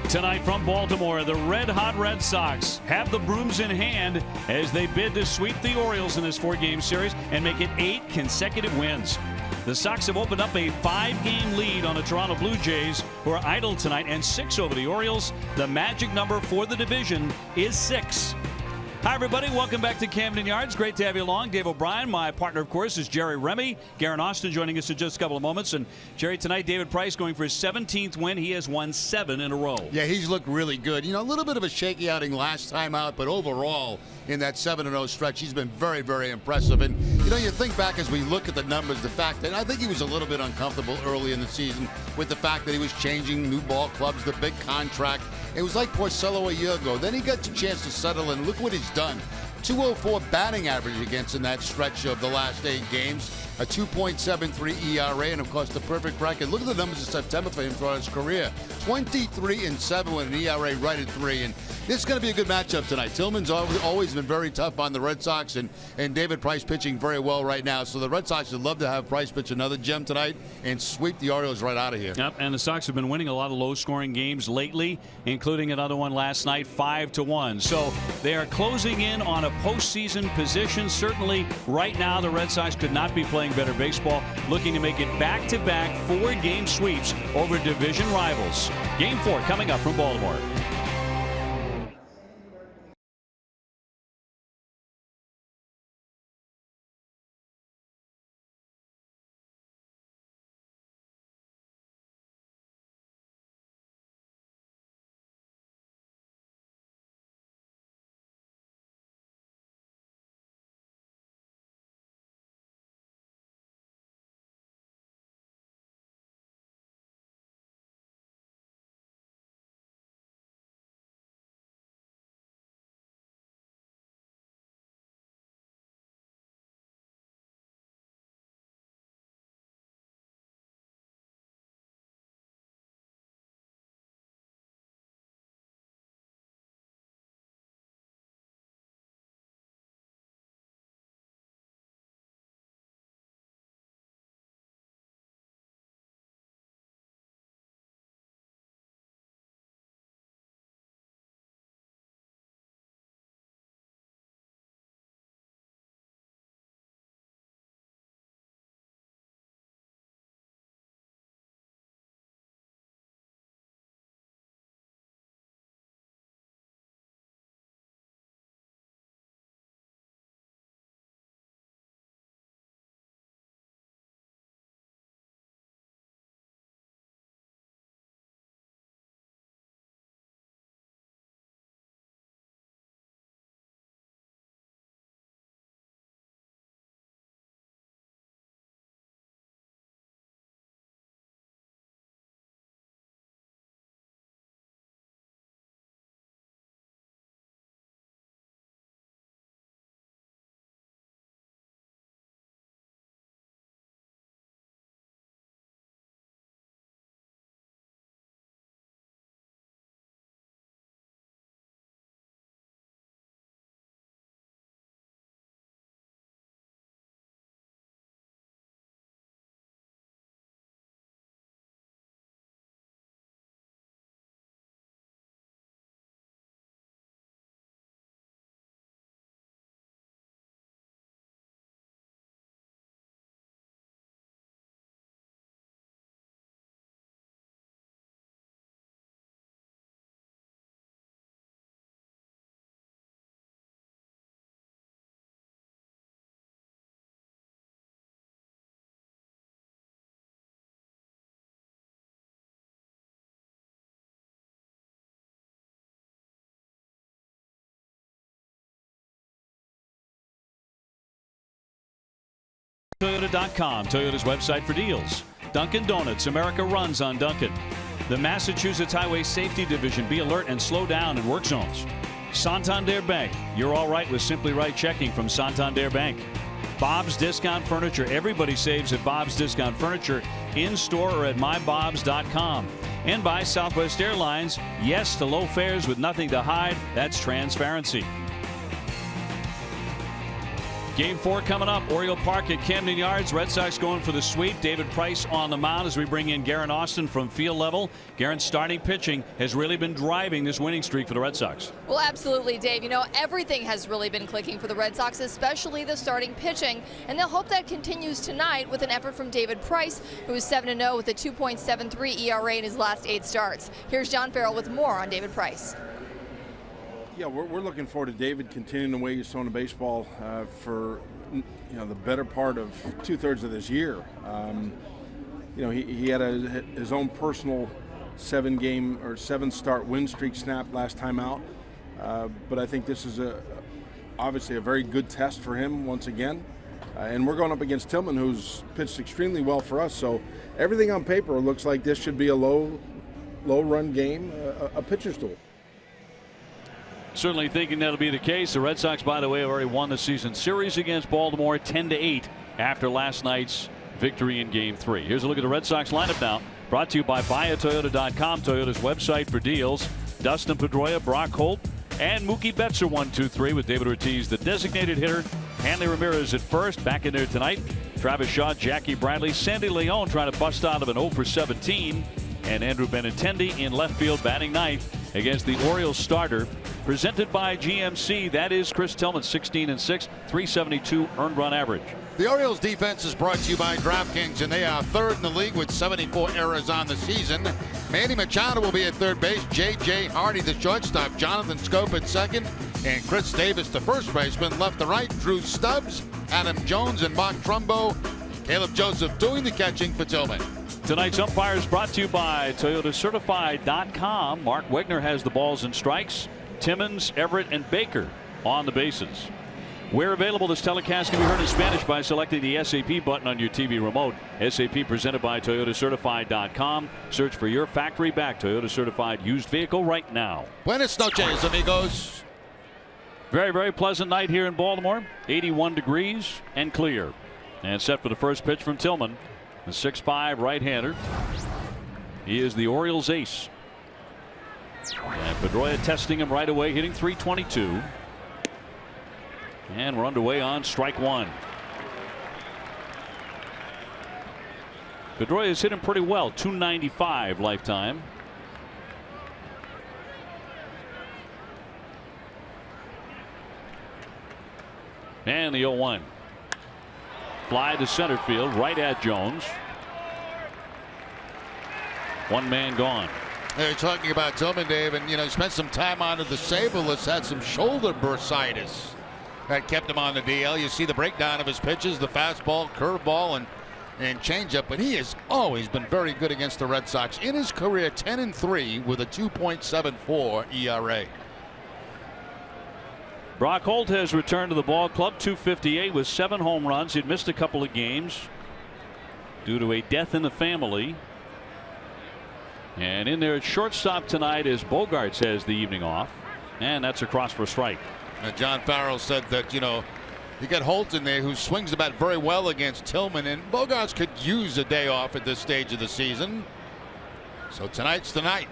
Tonight from Baltimore, the red-hot Red Sox have the brooms in hand as they bid to sweep the Orioles in this 4-game series and make it 8 consecutive wins. The Sox have opened up a 5-game lead on the Toronto Blue Jays, who are idle tonight, and 6 over the Orioles. The magic number for the division is 6. Hi, everybody. Welcome back to Camden Yards. Great to have you along. Dave O'Brien. My partner, of course, is Jerry Remy. Garen Austin joining us in just a couple of moments. And, Jerry, tonight, David Price going for his 17th win. He has won 7 in a row. Yeah, he's looked really good. You know, a little bit of a shaky outing last time out, but overall, in that 7-0 stretch, he's been very, very impressive. And, you know, you think back as we look at the numbers, the fact that I think he was a little bit uncomfortable early in the season with the fact that he was changing new ball clubs, the big contract. It was like Porcello a year ago. Then he got a chance to settle in. Look what he's done. 204 batting average against in that stretch of the last 8 games. A 2.73 ERA, and of course the perfect record. Look at the numbers in September for him throughout his career. 23-7 with an ERA right at 3. And this is going to be a good matchup tonight. Tillman's always been very tough on the Red Sox, and David Price pitching very well right now. So the Red Sox would love to have Price pitch another gem tonight and sweep the Orioles right out of here. Yep, and the Sox have been winning a lot of low-scoring games lately, including another one last night, 5-1. So they are closing in on a postseason position. Certainly, right now, the Red Sox could not be playing better baseball, looking to make it back-to-back 4-game sweeps over division rivals. Game 4 coming up from Baltimore. Toyota.com, Toyota's website for deals. Dunkin' Donuts, America runs on Dunkin'. The Massachusetts Highway Safety Division, be alert and slow down in work zones. Santander Bank, you're all right with Simply Right checking from Santander Bank. Bob's Discount Furniture, everybody saves at Bob's Discount Furniture, in store or at mybobs.com. And by Southwest Airlines, yes to low fares with nothing to hide, that's transparency. Game 4 coming up. Oriole Park at Camden Yards. Red Sox going for the sweep. David Price on the mound as we bring in Garen Austin from field level. Garen's starting pitching has really been driving this winning streak for the Red Sox. Well, absolutely, Dave. You know, everything has really been clicking for the Red Sox, especially the starting pitching. And they'll hope that continues tonight with an effort from David Price, who is 7-0 with a 2.73 ERA in his last 8 starts. Here's John Farrell with more on David Price. Yeah, we're looking forward to David continuing the way he's throwing the baseball for the better part of 2/3 of this year. He had his own personal 7-game or 7-start win streak snapped last time out, but I think this is obviously a very good test for him once again. And we're going up against Tillman, who's pitched extremely well for us. So everything on paper looks like this should be a low-run game, a pitcher's duel. Certainly thinking that'll be the case. The Red Sox, by the way, have already won the season series against Baltimore 10-8 after last night's victory in Game 3. Here's a look at the Red Sox lineup now. Brought to you by BuyAToyota.com, Toyota's website for deals. Dustin Pedroia, Brock Holt, and Mookie Betts are 1-2-3 with David Ortiz, the designated hitter. Hanley Ramirez at first, back in there tonight. Travis Shaw, Jackie Bradley, Sandy Leon trying to bust out of an 0-for-17. And Andrew Benintendi in left field batting ninth against the Orioles starter. Presented by GMC, that is Chris Tillman, 16-6, 372 earned run average. The Orioles defense is brought to you by DraftKings, and they are 3rd in the league with 74 errors on the season. Manny Machado will be at third base, J.J. Hardy the shortstop, Jonathan Scope at second, and Chris Davis the first baseman. Left to right, Drew Stubbs, Adam Jones, and Mark Trumbo. Caleb Joseph doing the catching for Tillman. Tonight's umpires brought to you by ToyotaCertified.com. Mark Wegner has the balls and strikes. Timmons, Everett, and Baker on the bases. Where available, this telecast can be heard in Spanish by selecting the SAP button on your TV remote. SAP presented by ToyotaCertified.com. Search for your factory-backed Toyota Certified used vehicle right now. Buenas noches, amigos. Very, very pleasant night here in Baltimore. 81 degrees and clear. And set for the first pitch from Tillman, the 6'5" right-hander. He is the Orioles' ace. And Pedroia testing him right away, hitting .322. And we're underway on strike one. Pedroia has hit him pretty well, .295 lifetime. And the 0-1. Fly to center field, right at Jones. One man gone. They're talking about Tillman, Dave, and he spent some time on the disabled. Had some shoulder bursitis that kept him on the DL. You see the breakdown of his pitches, the fastball, curveball, and changeup. But he has always been very good against the Red Sox. In his career, 10-3 with a 2.74 ERA. Brock Holt has returned to the ball club, .258 with 7 home runs. He'd missed a couple of games due to a death in the family. And in there at shortstop tonight is Bogaerts has the evening off, and that's across for a strike. John Farrell said that you got Holt in there who swings the bat very well against Tillman, and Bogaerts could use a day off at this stage of the season. So tonight's the night.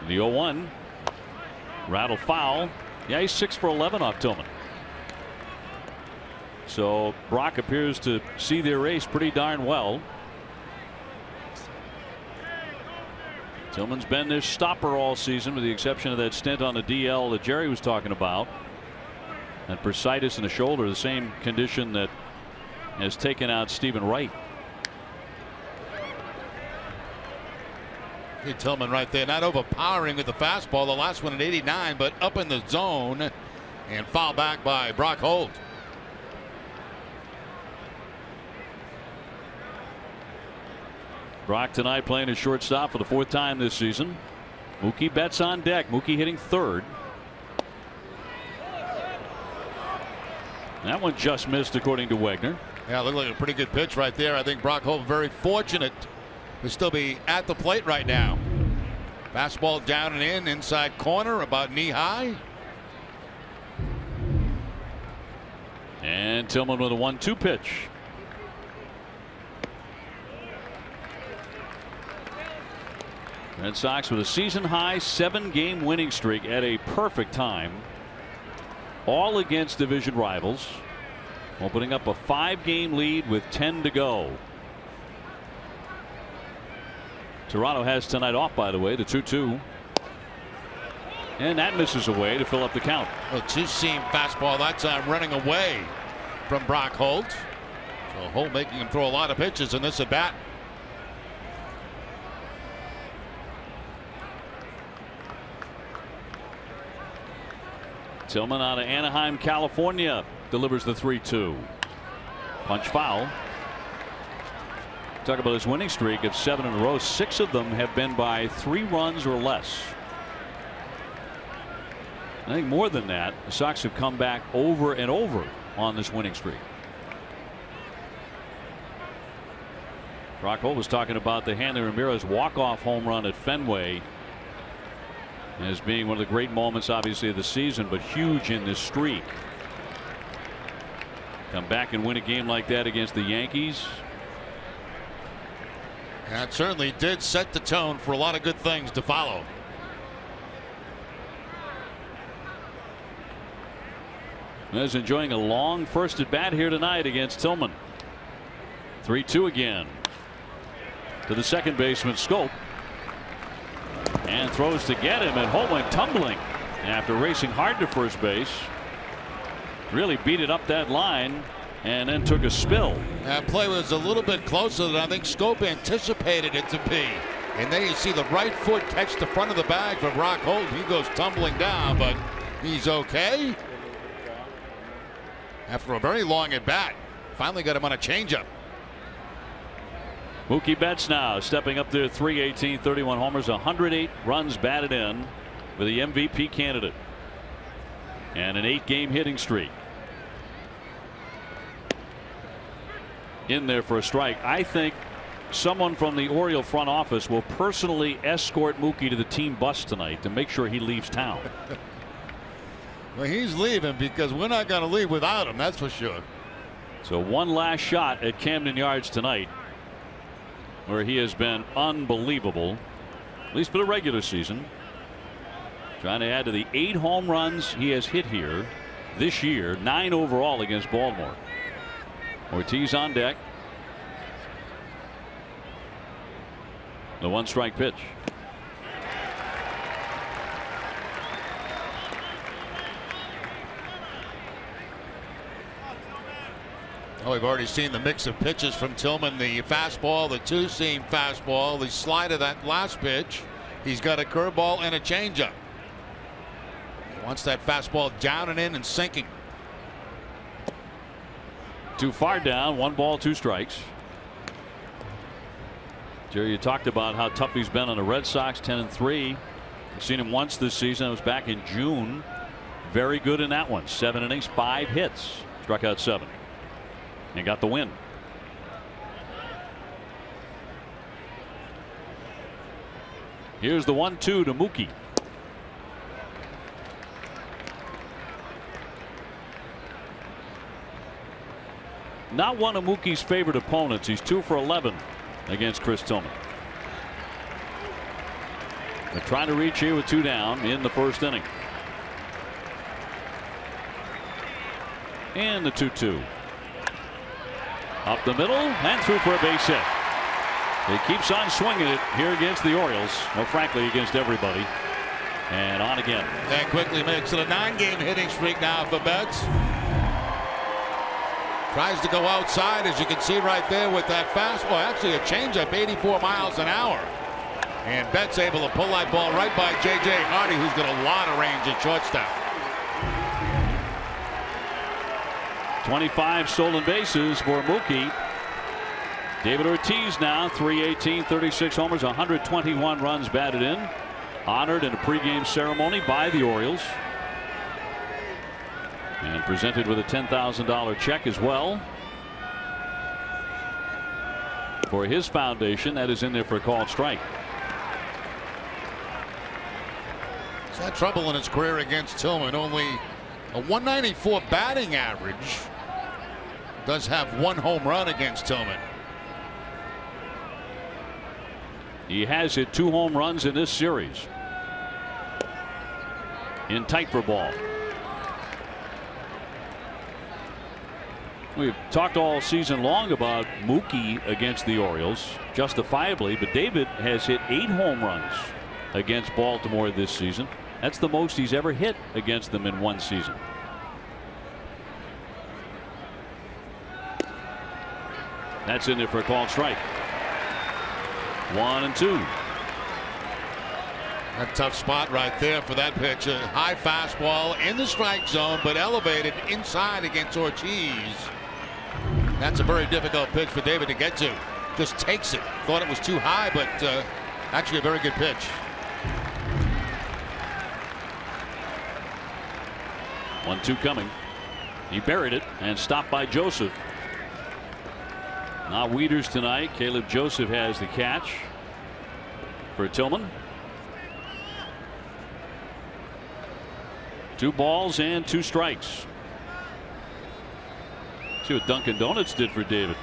The 0-1 rattle foul. Yeah, he's 6 for 11 off Tillman. So Brock appears to see their race pretty darn well. Tillman's been their stopper all season with the exception of that stint on the DL that Jerry was talking about. And bursitis in the shoulder, the same condition that has taken out Stephen Wright. Hey, Tillman right there, not overpowering with the fastball. The last one at 89, but up in the zone and foul back by Brock Holt. Brock tonight playing as shortstop for the 4th time this season. Mookie Betts on deck. Mookie hitting 3rd. That one just missed according to Wegner. Yeah, looked like a pretty good pitch right there. I think Brock Holt very fortunate to still be at the plate right now. Fastball down and in, inside corner, about knee high. And Tillman with a 1-2 pitch. Red Sox with a season high 7-game winning streak at a perfect time. all against division rivals, opening up a 5-game lead with 10 to go. Toronto has tonight off, by the way, the 2-2. And that misses away to fill up the count. A two-seam fastball that time running away from Brock Holt. So Holt making him throw a lot of pitches in this at bat. Tillman out of Anaheim, California, delivers the 3-2. Punch foul. Talk about his winning streak of 7 in a row. 6 of them have been by 3 runs or less. I think more than that, the Sox have come back over and over on this winning streak. Brock Holt was talking about the Hanley Ramirez walk-off home run at Fenway as being one of the great moments, obviously, of the season, but huge in this streak. Come back and win a game like that against the Yankees. That certainly did set the tone for a lot of good things to follow. Is enjoying a long first at bat here tonight against Tillman. 3-2 again to the second baseman, Schoop, and throws to get him, and Holt went tumbling after racing hard to first base. Really beat it up that line and then took a spill. That play was a little bit closer than I think Schoop anticipated it to be. And there you see the right foot catch the front of the bag for Brock Holt. He goes tumbling down, but he's okay. After a very long at bat, finally got him on a changeup. Mookie Betts now stepping up to 318, 31 homers, 108 runs batted in for the MVP candidate, and an 8-game hitting streak. In there for a strike. I think someone from the Oriole front office will personally escort Mookie to the team bus tonight to make sure he leaves town. Well, he's leaving because we're not going to leave without him, that's for sure. So one last shot at Camden Yards tonight, where he has been unbelievable, at least for the regular season. Trying to add to the 8 home runs he has hit here this year, 9 overall against Baltimore. Ortiz on deck. The 1-strike pitch. Oh, we've already seen the mix of pitches from Tillman. The fastball, the two-seam fastball, the slide of that last pitch. He's got a curveball and a changeup. He wants that fastball down and in and sinking. Too far down. 1 ball, 2 strikes. Jerry, you talked about how tough he's been on the Red Sox, 10-3. I've seen him once this season. It was back in June. Very good in that one. 7 innings, 5 hits. Struck out 7. And got the win. Here's the 1-2 to Mookie. Not one of Mookie's favorite opponents. He's 2 for 11 against Chris Tillman. They're trying to reach here with 2 down in the first inning. And the 2-2. Up the middle and through for a base hit. He keeps on swinging it here against the Orioles. Well, frankly, against everybody. And on again. That quickly makes it a 9-game hitting streak now for Betts. Tries to go outside, as you can see right there with that fastball. Actually, a changeup, 84 miles an hour. And Betts able to pull that ball right by J.J. Hardy, who's got a lot of range at shortstop. 25 stolen bases for Mookie. David Ortiz now 318, 36 homers, 121 runs batted in. Honored in a pregame ceremony by the Orioles. And presented with a $10,000 check as well for his foundation. That is in there for a called strike. He's had trouble in his career against Tillman. Only a 194 batting average. Does have 1 home run against Tillman. He has hit 2 home runs in this series. In tight for ball. We've talked all season long about Mookie against the Orioles, justifiably, but David has hit 8 home runs against Baltimore this season. That's the most he's ever hit against them in one season. That's in there for a called strike. 1-2. A tough spot right there for that pitch. A high fastball in the strike zone, but elevated inside against Ortiz. That's a very difficult pitch for David to get to. Just takes it. Thought it was too high, but actually a very good pitch. One-two coming. He buried it and stopped by Joseph. Not Wieters tonight. Caleb Joseph has the catch for Tillman. 2 balls and 2 strikes. See what Dunkin' Donuts did for David.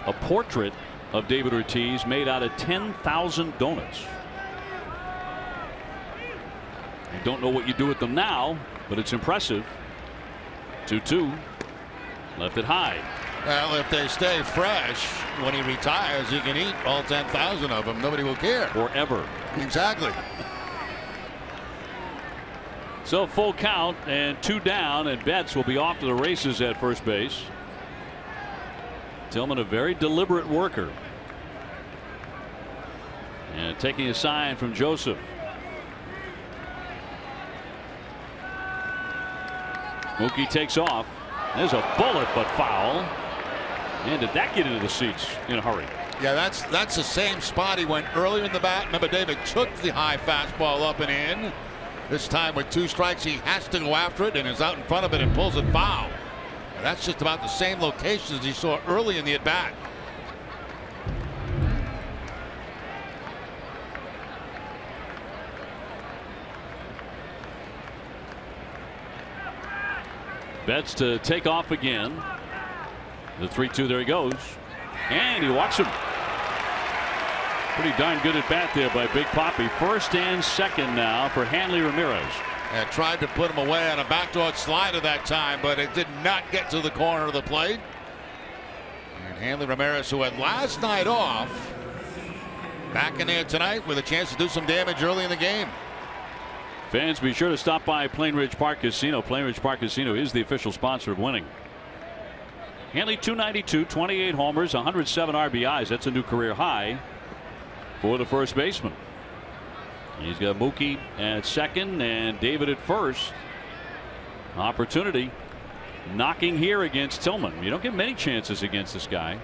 A portrait of David Ortiz made out of 10,000 donuts. I don't know what you do with them now, but it's impressive. 2-2. Left it high. Well, if they stay fresh, when he retires, he can eat all 10,000 of them. Nobody will care. Forever. Exactly. So full count and 2 down, and Betts will be off to the races at first base. Tillman, a very deliberate worker. And taking a sign from Joseph. Mookie takes off. There's a bullet, but foul. And did that get into the seats in a hurry? Yeah, that's the same spot he went earlier in the bat. Remember, David took the high fastball up and in. This time with 2 strikes, he has to go after it and is out in front of it and pulls it foul. And that's just about the same location as he saw early in the at bat. Betts to take off again. The 3-2, there he goes. And he walks him. Pretty darn good at bat there by Big Papi. First and second now for Hanley Ramirez. And tried to put him away on a backdoor slider that time, but it did not get to the corner of the plate. And Hanley Ramirez, who had last night off, back in there tonight with a chance to do some damage early in the game. Fans, be sure to stop by Plainridge Park Casino. Plainridge Park Casino is the official sponsor of winning. Hanley 292, 28 homers, 107 RBIs. That's a new career high for the first baseman. He's got Mookie at second and David at first. Opportunity knocking here against Tillman. You don't get many chances against this guy.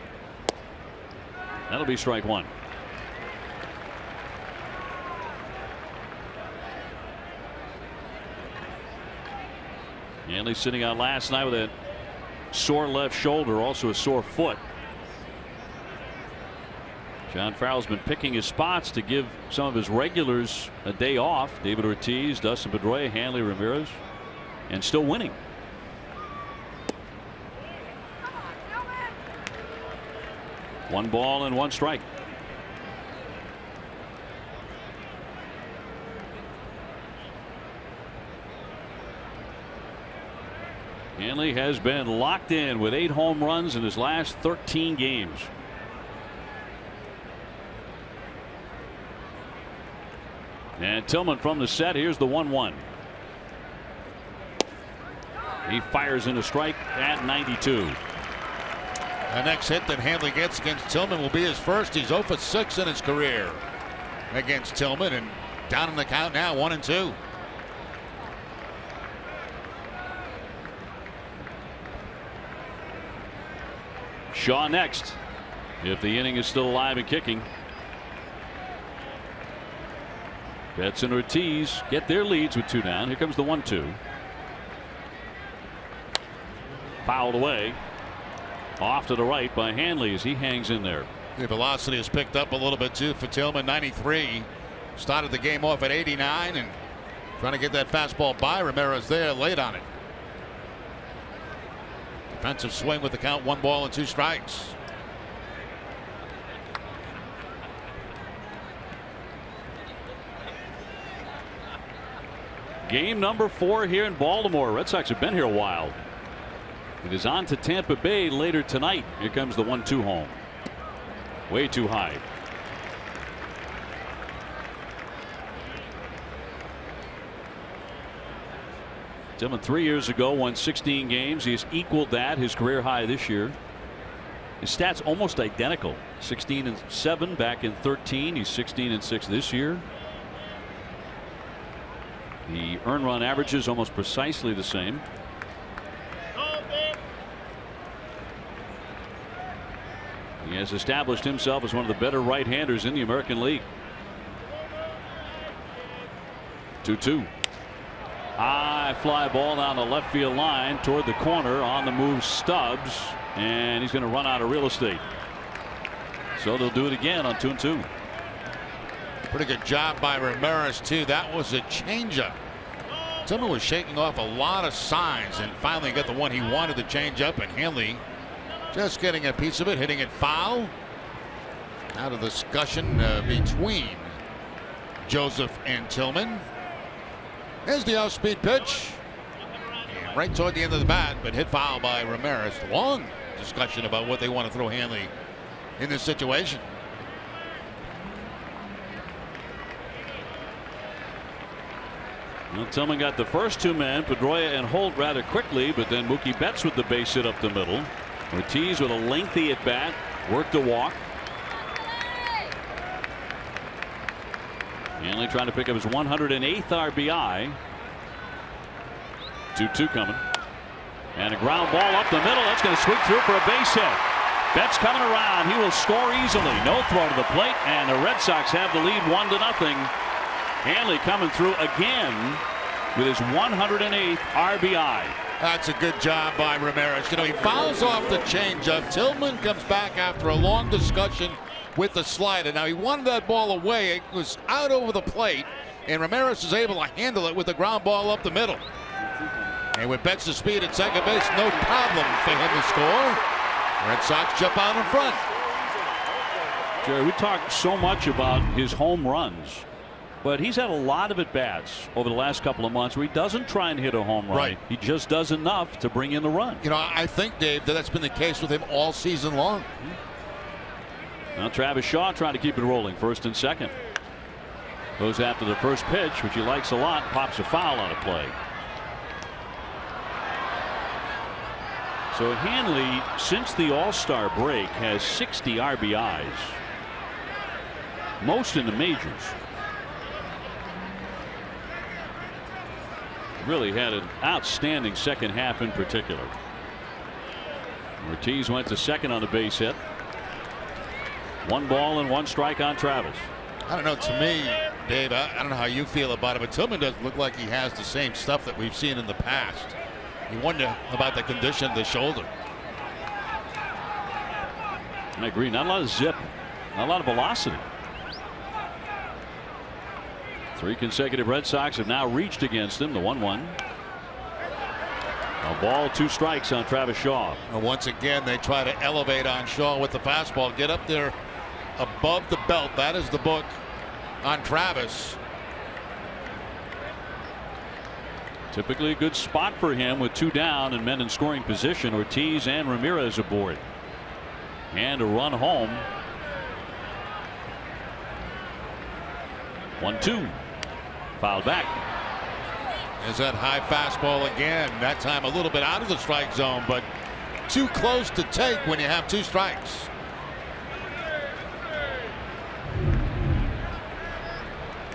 That'll be strike 1. Hanley sitting out last night with a sore left shoulder, also a sore foot. John Farrell's been picking his spots to give some of his regulars a day off. David Ortiz, Dustin Pedroia, Hanley Ramirez, and still winning. One ball and 1 strike. Hanley has been locked in with 8 home runs in his last 13 games. And Tillman from the set. Here's the 1-1. He fires in a strike at 92. The next hit that Hanley gets against Tillman will be his first. He's 0 for 6 in his career against Tillman, and down in the count now, 1-2. Shaw next, if the inning is still alive and kicking. Betts and Ortiz get their leads with 2 down. Here comes the 1-2. Fouled away. Off to the right by Hanley as he hangs in there. The velocity has picked up a little bit too for Tillman. 93. Started the game off at 89 and trying to get that fastball by Ramirez there late on it. Defensive swing with the count, 1 ball and 2 strikes. Game number 4 here in Baltimore. Red Sox have been here a while. It is on to Tampa Bay later tonight. Here comes the 1-2 home. Way too high. Tillman 3 years ago won 16 games. He has equaled that, his career high this year. His stats almost identical. 16-7 back in 13. He's 16-6 this year. The earned run average is almost precisely the same. He has established himself as one of the better right-handers in the American League. 2-2. High fly ball down the left field line toward the corner. On the move, Stubbs, and he's going to run out of real estate. So they'll do it again on 2-2. Pretty good job by Ramirez too. That was a changeup. Tillman was shaking off a lot of signs and finally got the one he wanted to change up, and Hanley just getting a piece of it, hitting it foul. Out of discussion between Joseph and Tillman. There's the off-speed pitch. And right toward the end of the bat, but hit foul by Ramirez. Long discussion about what they want to throw Hanley in this situation. Well, Tillman got the first two men, Pedroia and Holt, rather quickly, but then Mookie Betts with the base hit up the middle. Ortiz with a lengthy at bat, worked a walk. Hanley trying to pick up his 108th RBI. 2-2 coming. And a ground ball up the middle. That's going to sweep through for a base hit. Betts coming around. He will score easily. No throw to the plate, and the Red Sox have the lead 1-0. Hanley coming through again with his 108th RBI. That's a good job by Ramirez. You know, he fouls off the changeup. Tillman comes back after a long discussion with the slider. Now, he wanted that ball away. It was out over the plate, and Ramirez is able to handle it with the ground ball up the middle. And with Betts' speed at second base, no problem for him to score. Red Sox jump out in front. Jerry, we talk so much about his home runs, but he's had a lot of at-bats over the last couple of months where he doesn't try and hit a home run. Right. He just does enough to bring in the run. You know, I think, Dave, that's been the case with him all season long. Now Travis Shaw trying to keep it rolling, first and second. Goes after the first pitch, which he likes a lot, pops a foul on a play. So Hanley, since the All-Star break, has 60 RBIs. Most in the majors. Really had an outstanding second half in particular. Ortiz went to second on the base hit. 1 ball and 1 strike on Travis. I don't know, to me, Dave, I don't know how you feel about it, but Tillman doesn't look like he has the same stuff that we've seen in the past. You wonder about the condition of the shoulder. I agree. Not a lot of zip, not a lot of velocity. 3 consecutive Red Sox have now reached against him. The 1-1. A ball, 2 strikes on Travis Shaw. And once again, they try to elevate on Shaw with the fastball, get up there above the belt. That is the book on Travis. Typically a good spot for him with 2 down and men in scoring position. Ortiz and Ramirez aboard. And a run home. 1-2. Fouled back. There's that high fastball again. That time a little bit out of the strike zone, but too close to take when you have 2 strikes.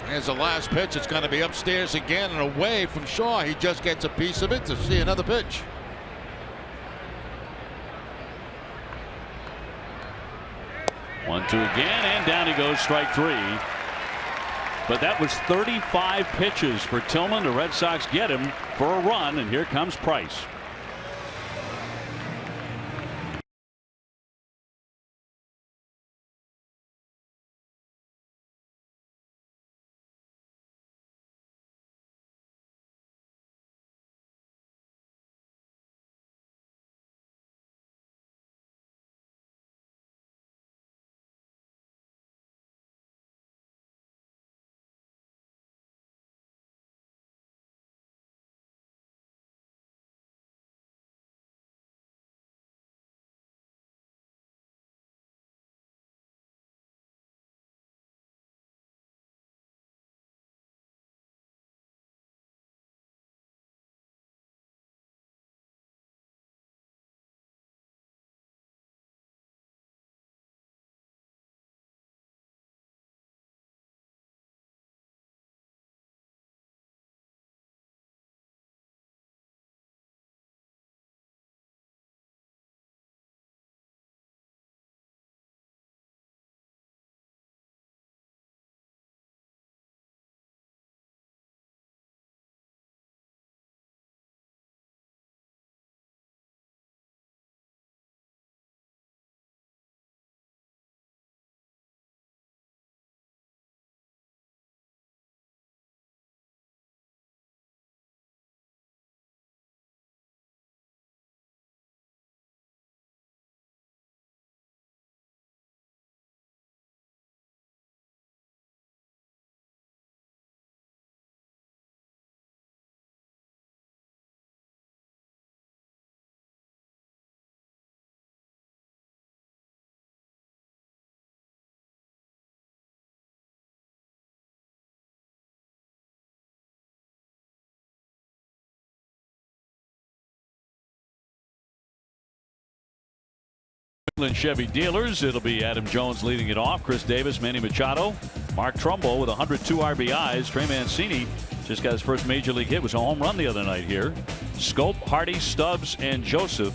Here's the last pitch. It's going to be upstairs again and away from Shaw. He just gets a piece of it to see another pitch. One-two again, and down he goes, strike 3. But that was 35 pitches for Tillman. The Red Sox get him for a run, and here comes Price. England Chevy dealers, it'll be Adam Jones leading it off. Chris Davis, Manny Machado, Mark Trumbo with 102 RBIs. Trey Mancini just got his first major league hit. It was a home run the other night here. Scope, Hardy, Stubbs, and Joseph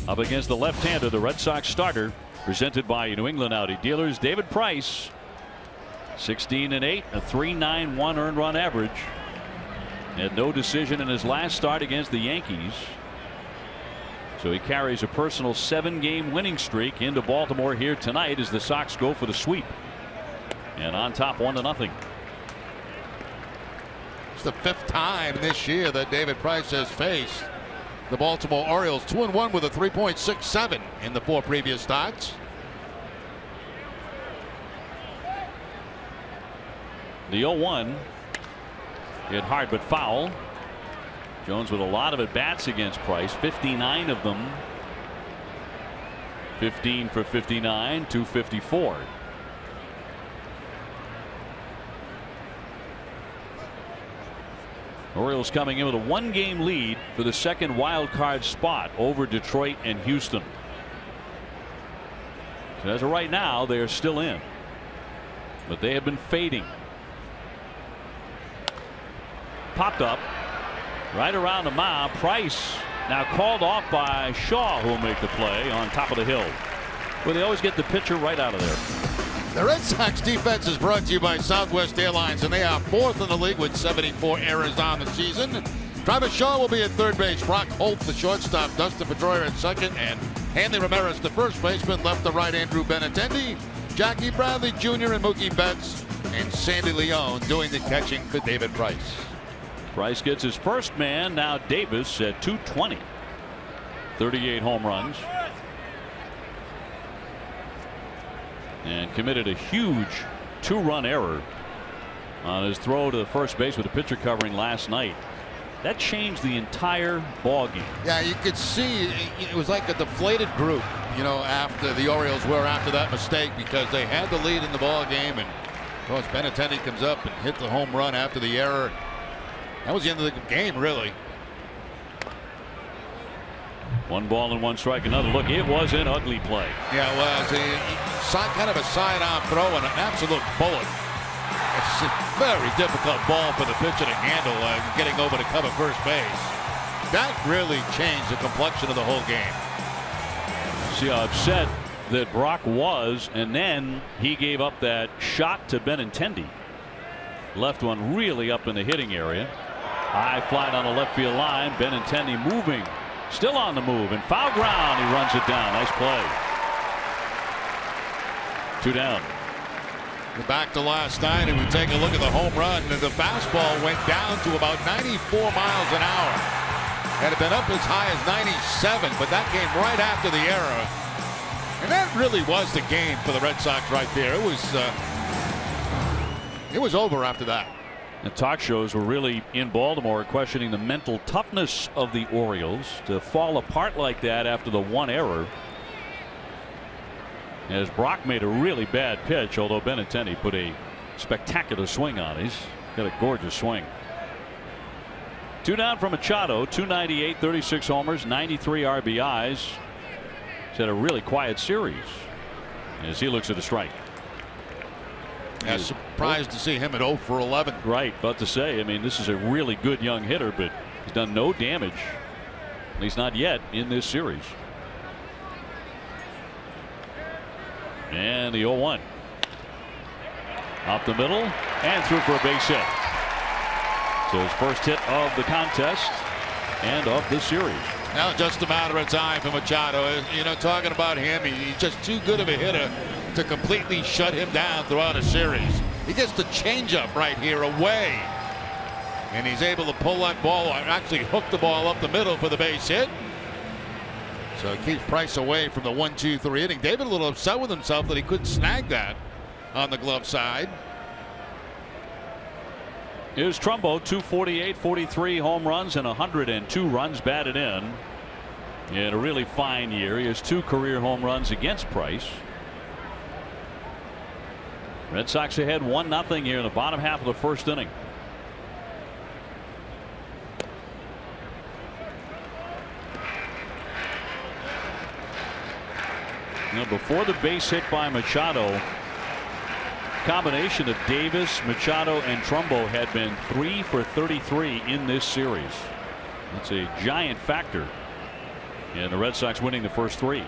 up against the left-hander, the Red Sox starter, presented by New England Audi dealers. David Price, 16-8, a 3.91 earned run average. Had no decision in his last start against the Yankees. So he carries a personal 7-game winning streak into Baltimore here tonight as the Sox go for the sweep. And on top 1-0. It's the 5th time this year that David Price has faced the Baltimore Orioles. 2-1 with a 3.67 in the 4 previous starts. The 0-1 hit hard but foul. Jones with a lot of at-bats against Price, 59 of them. 15 for 59, 254. Orioles coming in with a 1-game lead for the second wild card spot over Detroit and Houston. So as of right now, they are still in, but they have been fading. Popped up right around the mound. Price now called off by Shaw, who will make the play on top of the hill, where they always get the pitcher right out of there. The Red Sox defense is brought to you by Southwest Airlines, and they are 4th in the league with 74 errors on the season. Travis Shaw will be at third base. Brock Holt, the shortstop. Dustin Pedroia at second, and Hanley Ramirez, the first baseman. Left to right, Andrew Benintendi, Jackie Bradley Jr. and Mookie Betts, and Sandy Leone doing the catching for David Price. Price gets his first man. Now Davis at 220. 38 home runs. And committed a huge 2-run error on his throw to the first base with the pitcher covering last night. That changed the entire ball game. Yeah, you could see it was like a deflated group, after the Orioles were after that mistake, because they had the lead in the ball game, and of course Benintendi comes up and hit the home run after the error. That was the end of the game, really. 1 ball and 1 strike. Another look. It was an ugly play. Yeah, it was. Kind of a sidearm throw and an absolute bullet. It's a very difficult ball for the pitcher to handle, getting over to cover first base. That really changed the complexion of the whole game. See how upset that Brock was, and then he gave up that shot to Benintendi. Left one really up in the hitting area. High fly down the left field line. Benintendi moving. Still on the move, and foul ground. He runs it down. Nice play. 2 down. We're back to last night, and we take a look at the home run. And the fastball went down to about 94 miles an hour. Had it been up as high as 97, but that came right after the error. And that really was the game for the Red Sox right there. It was over after that. The talk shows were really in Baltimore questioning the mental toughness of the Orioles to fall apart like that after the 1 error. As Brock made a really bad pitch, although Benintendi put a spectacular swing on it. He's got a gorgeous swing. 2 down from Machado, 298, 36 homers, 93 RBIs. He's had a really quiet series as he looks at a strike. Yeah, surprised to see him at 0 for 11. Right, about to say, I mean, this is a really good young hitter, but he's done no damage, at least not yet, in this series. And the 0-1. Up the middle and through for a base hit. So his first hit of the contest and of this series. Now just a matter of time for Machado. Talking about him, he's just too good of a hitter to completely shut him down throughout a series. He gets the changeup right here away, and he's able to pull that ball, or actually hook the ball up the middle for the base hit. So it keeps Price away from the 1-2-3 inning. David a little upset with himself that he couldn't snag that on the glove side. Here's Trumbo, 248, 43 home runs and 102 runs batted in. He had a really fine year. He has 2 career home runs against Price. Red Sox ahead 1-0 here in the bottom half of the first inning. Before the base hit by Machado, combination of Davis, Machado, and Trumbo had been 3 for 33 in this series. That's a giant factor in the Red Sox winning the first 3.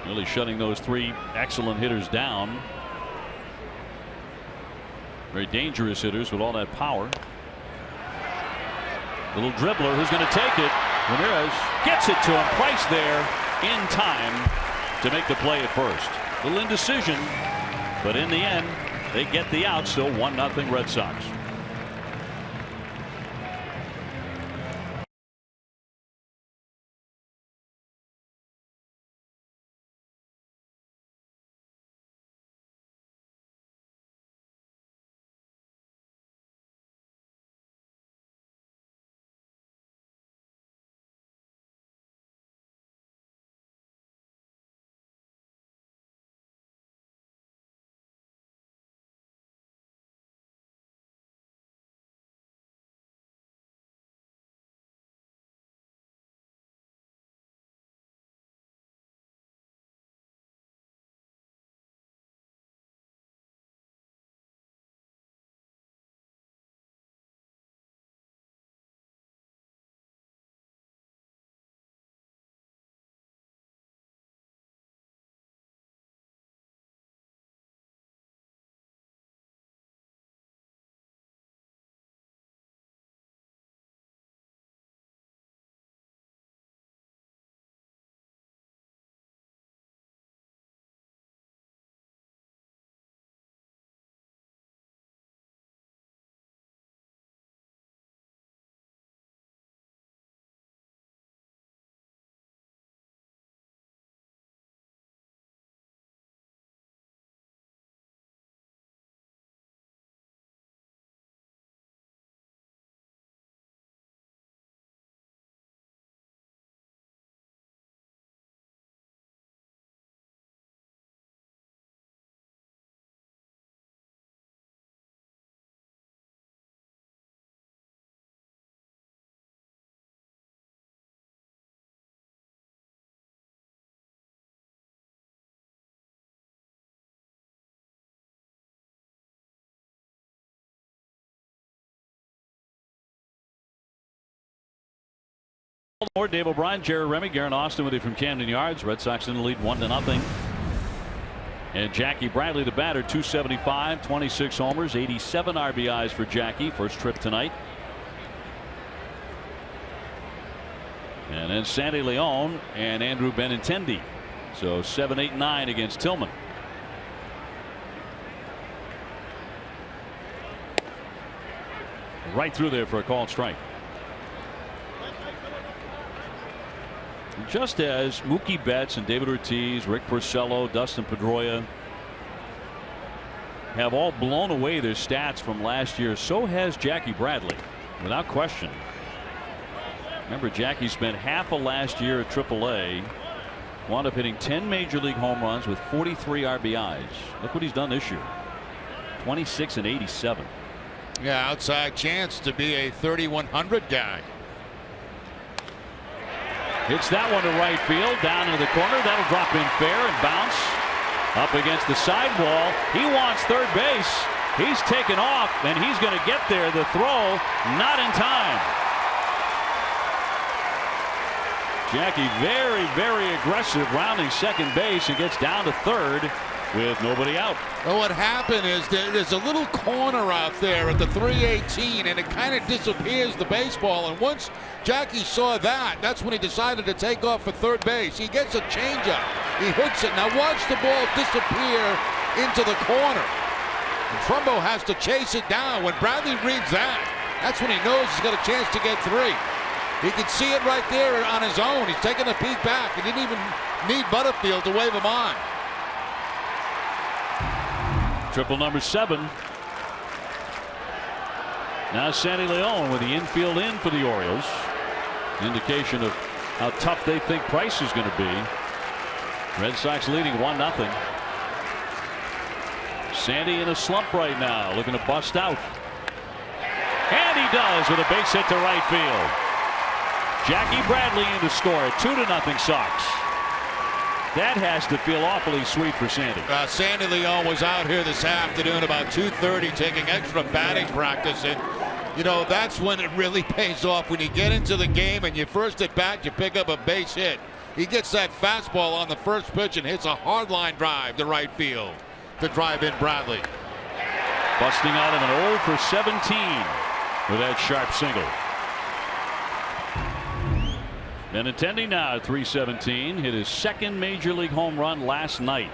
Really shutting those 3 excellent hitters down. Very dangerous hitters with all that power. Little dribbler who's going to take it. Ramirez gets it to him. Price there in time to make the play at first. Little indecision, but in the end, they get the out. Still 1-0 Red Sox. More Dave O'Brien, Jerry Remy, Garen Austin with you from Camden Yards. Red Sox in the lead 1-0. And Jackie Bradley, the batter, 275, 26 homers, 87 RBIs for Jackie. First trip tonight. And then Sandy Leon and Andrew Benintendi. So 7, 8, 9 against Tillman. Right through there for a called strike. Just as Mookie Betts and David Ortiz, Rick Porcello, Dustin Pedroia have all blown away their stats from last year, so has Jackie Bradley, without question. Remember, Jackie spent half of last year at AAA, wound up hitting 10 major league home runs with 43 RBIs. Look what he's done this year. 26 and 87. Yeah, outside chance to be a 3,100 guy. Hits that one to right field, down into the corner. That'll drop in fair and bounce up against the sidewall. He wants third base. He's taken off, and he's going to get there. The throw, not in time. Jackie very, very aggressive, rounding second base, and gets down to third with nobody out. Well, what happened is there's a little corner out there at the 318, and it kind of disappears the baseball. And once Jackie saw that, that's when he decided to take off for third base. He gets a changeup. He hooks it. Now watch the ball disappear into the corner. And Trumbo has to chase it down. When Bradley reads that, that's when he knows he's got a chance to get 3. He can see it right there on his own. He's taking a peek back. He didn't even need Butterfield to wave him on. Triple number 7. Now Sandy Leon with the infield in for the Orioles. Indication of how tough they think Price is going to be. Red Sox leading 1-0. Sandy in a slump right now, looking to bust out. And he does with a base hit to right field. Jackie Bradley in to score it. 2-0 Sox. That has to feel awfully sweet for Sandy. Sandy Leon was out here this afternoon about 2:30 taking extra batting practice, and you know that's when it really pays off. When you get into the game and you first at bat, you pick up a base hit. He gets that fastball on the first pitch and hits a hard line drive to right field to drive in Bradley. Busting out of an 0 for 17 with that sharp single. Benintendi now at 317, hit his second major league home run last night.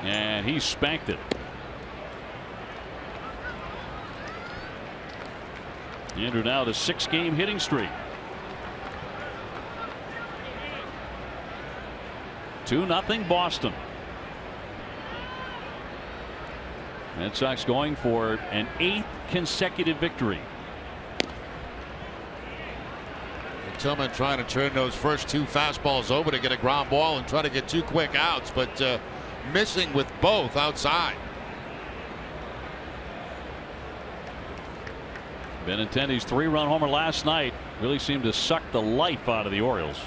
And he spanked it. Andrew now the 6-game hitting streak. 2-0 Boston. Red Sox going for an 8th consecutive victory. Tillman trying to turn those first 2 fastballs over to get a ground ball and try to get 2 quick outs, but missing with both outside. Benintendi's 3-run homer last night really seemed to suck the life out of the Orioles.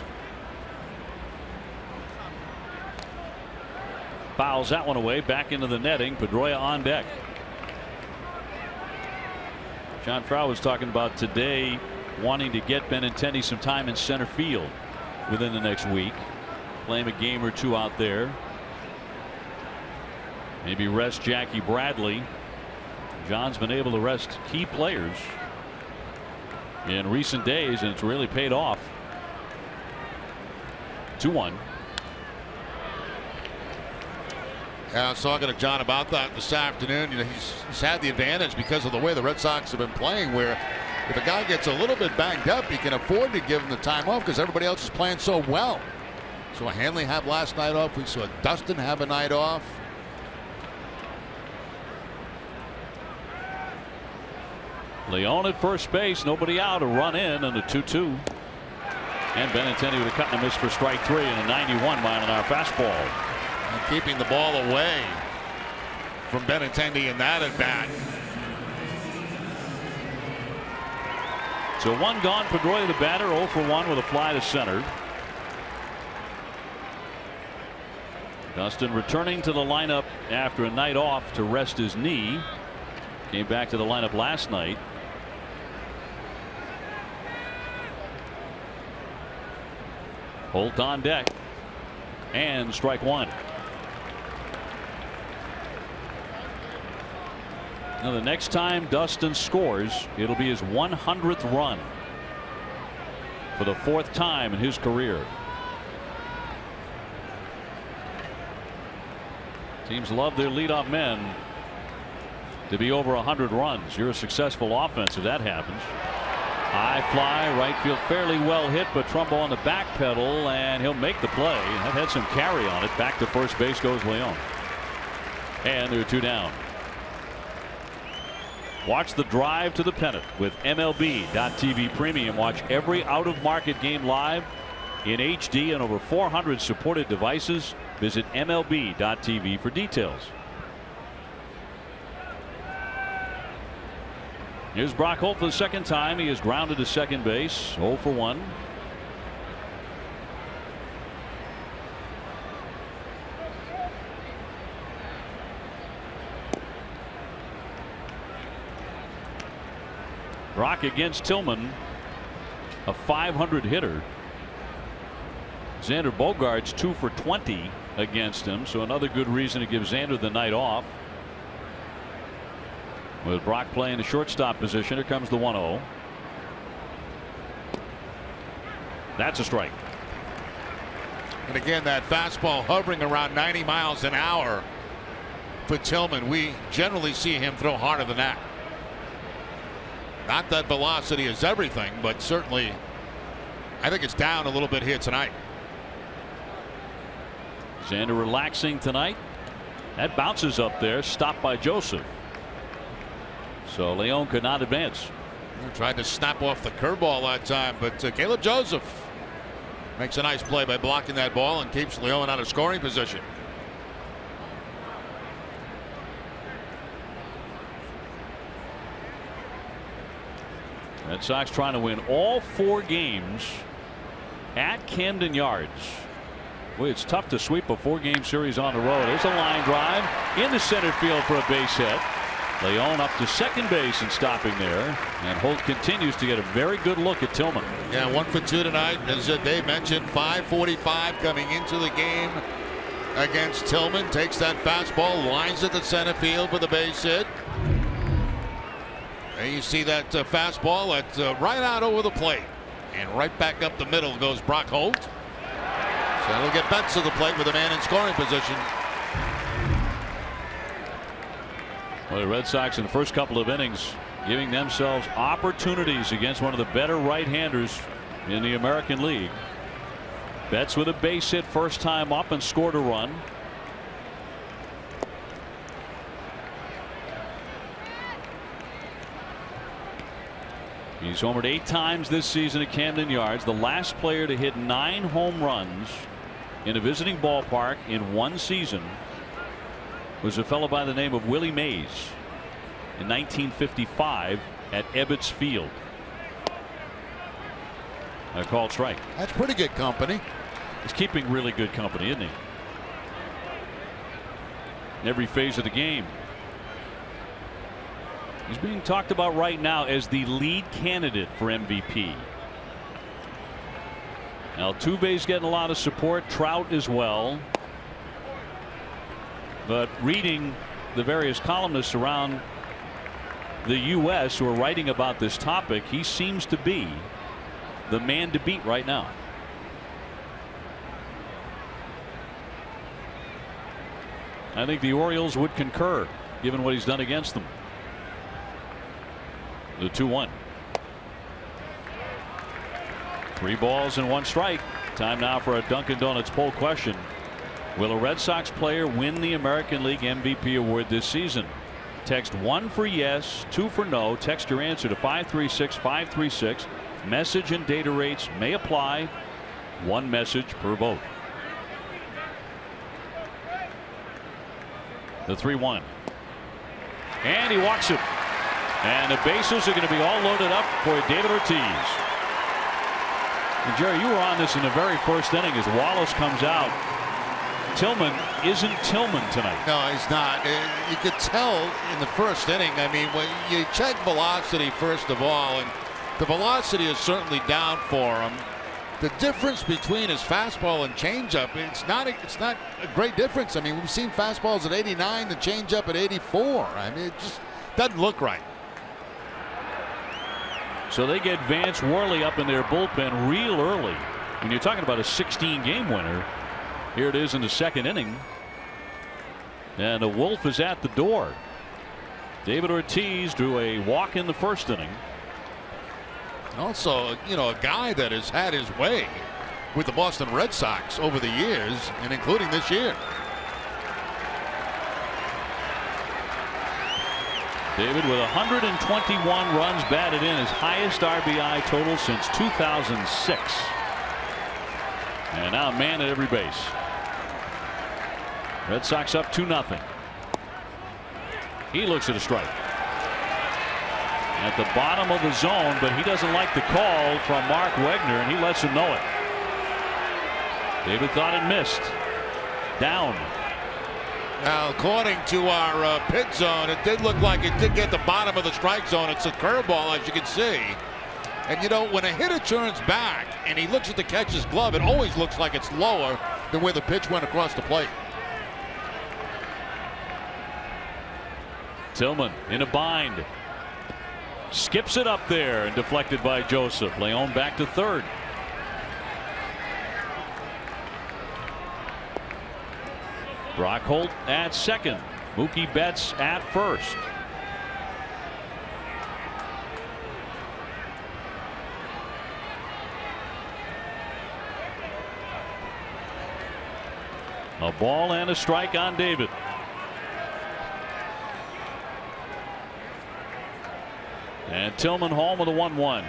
Fouls that one away, back into the netting. Pedroia on deck. John Frau was talking about today wanting to get Benintendi some time in center field within the next week. Play him a game or 2 out there. Maybe rest Jackie Bradley. John's been able to rest key players in recent days, and it's really paid off. 2-1. I was talking to John about that this afternoon. You know, he's had the advantage because of the way the Red Sox have been playing, where if a guy gets a little bit banged up, he can afford to give him the time off because everybody else is playing so well. So Hanley have last night off. We saw Dustin have a night off. Leon at first base, nobody out, a run in, and a 2-2. And Benintendi with a cut and a miss for strike 3 and a 91-mile-an-hour fastball. And keeping the ball away from Benintendi in that at bat. So 1 gone. Pedroia the batter, 0 for 1 with a fly to center. Dustin returning to the lineup after a night off to rest his knee. Came back to the lineup last night. Holt on deck. And strike 1. Now the next time Dustin scores, it'll be his 100th run for the 4th time in his career. Teams love their leadoff men to be over 100 runs. You're a successful offense if that happens. High fly, right field, fairly well hit, but Trumbo on the back pedal, and he'll make the play. That had some carry on it. Back to first base goes Leon. And there are 2 down. Watch the drive to the pennant with MLB.TV Premium. Watch every out-of-market game live in HD and over 400 supported devices. Visit MLB.TV for details. Here's Brock Holt for the 2nd time. He is grounded to second base. 0 for 1. Brock against Tillman, a .500 hitter. Xander Bogaerts 2 for 20 against him, so another good reason to give Xander the night off. With Brock playing the shortstop position, here comes the 1-0. That's a strike. And again, that fastball hovering around 90 miles an hour for Tillman. We generally see him throw harder than that. Not that velocity is everything, but certainly I think it's down a little bit here tonight. Xander relaxing tonight. That bounces up there, stopped by Joseph. So Leon could not advance. Tried to snap off the curveball that time, but Caleb Joseph makes a nice play by blocking that ball and keeps Leon out of scoring position. Red Sox trying to win all 4 games at Camden Yards. Well, it's tough to sweep a 4-game series on the road. There's a line drive into center field for a base hit. Leone up to second base and stopping there. And Holt continues to get a very good look at Tillman. Yeah, 1 for 2 tonight. As Dave mentioned, 5:45 coming into the game against Tillman. Takes that fastball, lines it to center field for the base hit. And you see that fastball that's right out over the plate. And right back up the middle goes Brock Holt. So that'll get Betts to the plate with a man in scoring position. Well, the Red Sox in the first couple of innings giving themselves opportunities against one of the better right-handers in the American League. Betts with a base hit first time up and scored a run. He's homered 8 times this season at Camden Yards. The last player to hit 9 home runs in a visiting ballpark in one season was a fellow by the name of Willie Mays in 1955 at Ebbets Field. A called strike. That's pretty good company. He's keeping really good company, isn't he? In every phase of the game. He's being talked about right now as the lead candidate for MVP. Altuve's getting a lot of support. Trout as well. But reading the various columnists around the U.S. who are writing about this topic, he seems to be the man to beat right now. I think the Orioles would concur, given what he's done against them. The 2-1. 3 balls and 1 strike. Time now for a Dunkin' Donuts poll question. Will a Red Sox player win the American League MVP award this season? Text 1 for yes, 2 for no. Text your answer to 536-536. Message and data rates may apply. 1 message per vote. The 3-1. And he walks it. And the bases are going to be all loaded up for David Ortiz. And Jerry, you were on this in the very first inning as Wallace comes out. Tillman isn't Tillman tonight. No, he's not. You could tell in the first inning. I mean, when you check velocity first of all, and the velocity is certainly down for him. The difference between his fastball and changeup, it's not a great difference. I mean, we've seen fastballs at 89, the changeup at 84. I mean, it just doesn't look right. So they get Vance Worley up in their bullpen real early. When you're talking about a 16-game winner, here it is in the second inning. And the Wolf is at the door. David Ortiz drew a walk in the first inning. Also, you know, a guy that has had his way with the Boston Red Sox over the years, and including this year. David with 121 runs batted in, his highest RBI total since 2006. And now a man at every base. Red Sox up 2-0. He looks at a strike. At the bottom of the zone, but he doesn't like the call from Mark Wegner, and he lets him know it. David thought it missed. Down. Now, according to our pit zone, it did look like it did get the bottom of the strike zone. It's a curveball, as you can see. And you know, when a hitter turns back and he looks at the catcher's glove, it always looks like it's lower than where the pitch went across the plate. Tillman in a bind. Skips it up there and deflected by Joseph. Leone back to third. Brock Holt at second. Mookie Betts at first. A ball and a strike on David. And Tillman home with a 1-1.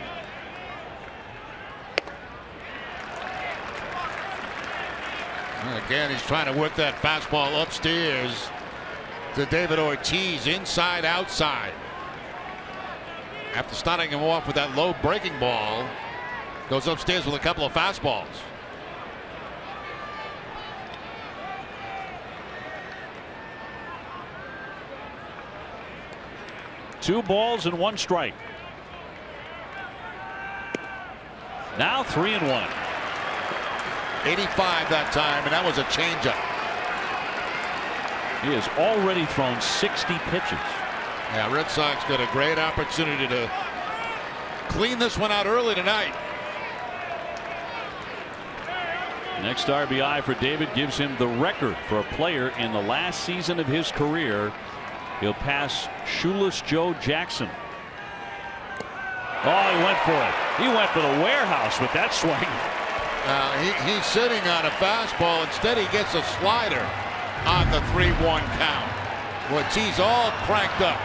Again, he's trying to work that fastball upstairs to David Ortiz, inside outside. After starting him off with that low breaking ball, goes upstairs with a couple of fastballs. 2 balls and 1 strike. Now 3-1. 85 that time, and that was a changeup. He has already thrown 60 pitches. Yeah, Red Sox got a great opportunity to clean this one out early tonight. Next RBI for David gives him the record for a player in the last season of his career. He'll pass Shoeless Joe Jackson. Oh, he went for it. He went for the warehouse with that swing. He's sitting on a fastball. Instead, he gets a slider on the 3-1 count. Which he's all cranked up.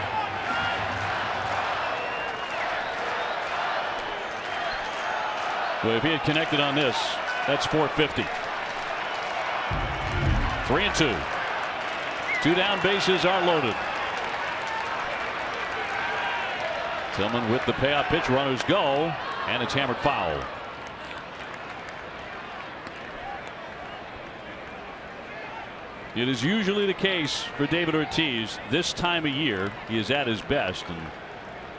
Well, if he had connected on this, that's 450. 3-2. 2 down, bases are loaded. Tillman with the payoff pitch. Runners go, and it's hammered foul. It is usually the case for David Ortiz this time of year. He is at his best, and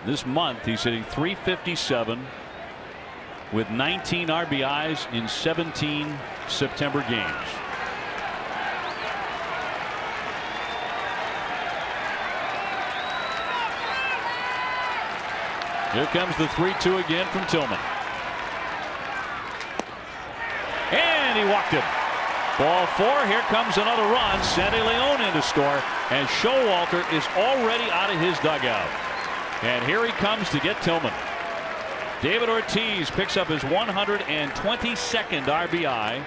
this month he's hitting .357 with 19 RBIs in 17 September games. Here comes the 3-2 again from Tillman. And he walked him. Ball 4. Here comes another run. Sandy Leon in to score, and Showalter is already out of his dugout. And here he comes to get Tillman. David Ortiz picks up his 122nd RBI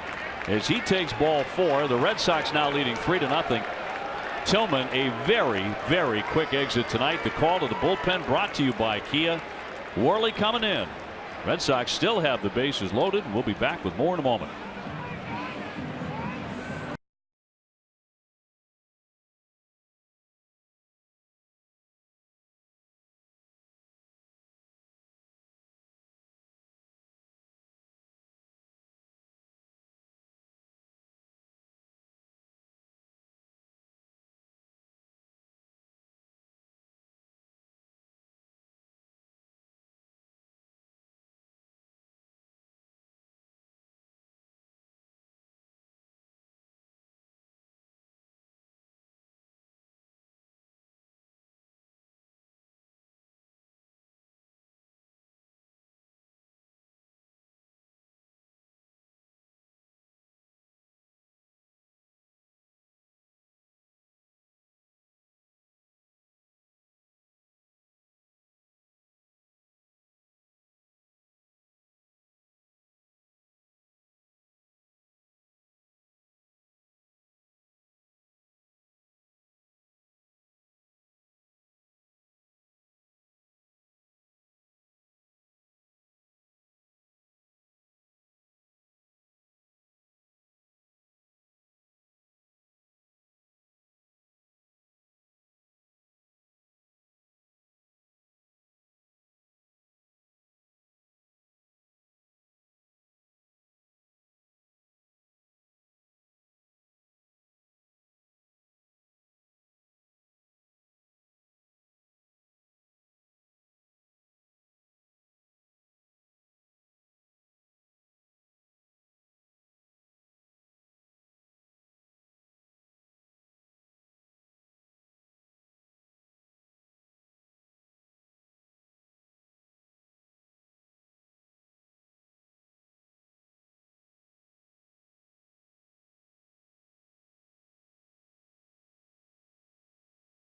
as he takes ball 4. The Red Sox now leading 3-0. Tillman, a very, very quick exit tonight. The call to the bullpen brought to you by Kia. Worley coming in. Red Sox still have the bases loaded, and we'll be back with more in a moment.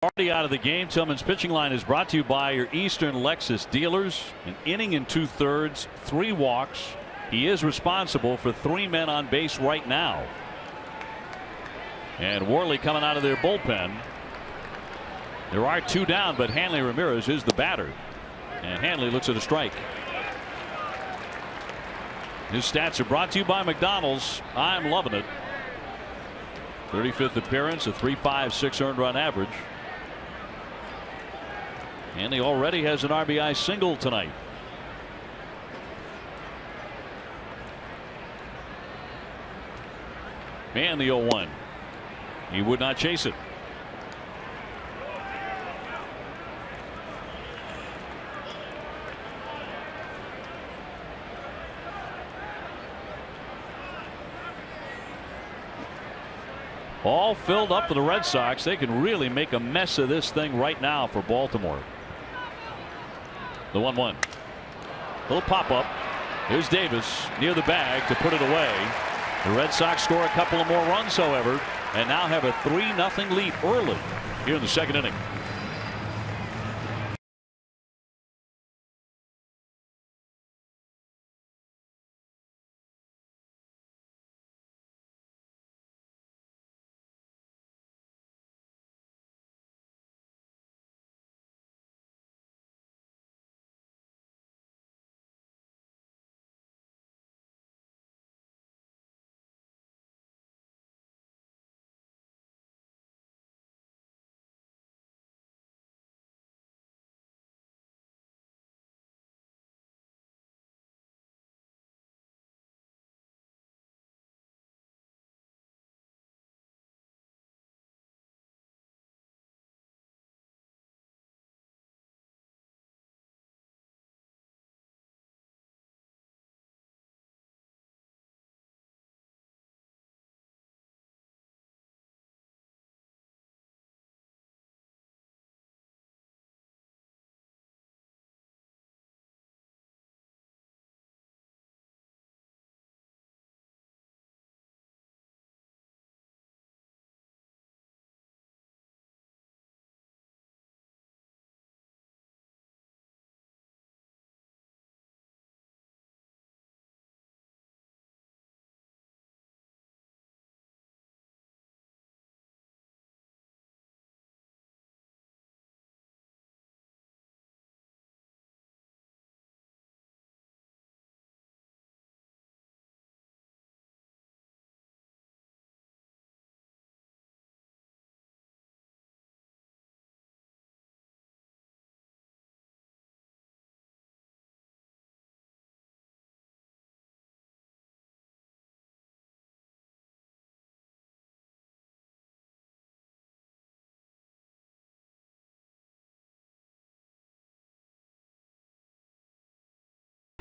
Already out of the game. Tillman's pitching line is brought to you by your Eastern Lexus dealers. An inning and 2/3, 3 walks. He is responsible for 3 men on base right now. And Worley coming out of their bullpen. There are 2 down, but Hanley Ramirez is the batter. And Hanley looks at a strike. His stats are brought to you by McDonald's. I'm loving it. 35th appearance, a 3.56 earned run average. And he already has an RBI single tonight. And the 0-1. He would not chase it. all filled up for the Red Sox. They can really make a mess of this thing right now for Baltimore. The 1-1. Little pop up. Here's Davis near the bag to put it away. The Red Sox score a couple of more runs, however, and now have a 3-0 lead early here in the second inning.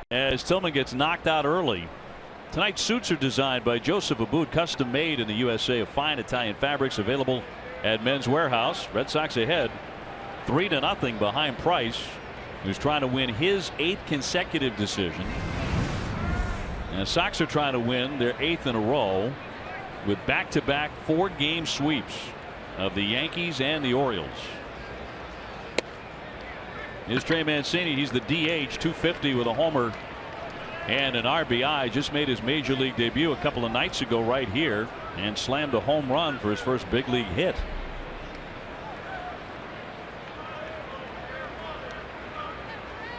As Tillman gets knocked out early. Tonight's suits are designed by Joseph Abboud, custom made in the USA of fine Italian fabrics, available at Men's Warehouse. Red Sox ahead 3-0 behind Price, who's trying to win his 8th consecutive decision. And the Sox are trying to win their 8th in a row with back-to-back 4-game sweeps of the Yankees and the Orioles. Here's Trey Mancini. He's the DH, 250 with a homer and an RBI. Just made his major league debut a couple of nights ago right here and slammed a home run for his first big league hit.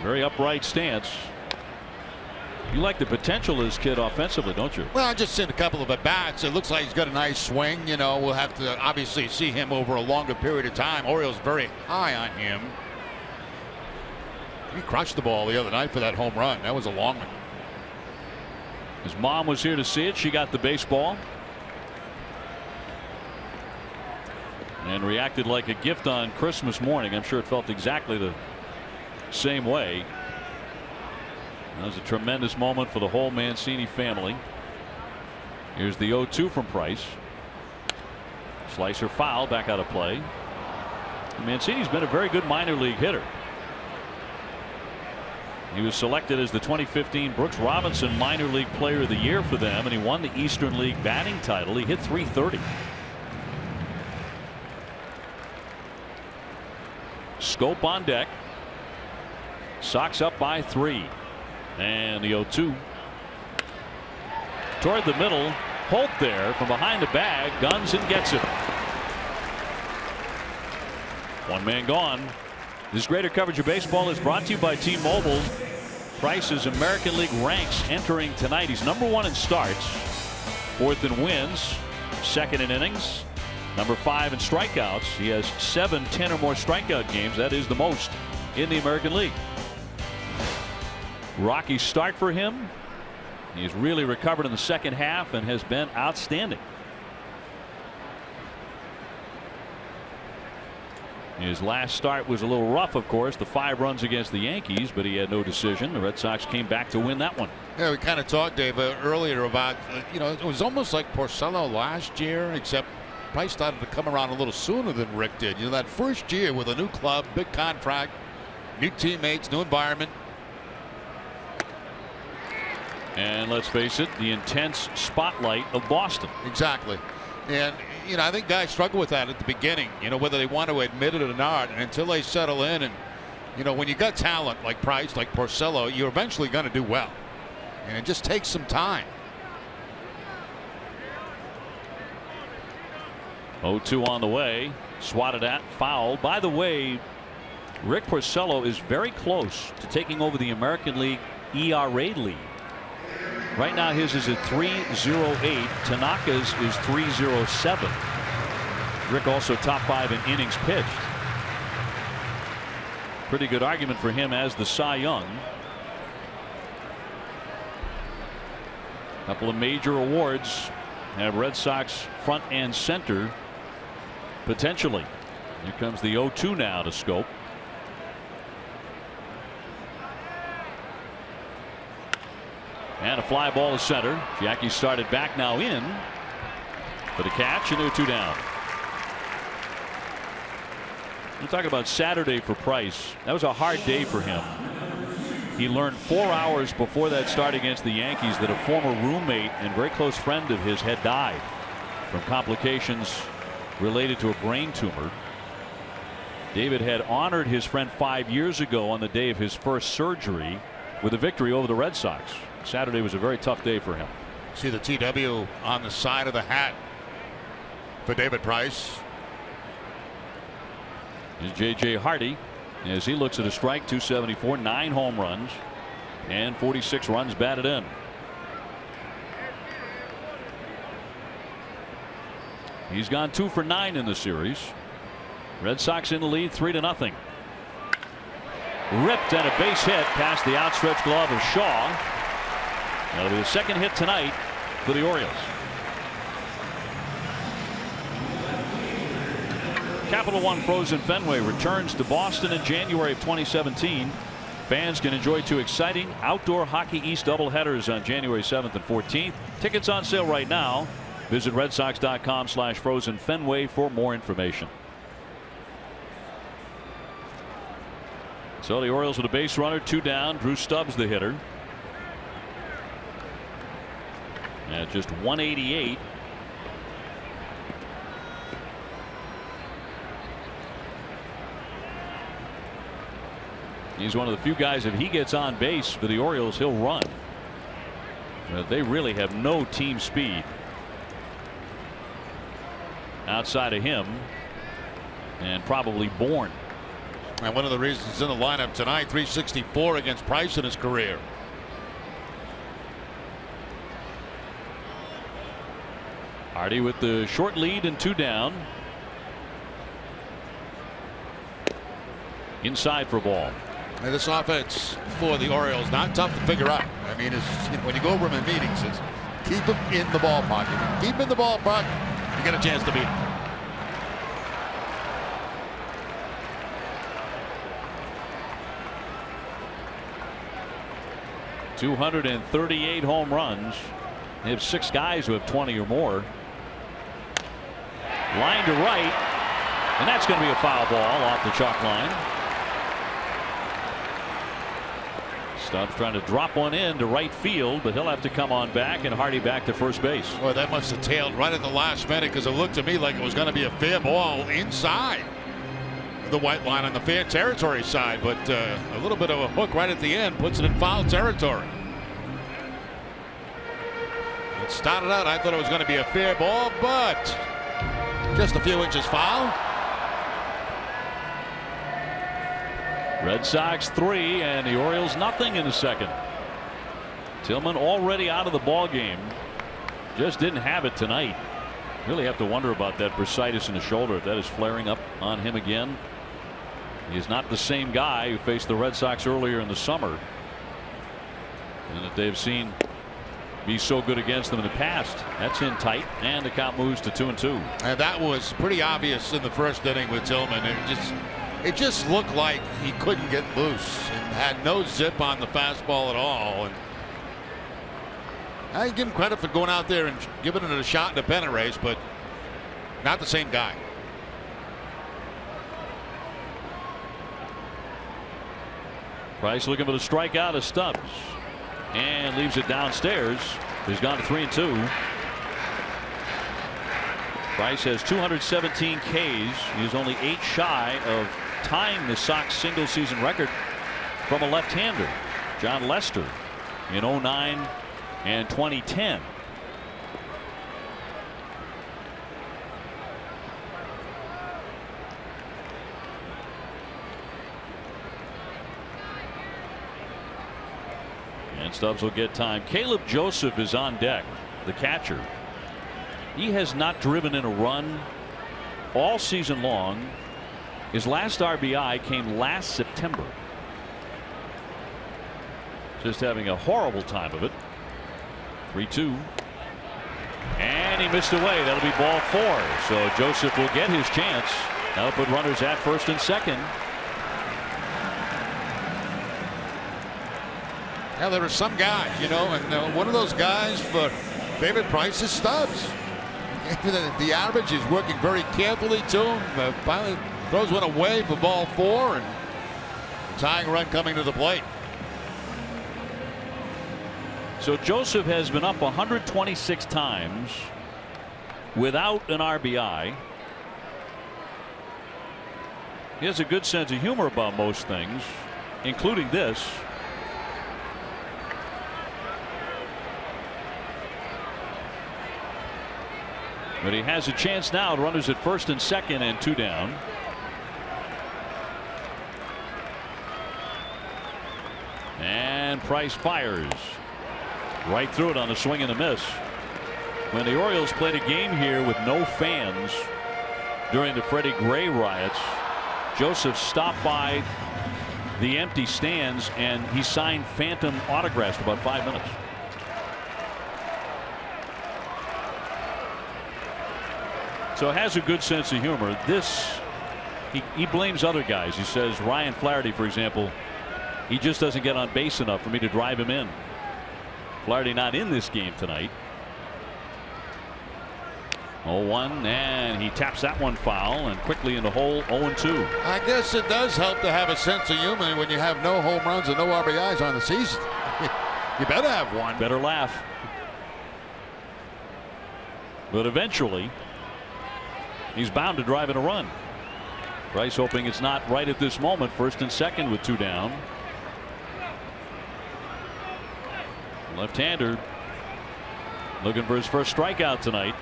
Very upright stance. You like the potential of this kid offensively, don't you? Well, I just seen a couple of at-bats. It looks like he's got a nice swing. You know, we'll have to obviously see him over a longer period of time. Orioles very high on him. He crushed the ball the other night for that home run. That was a long one. His mom was here to see it. She got the baseball and reacted like a gift on Christmas morning. I'm sure it felt exactly the same way. That was a tremendous moment for the whole Mancini family. Here's the 0-2 from Price. Slicer foul, back out of play. Mancini's been a very good minor league hitter. He was selected as the 2015 Brooks Robinson Minor League Player of the Year for them, and he won the Eastern League batting title. He hit .330. Scope on deck. Sox up by 3. And the 0-2. Toward the middle. Holt there from behind the bag. Guns and gets it. One man gone. This greater coverage of baseball is brought to you by T-Mobile. Price's American League ranks entering tonight. He's #1 in starts, 4th in wins, 2nd in innings, #5 in strikeouts. He has 7 10 or more strikeout games. That is the most in the American League. Rocky start for him. He's really recovered in the second half and has been outstanding. His last start was a little rough, of course, the 5 runs against the Yankees, but he had no decision. The Red Sox came back to win that one. Yeah, we kind of talked, Dave, earlier about, you know, it was almost like Porcello last year, except Price started to come around a little sooner than Rick did. You know, that first year with a new club, big contract, new teammates, new environment. And let's face it, the intense spotlight of Boston. Exactly. And, you know, I think guys struggle with that at the beginning, you know, whether they want to admit it or not. And until they settle in, and, you know, when you got talent like Price, like Porcello, you're eventually going to do well. And it just takes some time. 0-2 on the way. Swatted at, fouled. By the way, Rick Porcello is very close to taking over the American League ERA lead. Right now his is at 3.08. Tanaka's is 3.07. Rick also top 5 in innings pitched. Pretty good argument for him as the Cy Young. Couple of major awards have Red Sox front and center potentially. Here comes the 0-2 now to Schoop. And a fly ball to center. Jackie started back now in for the catch, and 0-2 down. We're talking about Saturday for Price. That was a hard day for him. He learned 4 hours before that start against the Yankees that a former roommate and very close friend of his had died from complications related to a brain tumor. David had honored his friend 5 years ago on the day of his first surgery with a victory over the Red Sox. Saturday was a very tough day for him. See the TW on the side of the hat for David Price. Is J.J. Hardy as he looks at a strike. 274, 9 home runs and 46 runs batted in. He's gone 2 for 9 in the series. Red Sox in the lead 3-0. Ripped and a base hit past the outstretched glove of Shaw. That'll be the second hit tonight for the Orioles. Capital One Frozen Fenway returns to Boston in January of 2017. Fans can enjoy 2 exciting outdoor Hockey East doubleheaders on January 7th and 14th. Tickets on sale right now. Visit redsox.com/frozenfenway for more information. So the Orioles with a base runner, 2 down. Drew Stubbs the hitter. At just 188. He's one of the few guys, if he gets on base for the Orioles, he'll run. They really have no team speed outside of him and probably Bourne. And one of the reasons he's in the lineup tonight, 364 against Price in his career. Hardy with the short lead and 2 down. Inside for a ball. And this offense for the Orioles, not tough to figure out. I mean, it's, when you go over them in meetings, it's keep them in the ballpark. If you keep them in the ballpark, you get a chance to beat them. .238 home runs. They have 6 guys who have 20 or more. Line to right, and that's going to be a foul ball off the chalk line. Stubbs trying to drop one in to right field, but he'll have to come on back, and Hardy back to first base. Boy, that must have tailed right at the last minute, because it looked to me like it was going to be a fair ball inside the white line on the fair territory side, but a little bit of a hook right at the end puts it in foul territory. It started out, I thought it was going to be a fair ball, but just a few inches foul. Red Sox 3 and the Orioles nothing in the second. Tillman already out of the ball game. Just didn't have it tonight. Really have to wonder about that bursitis in the shoulder, if that is flaring up on him again. He is not the same guy who faced the Red Sox earlier in the summer, and that they've seen be so good against them in the past. That's in tight, and the count moves to 2-2. And that was pretty obvious in the first inning with Tillman. It just looked like he couldn't get loose and had no zip on the fastball at all. And I give him credit for going out there and giving it a shot in a pennant race, but Not the same guy. Price looking for the strikeout of Stubbs and leaves it downstairs. He's gone to 3-2. Price has 217 Ks. He's only 8 shy of tying the Sox single season record from a left-hander, John Lester, in 2009 and 2010. And Stubbs will get time. Caleb Joseph is on deck, the catcher. He has not driven in a run all season long. His last RBI came last September. Just having a horrible time of it. 3-2. And he missed away. That'll be ball 4. So Joseph will get his chance. Now put runners at first and second. Yeah, there are some guys, you know, and one of those guys for David Price is Stubbs. The average is working very carefully to him. Finally throws one away for ball 4, and tying run coming to the plate. So Joseph has been up 126 times without an RBI. He has a good sense of humor about most things, including this. But he has a chance now. Runners at first and second and 2 down. And Price fires right through it on a swing and a miss. When the Orioles played a game here with no fans during the Freddie Gray riots, Joseph stopped by the empty stands and he signed phantom autographs for about 5 minutes. So has a good sense of humor. He blames other guys. He says Ryan Flaherty, for example, he just doesn't get on base enough for me to drive him in. Flaherty not in this game tonight. 0-1, and he taps that one foul and quickly in the hole. 0-2. I guess it does help to have a sense of humor when you have no home runs and no RBIs on the season. You better have one. Better laugh. But eventually he's bound to drive in a run. Price hoping it's not right at this moment. First and second with 2 down. Left-hander looking for his first strikeout tonight.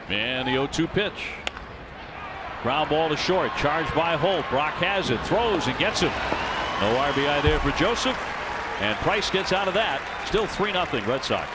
And the 0-2 pitch. Ground ball to short. Charged by Holt. Brock has it. Throws and gets him. No RBI there for Joseph. And Price gets out of that. Still 3-0 Red Sox.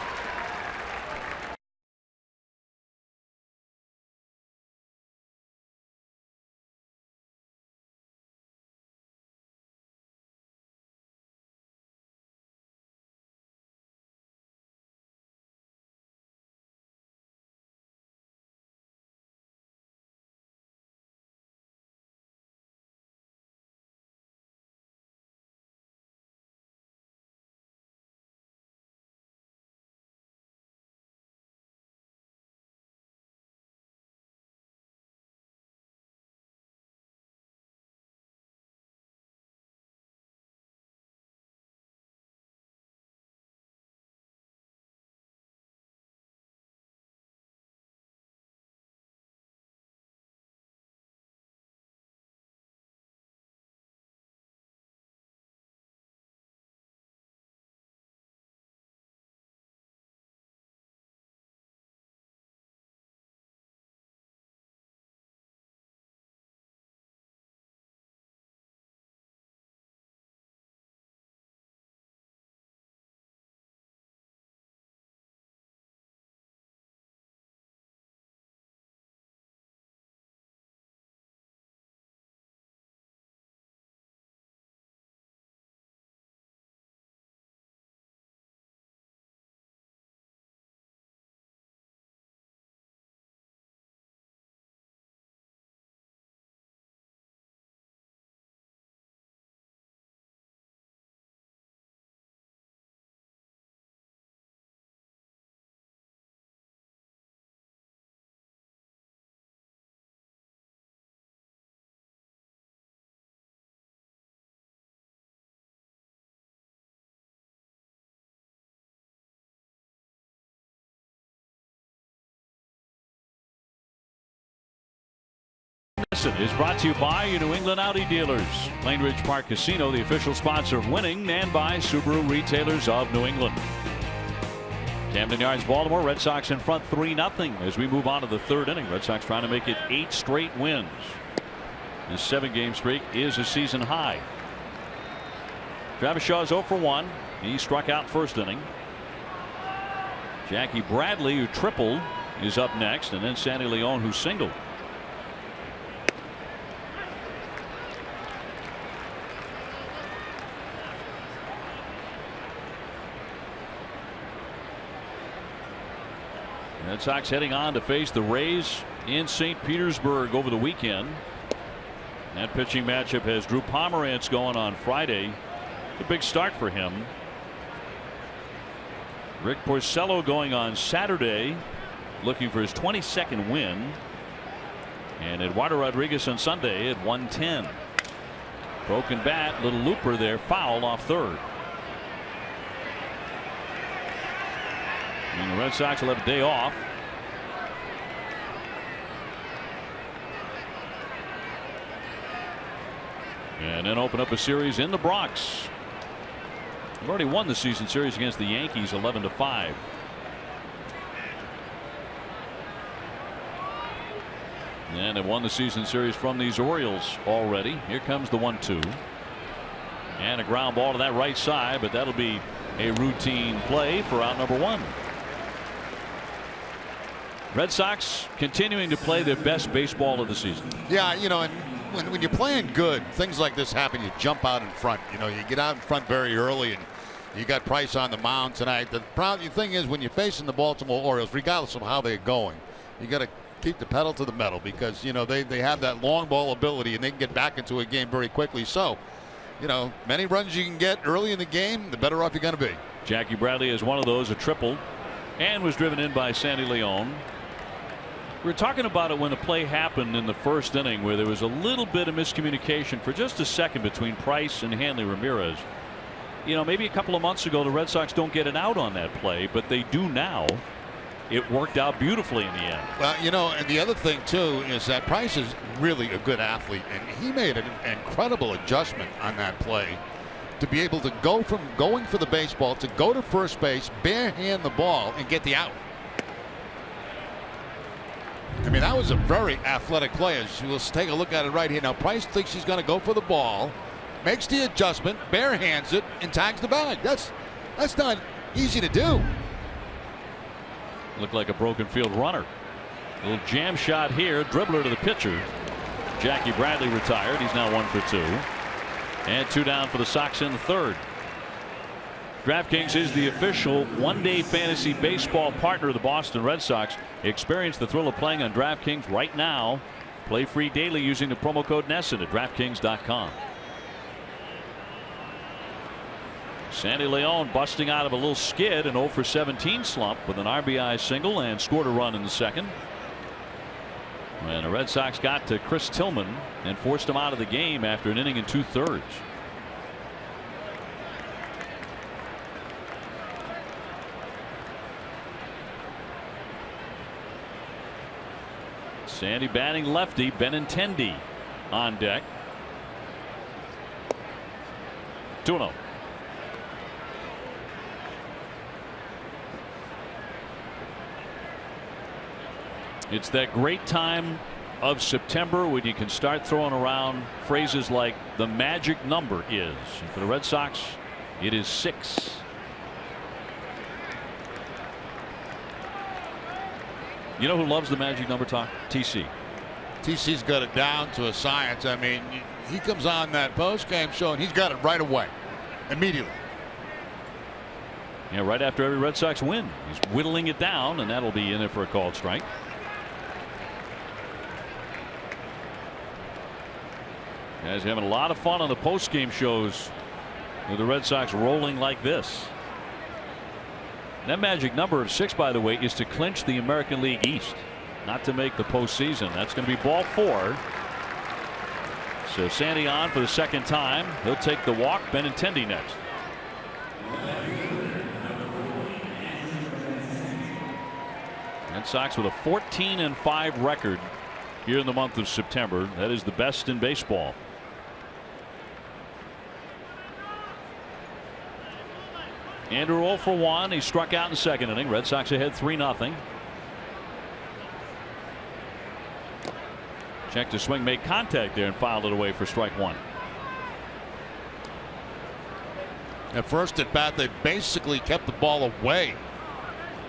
Is brought to you by your New England Audi dealers, Plainridge Park Casino, the official sponsor of Winning, and by Subaru Retailers of New England. Camden Yards, Baltimore. Red Sox in front 3-0 as we move on to the third inning. Red Sox trying to make it 8 straight wins. This 7-game streak is a season high. Travis Shaw is 0 for 1. He struck out first inning. Jackie Bradley, who tripled, is up next, and then Sandy Leon, who singled. Red Sox heading on to face the Rays in St. Petersburg over the weekend. That pitching matchup has Drew Pomerantz going on Friday. It's a big start for him. Rick Porcello going on Saturday, looking for his 22nd win. And Eduardo Rodriguez on Sunday at 110. Broken bat, little looper there, foul off third. And the Red Sox will have a day off. And then open up a series in the Bronx. They've already won the season series against the Yankees 11-5. And they've won the season series from these Orioles already. Here comes the 1-2. And a ground ball to that right side, but that'll be a routine play for out number 1. Red Sox continuing to play their best baseball of the season. Yeah, you know, and when you're playing good, things like this happen. You jump out in front. You know, you get out in front very early, and you got Price on the mound tonight. The thing is, when you're facing the Baltimore Orioles, regardless of how they're going, you got to keep the pedal to the metal because, you know, they have that long ball ability, and they can get back into a game very quickly. So, you know, many runs you can get early in the game, the better off you're going to be. Jackie Bradley is one of those, a triple, and was driven in by Sandy Leon. We were talking about it when the play happened in the first inning where there was a little bit of miscommunication for just a second between Price and Hanley Ramirez. You know, maybe a couple of months ago the Red Sox don't get an out on that play, but they do now. It worked out beautifully in the end. Well, you know, and the other thing too is that Price is really a good athlete, and he made an incredible adjustment on that play to be able to go from going for the baseball to go to first base, barehand the ball, and get the out. I mean, that was a very athletic play. Let's take a look at it right here. Now, Price thinks he's going to go for the ball, makes the adjustment, barehands it, and tags the bag. That's not easy to do. Looked like a broken field runner. A little jam shot here, dribbler to the pitcher. Jackie Bradley retired. He's now 1 for 2. And 2 down for the Sox in the third. DraftKings is the official one-day fantasy baseball partner of the Boston Red Sox. Experience the thrill of playing on DraftKings right now. Play free daily using the promo code NESSN at DraftKings.com. Sandy Leon busting out of a little skid, an 0 for 17 slump with an RBI single and scored a run in the second. And the Red Sox got to Chris Tillman and forced him out of the game after an inning and 2/3. Sandy batting lefty. Benintendi on deck. 2-0. It's that great time of September when you can start throwing around phrases like the magic number is. And for the Red Sox, it is 6. You know who loves the magic number, talk? TC. TC's got it down to a science. I mean, he comes on that post-game show and he's got it right away, immediately. Yeah, right after every Red Sox win, he's whittling it down, and that'll be in there for a called strike. Guys having a lot of fun on the post-game shows with the Red Sox rolling like this. That magic number of 6, by the way, is to clinch the American League East, not to make the postseason. That's going to be ball 4. So Sandy on for the second time. He'll take the walk. Benintendi next. Red Sox with a 14-5 record here in the month of September. That is the best in baseball. Andrew 0 for 1. He struck out in the second inning. Red Sox ahead 3-0. Checked the swing, made contact there, and fouled it away for strike one. At first at bat, they basically kept the ball away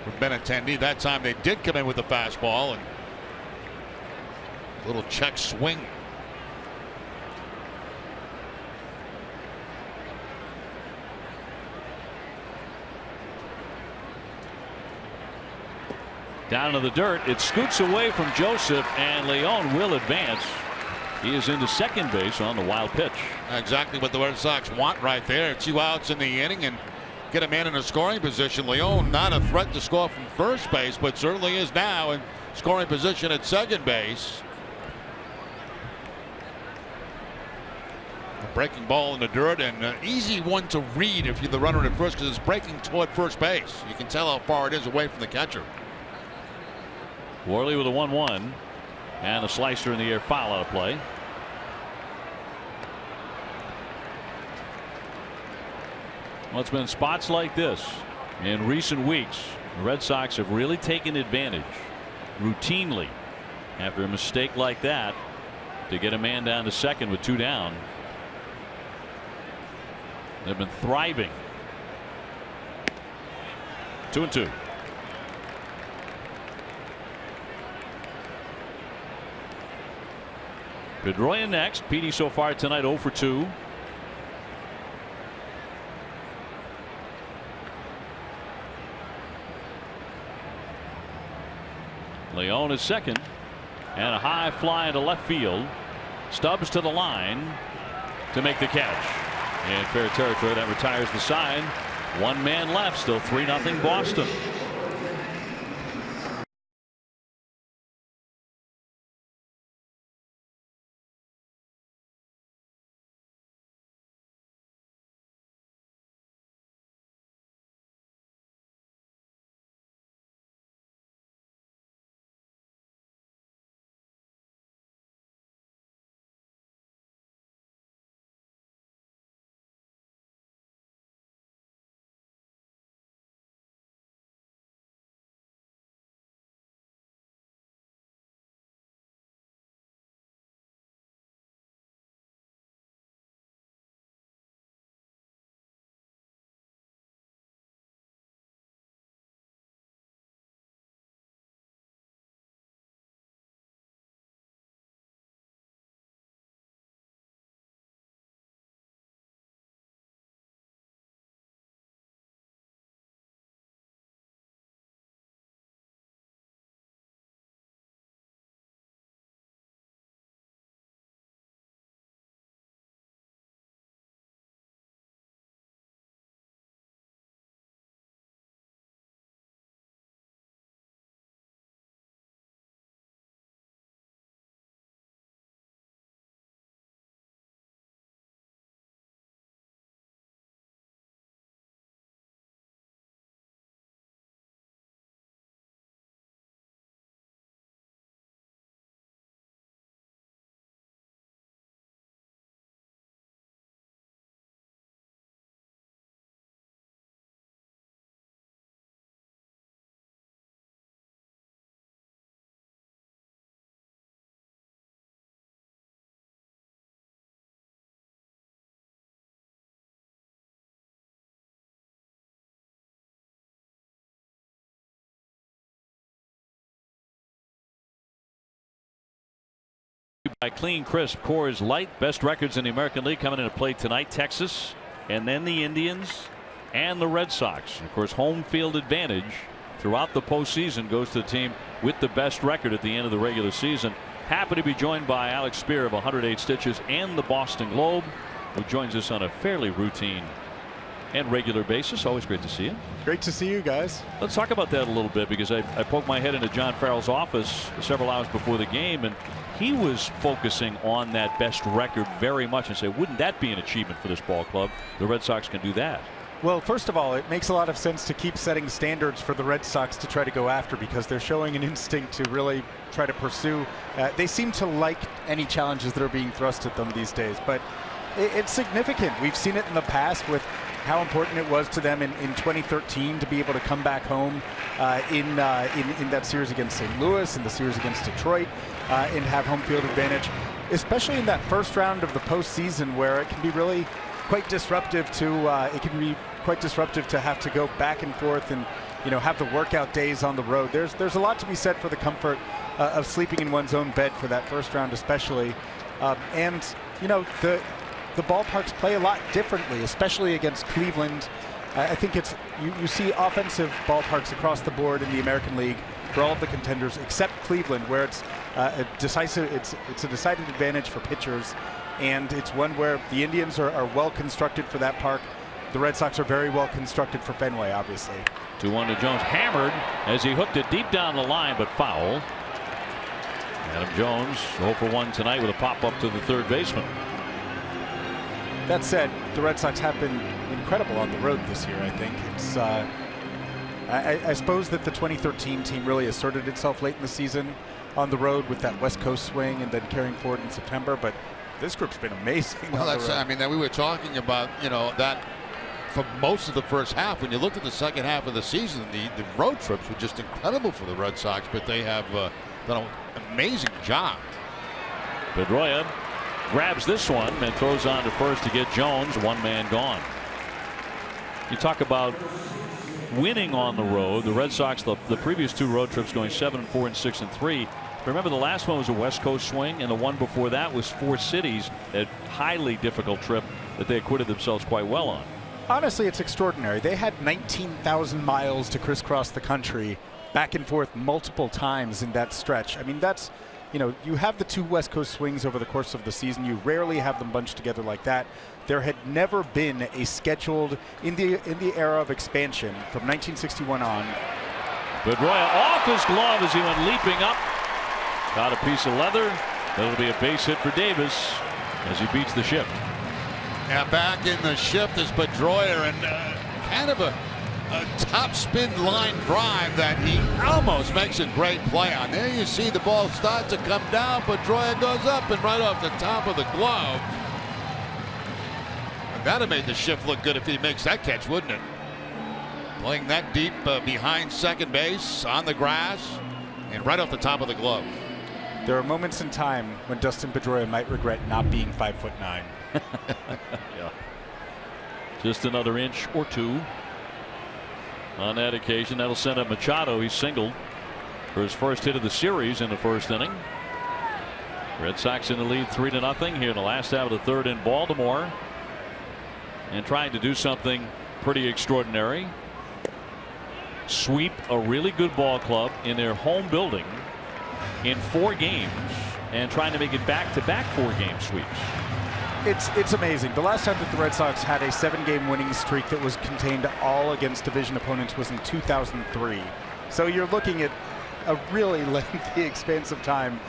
from Benintendi. That time they did come in with the fastball and a little check swing. Down to the dirt. It scoots away from Joseph, and Leon will advance. He is into second base on the wild pitch. Exactly what the Red Sox want right there. 2 outs in the inning and get a man in a scoring position. Leon not a threat to score from first base, but certainly is now in scoring position at second base. A breaking ball in the dirt, and an easy one to read if you're the runner at first, because it's breaking toward first base. You can tell how far it is away from the catcher. Worley with a 1-1 and a slicer in the air, foul out of play. Well, it's been spots like this in recent weeks. The Red Sox have really taken advantage routinely after a mistake like that to get a man down to second with 2 down. They've been thriving. 2-2. Pedroia next. Petey so far tonight 0 for 2. Leon is second, and a high fly into left field. Stubbs to the line to make the catch. In fair territory, that retires the side. 1 man left, still 3-0 Boston. By Clean Crisp, Coors Light, best records in the American League coming into play tonight. Texas, and then the Indians and the Red Sox. And of course, home field advantage throughout the postseason goes to the team with the best record at the end of the regular season. Happy to be joined by Alex Spear of 108 Stitches and the Boston Globe, who joins us on a fairly routine and regular basis. Always great to see you. Great to see you guys. Let's talk about that a little bit, because I poked my head into John Farrell's office several hours before the game, and he was focusing on that best record very much and said, wouldn't that be an achievement for this ball club? The Red Sox can do that. Well, first of all, it makes a lot of sense to keep setting standards for the Red Sox to try to go after, because they're showing an instinct to really try to pursue. They seem to like any challenges that are being thrust at them these days, but it's significant. We've seen it in the past with how important it was to them in 2013 to be able to come back home in that series against St. Louis and the series against Detroit and have home field advantage, especially in that first round of the postseason, where it can be really quite disruptive to have to go back and forth and have the workout days on the road. There's a lot to be said for the comfort of sleeping in one's own bed for that first round, especially, and the ballparks play a lot differently, especially against Cleveland. I think you see offensive ballparks across the board in the American League for all of the contenders except Cleveland, where it's a decided advantage for pitchers. And it's one where the Indians are well constructed for that park. The Red Sox are very well constructed for Fenway, obviously. 2-1 to Jones, hammered as he hooked it deep down the line, but foul. Adam Jones 0 for 1 tonight with a pop up to the third baseman. That said, the Red Sox have been incredible on the road this year. I think it's. I suppose that the 2013 team really asserted itself late in the season on the road with that West Coast swing and then carrying forward in September, but this group's been amazing. Well, we were talking about, that for most of the first half. When you looked at the second half of the season, the road trips were just incredible for the Red Sox, but they have done an amazing job. Pedroia grabs this one and throws on to first to get Jones. One man gone. You talk about winning on the road. The Red Sox, the previous two road trips, going 7-4 and 6-3. Remember, the last one was a West Coast swing, and the one before that was 4 cities, a highly difficult trip that they acquitted themselves quite well on. Honestly, it's extraordinary. They had 19,000 miles to crisscross the country back and forth multiple times in that stretch. I mean, that's, you have the 2 West Coast swings over the course of the season. You rarely have them bunched together like that. There had never been a scheduled, in the era of expansion from 1961 on. Pedroia off his glove as he went leaping up. Got a piece of leather. That'll be a base hit for Davis as he beats the shift. Yeah, back in the shift is Pedroia, and kind of a top spin line drive that he almost makes a great play on. There you see the ball start to come down. Pedroia goes up and right off the top of the glove. And that'd have made the shift look good if he makes that catch, wouldn't it? Playing that deep behind second base on the grass and right off the top of the glove. There are moments in time when Dustin Pedroia might regret not being 5'9". Yeah. Just another inch or two on that occasion. That'll send up Machado. He singled for his first hit of the series in the first inning. Red Sox in the lead 3-0 here in the last half of the third in Baltimore, and trying to do something pretty extraordinary. Sweep a really good ball club in their home building in 4 games and trying to make it back-to-back 4-game sweeps. It's amazing. The last time that the Red Sox had a 7-game winning streak that was contained all against division opponents was in 2003. So you're looking at a really lengthy, expansive time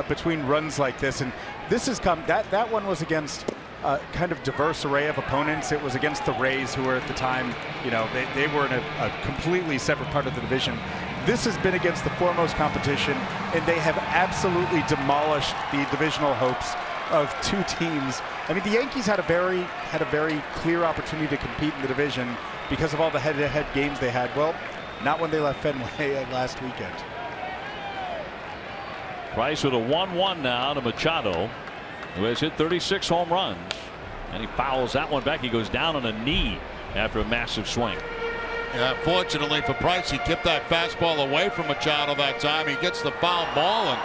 between runs like this, and this has come. That one was against a kind of diverse array of opponents. It was against the Rays, who were at the time, they were in a completely separate part of the division. This has been against the foremost competition, and they have absolutely demolished the divisional hopes of 2 teams. I mean, the Yankees had a very clear opportunity to compete in the division because of all the head-to-head games they had. Well, not when they left Fenway last weekend. Price with a 1-1 now to Machado, who has hit 36 home runs, and he fouls that one back. He goes down on a knee after a massive swing. Yeah, fortunately for Price, he kept that fastball away from Machado that time. He gets the foul ball, and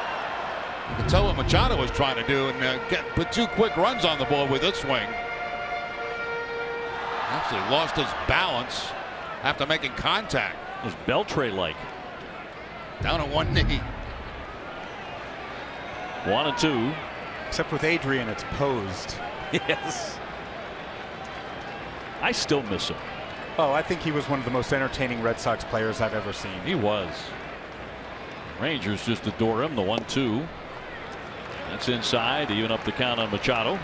you can tell what Machado was trying to do and put 2 quick runs on the board with this swing. Actually lost his balance after making contact. It was Beltre-like. Down on one knee. 1-2. Except with Adrian, it's posed. Yes. I still miss him. Oh, I think he was one of the most entertaining Red Sox players I've ever seen. He was. Rangers just adore him. The 1-2. That's inside to even up the count on Machado.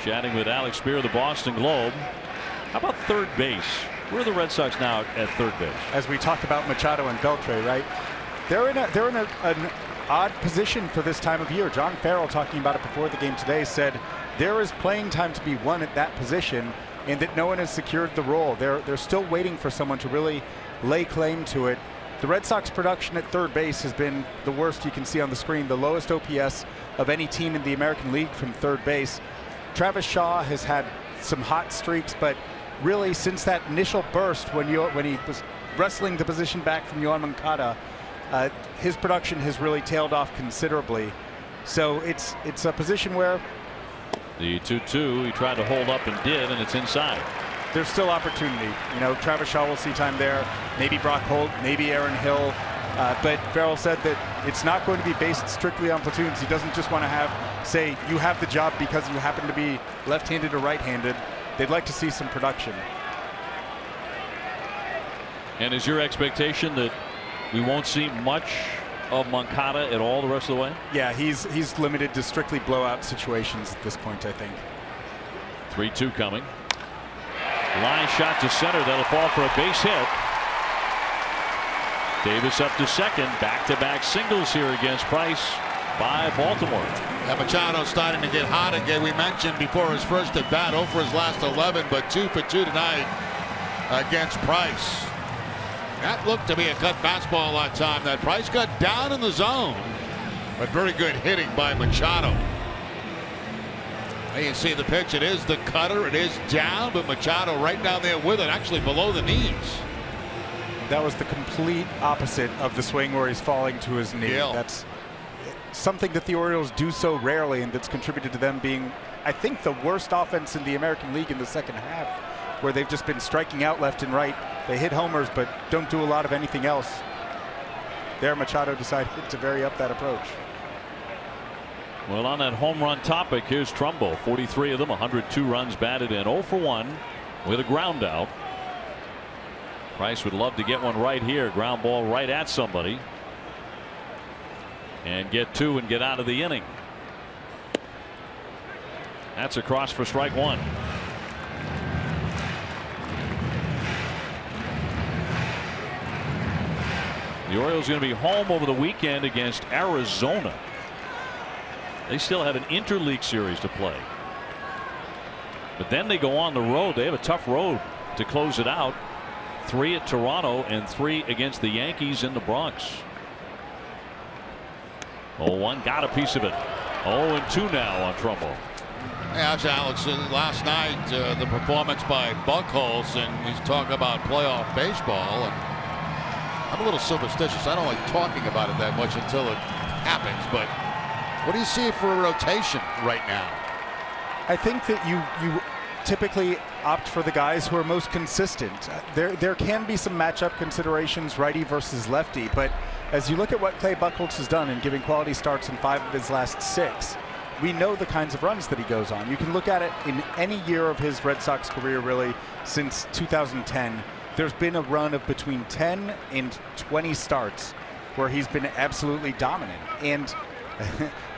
Chatting with Alex Spear of the Boston Globe. How about third base? Where are the Red Sox now at third base? As we talked about Machado and Beltre, right? They're in an odd position for this time of year. John Farrell, talking about it before the game today, said there is playing time to be won at that position, and that no one has secured the role. They're still waiting for someone to really lay claim to it. The Red Sox production at third base has been the worst you can see on the screen, the lowest OPS of any team in the American League from third base. Travis Shaw has had some hot streaks, but really since that initial burst when he was wrestling the position back from Yoan Moncada, his production has really tailed off considerably. So it's a position where the 2-2 he tried to hold up and did, and it's inside. There's still opportunity. You know, Travis Shaw will see time there. Maybe Brock Holt, maybe Aaron Hill. But Farrell said that it's not going to be based strictly on platoons. He doesn't just want to say you have the job because you happen to be left-handed or right-handed. They'd like to see some production. And is your expectation that we won't see much of Moncada at all the rest of the way? Yeah, he's limited to strictly blowout situations at this point, I think. 3-2 coming. Line shot to center. That'll fall for a base hit. Davis up to second. Back-to-back singles here against Price by Baltimore. Yeah, Machado starting to get hot again. We mentioned before his first at bat, 0 for his last 11, but 2 for 2 tonight against Price. That looked to be a cut fastball that time. That Price got down in the zone, but very good hitting by Machado. There you see the pitch. It is the cutter. It is down, but Machado right down there with it, actually below the knees. That was the complete opposite of the swing where he's falling to his knee. Yeah. That's something that the Orioles do so rarely, and that's contributed to them being, I think, the worst offense in the American League in the second half, where they've just been striking out left and right. They hit homers, but don't do a lot of anything else. There, Machado decided to vary up that approach. Well, on that home run topic, here's Trumbo. 43 of them, 102 runs batted in, 0 for 1 with a ground out. Price would love to get one right here. Ground ball right at somebody. And get 2 and get out of the inning. That's across for strike 1. The Orioles are going to be home over the weekend against Arizona. They still have an interleague series to play. But then they go on the road. They have a tough road to close it out. 3 at Toronto and 3 against the Yankees in the Bronx. 0-1, got a piece of it. 0-2 now on Trumbo. Yeah, Alex, last night the performance by Buchholz, and he's talking about playoff baseball. And I'm a little superstitious. I don't like talking about it that much until it happens. But what do you see for a rotation right now? I think that you typically opt for the guys who are most consistent. There can be some matchup considerations, righty versus lefty, but as you look at what Clay Buchholz has done in giving quality starts in 5 of his last 6, we know the kinds of runs that he goes on. You can look at it in any year of his Red Sox career, really, since 2010. There's been a run of between 10 and 20 starts where he's been absolutely dominant. And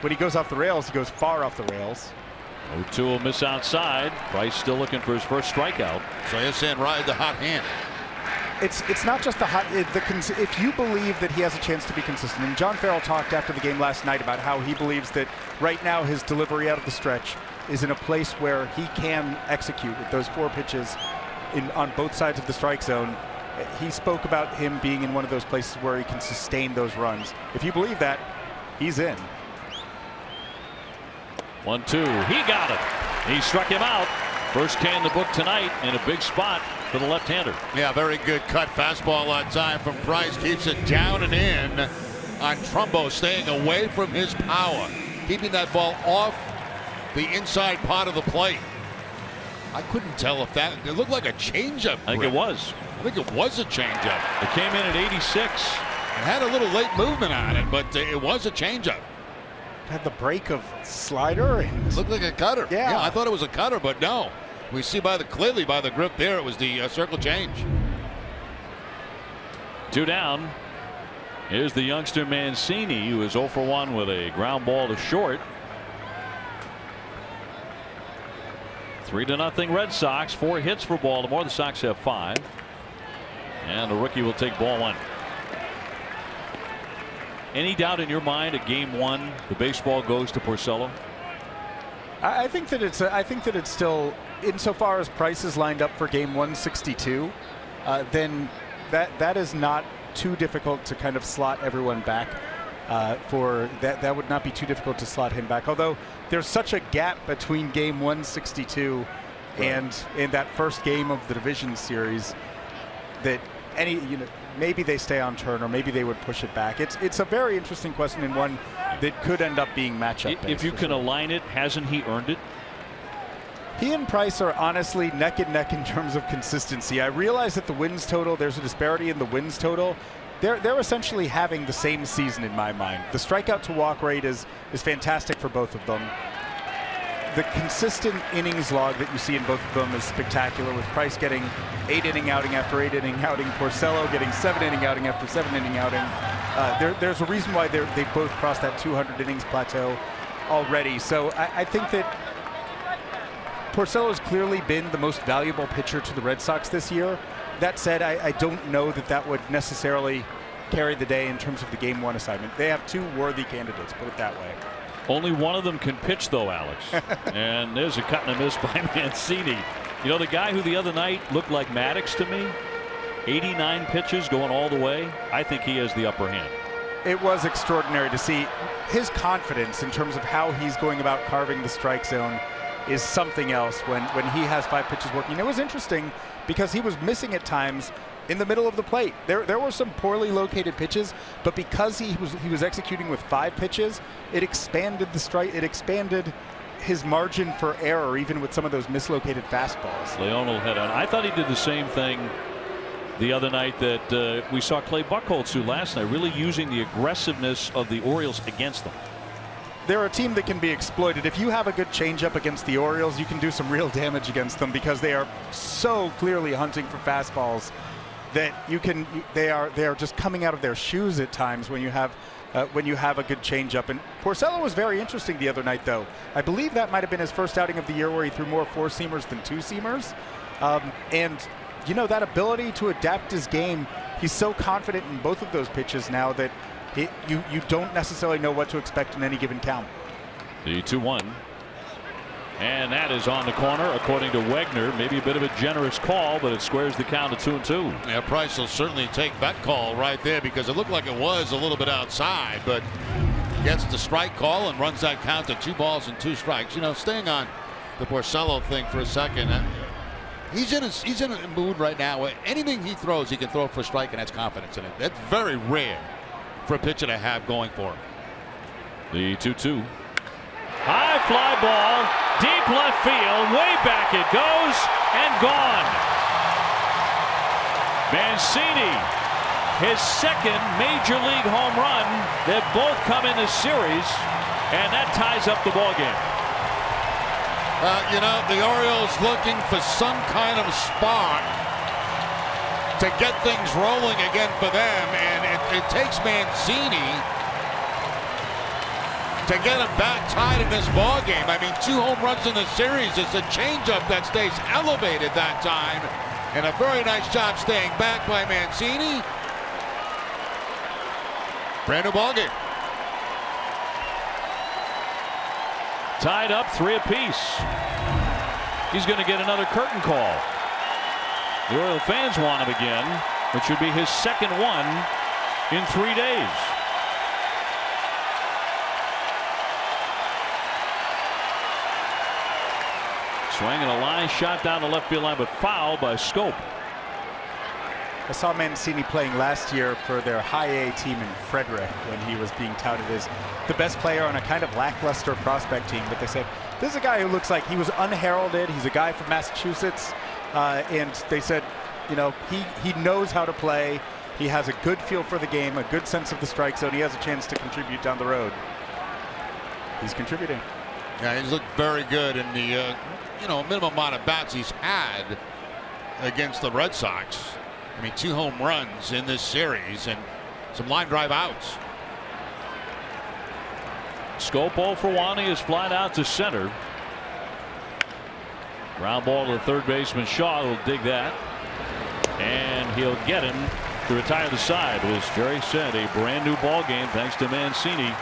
when he goes off the rails, he goes far off the rails. 0-2 will miss outside. Price still looking for his first strikeout. So you're saying ride the hot hand. It's not just the hot. If you believe that he has a chance to be consistent, and John Farrell talked after the game last night about how he believes that right now his delivery out of the stretch is in a place where he can execute with those 4 pitches on both sides of the strike zone. He spoke about him being in one of those places where he can sustain those runs. If you believe that, he's in. 1-2. He got it. He struck him out. First K in the book tonight in a big spot for the left-hander. Yeah, very good cut fastball on time from Price. Keeps it down and in on Trumbo, staying away from his power, keeping that ball off the inside part of the plate. I couldn't tell if it looked like a changeup. I think it was. I think it was a changeup. It came in at 86. It had a little late movement on it, but it was a changeup. Had the break of slider. And looked like a cutter. Yeah, I thought it was a cutter, but no. We see clearly by the grip there, it was the circle change. 2 down. Here's the youngster Mancini, who is 0 for 1 with a ground ball to short. 3-0 Red Sox. 4 hits for Baltimore. The Sox have 5. And the rookie will take ball 1. Any doubt in your mind at game 1 the baseball goes to Porcello? I think that it's still, insofar as Price is lined up for game 162, then that is not too difficult to kind of slot everyone back. For that would not be too difficult to slot him back. Although there's such a gap between game 162 and that first game of the division series that maybe they stay on turn or maybe they would push it back. It's a very interesting question and one that could end up being matchup based. If you can align it, hasn't he earned it? He and Price are honestly neck and neck in terms of consistency. I realize that the wins total, there's a disparity in the wins total. They're essentially having the same season in my mind. The strikeout to walk rate is fantastic for both of them. The consistent innings log that you see in both of them is spectacular, with Price getting 8-inning outing after 8-inning outing, Porcello getting 7-inning outing after 7-inning outing. There's a reason why they both crossed that 200 innings plateau already. So I think that Porcello's clearly been the most valuable pitcher to the Red Sox this year. That said, I don't know that would necessarily carry the day in terms of the game 1 assignment. They have 2 worthy candidates, put it that way. Only one of them can pitch, though, Alex. And there's a cut and a miss by Mancini. You know, the guy who the other night looked like Maddox to me, 89 pitches going all the way, I think he has the upper hand. It was extraordinary to see his confidence in terms of how he's going about carving the strike zone is something else when he has 5 pitches working. It was interesting because he was missing at times in the middle of the plate. There were some poorly located pitches, but because he was executing with 5 pitches, it expanded the strike. It expanded his margin for error, even with some of those mislocated fastballs. Leon will head on. I thought he did the same thing the other night that we saw Clay Buchholz do last night, really using the aggressiveness of the Orioles against them. They're a team that can be exploited. If you have a good changeup against the Orioles, you can do some real damage against them because they are so clearly hunting for fastballs that they are just coming out of their shoes at times when you have a good changeup. And Porcello was very interesting the other night, though. I believe that might have been his first outing of the year where he threw more 4-seamers than 2-seamers. And that ability to adapt his game, he's so confident in both of those pitches now that you don't necessarily know what to expect in any given count. The 2-1. And that is on the corner, according to Wegner. Maybe a bit of a generous call, but it squares the count to 2-2. Yeah, Price will certainly take that call right there because it looked like it was a little bit outside, but gets the strike call and runs that count to 2 balls and 2 strikes. Staying on the Porcello thing for a second. He's in a mood right now where anything he throws, he can throw for a strike and has confidence in it. That's very rare for a pitcher to have going for him. The 2-2. High fly ball, deep left field, way back it goes, and gone. Mancini, his second major league home run. They've both come in this series, and that ties up the ball game. The Orioles looking for some kind of spark to get things rolling again for them, and it takes Mancini to get him back tied in this ball game. I mean, 2 home runs in the series. It's a changeup that stays elevated that time, and a very nice job staying back by Mancini. Brand new ball game. Tied up 3 apiece. He's going to get another curtain call. The Oriole fans want him again, which would be his second one in 3 days. Swinging a line shot down the left field line, but fouled by Schoop. I saw Mancini playing last year for their high A team in Frederick when he was being touted as the best player on a kind of lackluster prospect team. But they said, this is a guy who looks like he was unheralded. He's a guy from Massachusetts. And they said, he knows how to play. He has a good feel for the game, a good sense of the strike zone. He has a chance to contribute down the road. He's contributing. Yeah, he's looked very good in the minimum amount of bats he's had against the Red Sox. I mean, 2 home runs in this series and some line drive outs. Schoop 0 for 1. He is flied out to center. Ground ball to the third baseman. Shaw will dig that. And he'll get him to retire the side. As Jerry said, a brand new ball game thanks to Mancini.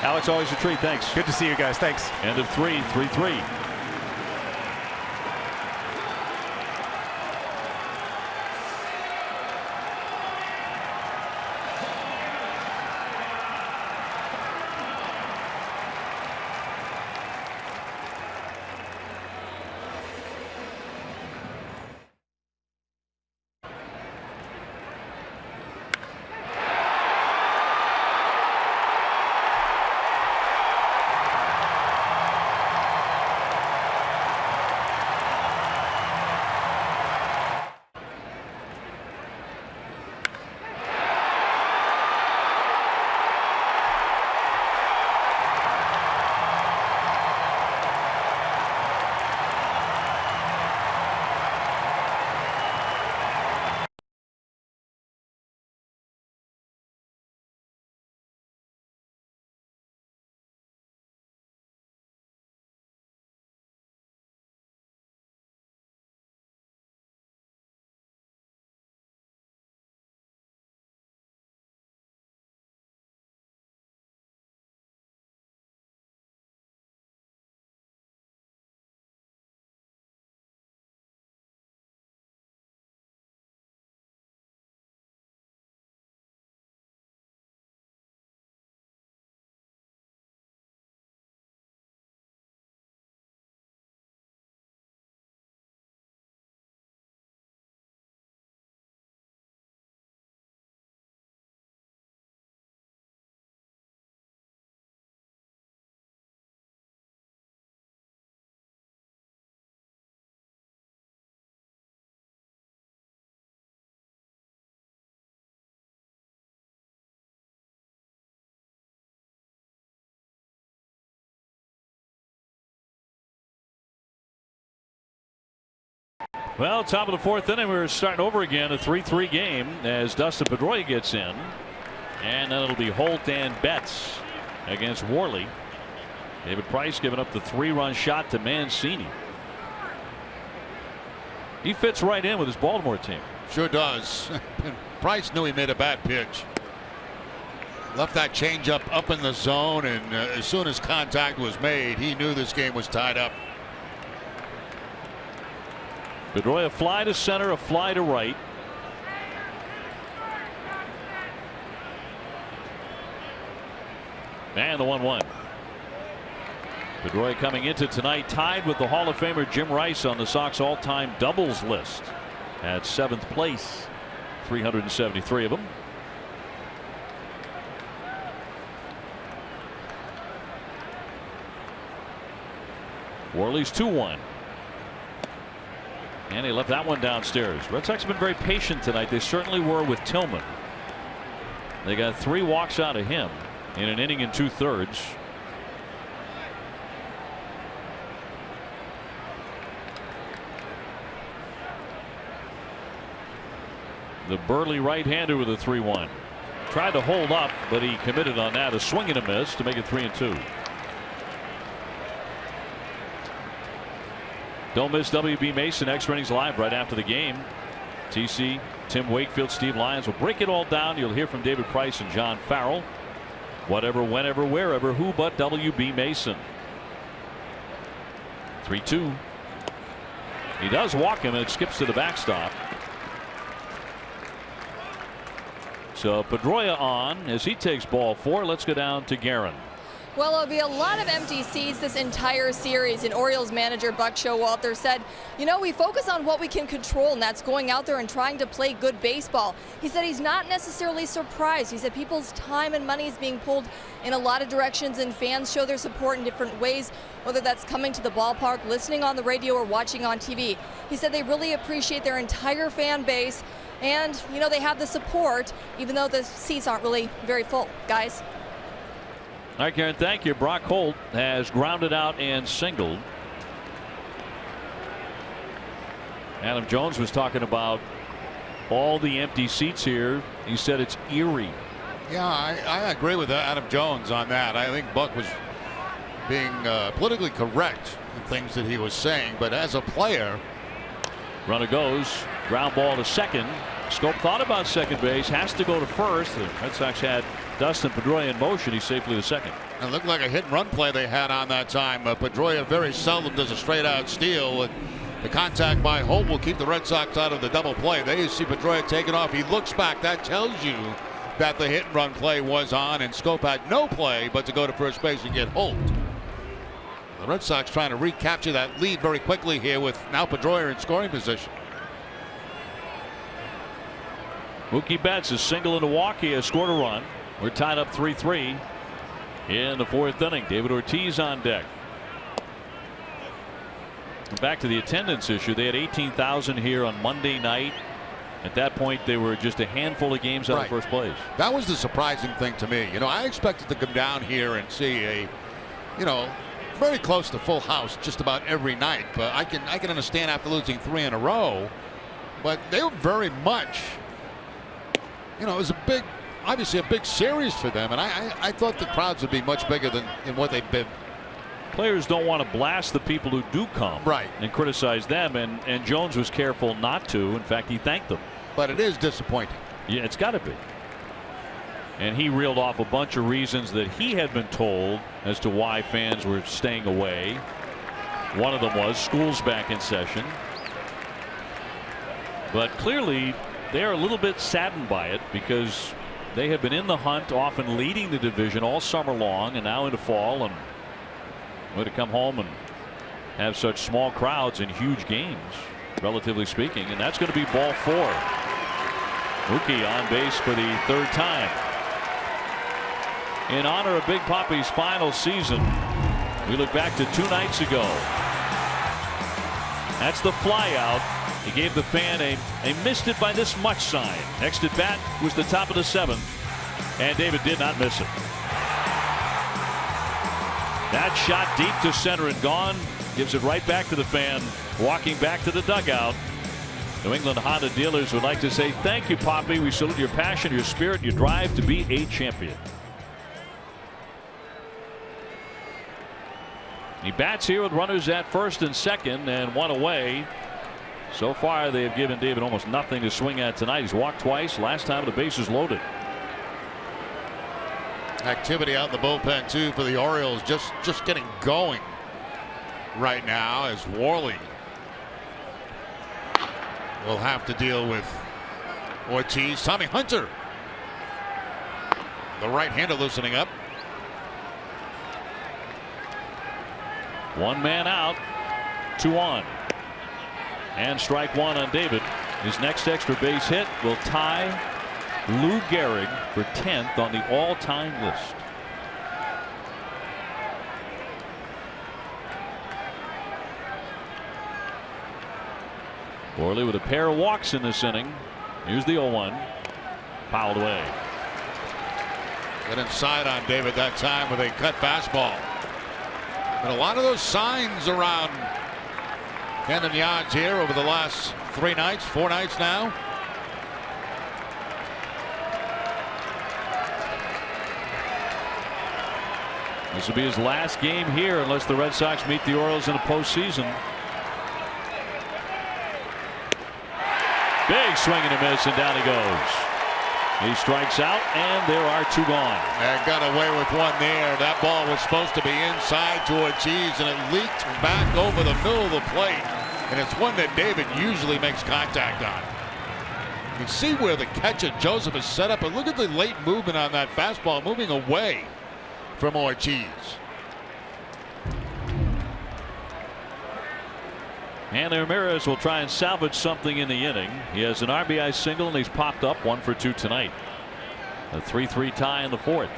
Alex, always a treat. Thanks. Good to see you guys. Thanks. End of 3-3. Well, top of the fourth inning, we're starting over again, a 3-3 game as Dustin Pedroia gets in. And then it'll be Holt and Betts against Worley. David Price giving up the 3-run shot to Mancini. He fits right in with his Baltimore team. Sure does. Price knew he made a bad pitch. Left that changeup up in the zone, and as soon as contact was made, he knew this game was tied up. Pedroia, a fly to center, a fly to right. And the 1-1. Pedroia coming into tonight tied with the Hall of Famer Jim Rice on the Sox all-time doubles list at 7th place. 373 of them. Worley's 2-1. And he left that one downstairs. Red Sox have been very patient tonight. They certainly were with Tillman. They got 3 walks out of him in an inning and 2/3. The burly right-hander with a 3-1. Tried to hold up, but he committed on that. A swing and a miss to make it 3-2. Don't miss WB Mason Extra Innings Live right after the game. TC, Tim Wakefield, Steve Lyons will break it all down. You'll hear from David Price and John Farrell. Whatever, whenever, wherever, who but WB Mason. 3-2. He does walk him and it skips to the backstop. So Pedroia on as he takes ball 4. Let's go down to Guerin. Well, there'll be a lot of empty seats this entire series, and Orioles manager Buck Showalter said, you know, we focus on what we can control, and that's going out there and trying to play good baseball. He said he's not necessarily surprised. He said people's time and money is being pulled in a lot of directions, and fans show their support in different ways, whether that's coming to the ballpark, listening on the radio, or watching on TV. He said they really appreciate their entire fan base, and, you know, they have the support, even though the seats aren't really very full. Guys. All right, Karen, thank you. Brock Holt has grounded out and singled. Adam Jones was talking about all the empty seats here. He said it's eerie. Yeah, I agree with Adam Jones on that. I think Buck was being politically correct in things that he was saying, but as a player. Runner goes, ground ball to second. Schoop thought about second base, has to go to first. The Red Sox had Dustin Pedroia in motion. He's safely to second. It looked like a hit and run play they had on that time. Pedroia very seldom does a straight out steal. The contact by Holt will keep the Red Sox out of the double play. There you see Pedroia taking off. He looks back. That tells you that the hit and run play was on, and Schoop had no play but to go to first base and get Holt. The Red Sox trying to recapture that lead very quickly here with now Pedroia in scoring position. Mookie Betts is single and a walk. He has scored a run. We're tied up 3-3 in the fourth inning. David Ortiz on deck. Back to the attendance issue. They had 18,000 here on Monday night. At that point, they were just a handful of games out of first place. That was the surprising thing to me. You know, I expected to come down here and see a, very close to full house just about every night. But I can understand after losing 3 in a row. But they were very much, it was obviously a big series for them. And I thought the crowds would be much bigger than what they've been. Players don't want to blast the people who do come and criticize them, and Jones was careful not to. In fact, he thanked them. But it is disappointing. Yeah, it's got to be. And he reeled off a bunch of reasons that he had been told as to why fans were staying away. One of them was school's back in session. But clearly they're a little bit saddened by it because they have been in the hunt, often leading the division all summer long, and now into fall, and going to come home and have such small crowds in huge games, relatively speaking. And that's going to be ball 4. Mookie on base for the 3rd time. In honor of Big Papi's final season, we look back to 2 nights ago. That's the flyout. He gave the fan a missed it by this much sign. Next at bat was the top of the 7th, and David did not miss it. That shot deep to center and gone. Gives it right back to the fan. Walking back to the dugout. New England Honda dealers would like to say thank you, Papi. We salute your passion, your spirit, your drive to be a champion. He bats here with runners at first and second and 1 away. So far they have given David almost nothing to swing at tonight. He's walked twice. Last time the bases loaded. Activity out in the bullpen too for the Orioles, just getting going right now, as Worley will have to deal with Ortiz. Tommy Hunter, the right-hander, loosening up. 1 man out, 2 on, and strike 1 on David. His next extra base hit will tie Lou Gehrig for 10th on the all-time list. Worley with a pair of walks in this inning. Here's the 0-1. Fouled away. Get inside on David that time with a cut fastball. And a lot of those signs around Camden Yards here over the last 3 nights, 4 nights now. This will be his last game here unless the Red Sox meet the Orioles in the postseason. Big swing and a miss, and down he goes. He strikes out, and there are 2 gone. And got away with 1 there. That ball was supposed to be inside to Ortiz, and it leaked back over the middle of the plate. And it's one that David usually makes contact on. You can see where the catcher Joseph is set up, and look at the late movement on that fastball, moving away from Ortiz. And Ramirez will try and salvage something in the inning. He has an RBI single, and he's popped up 1 for 2 tonight. A 3-3 tie in the 4th.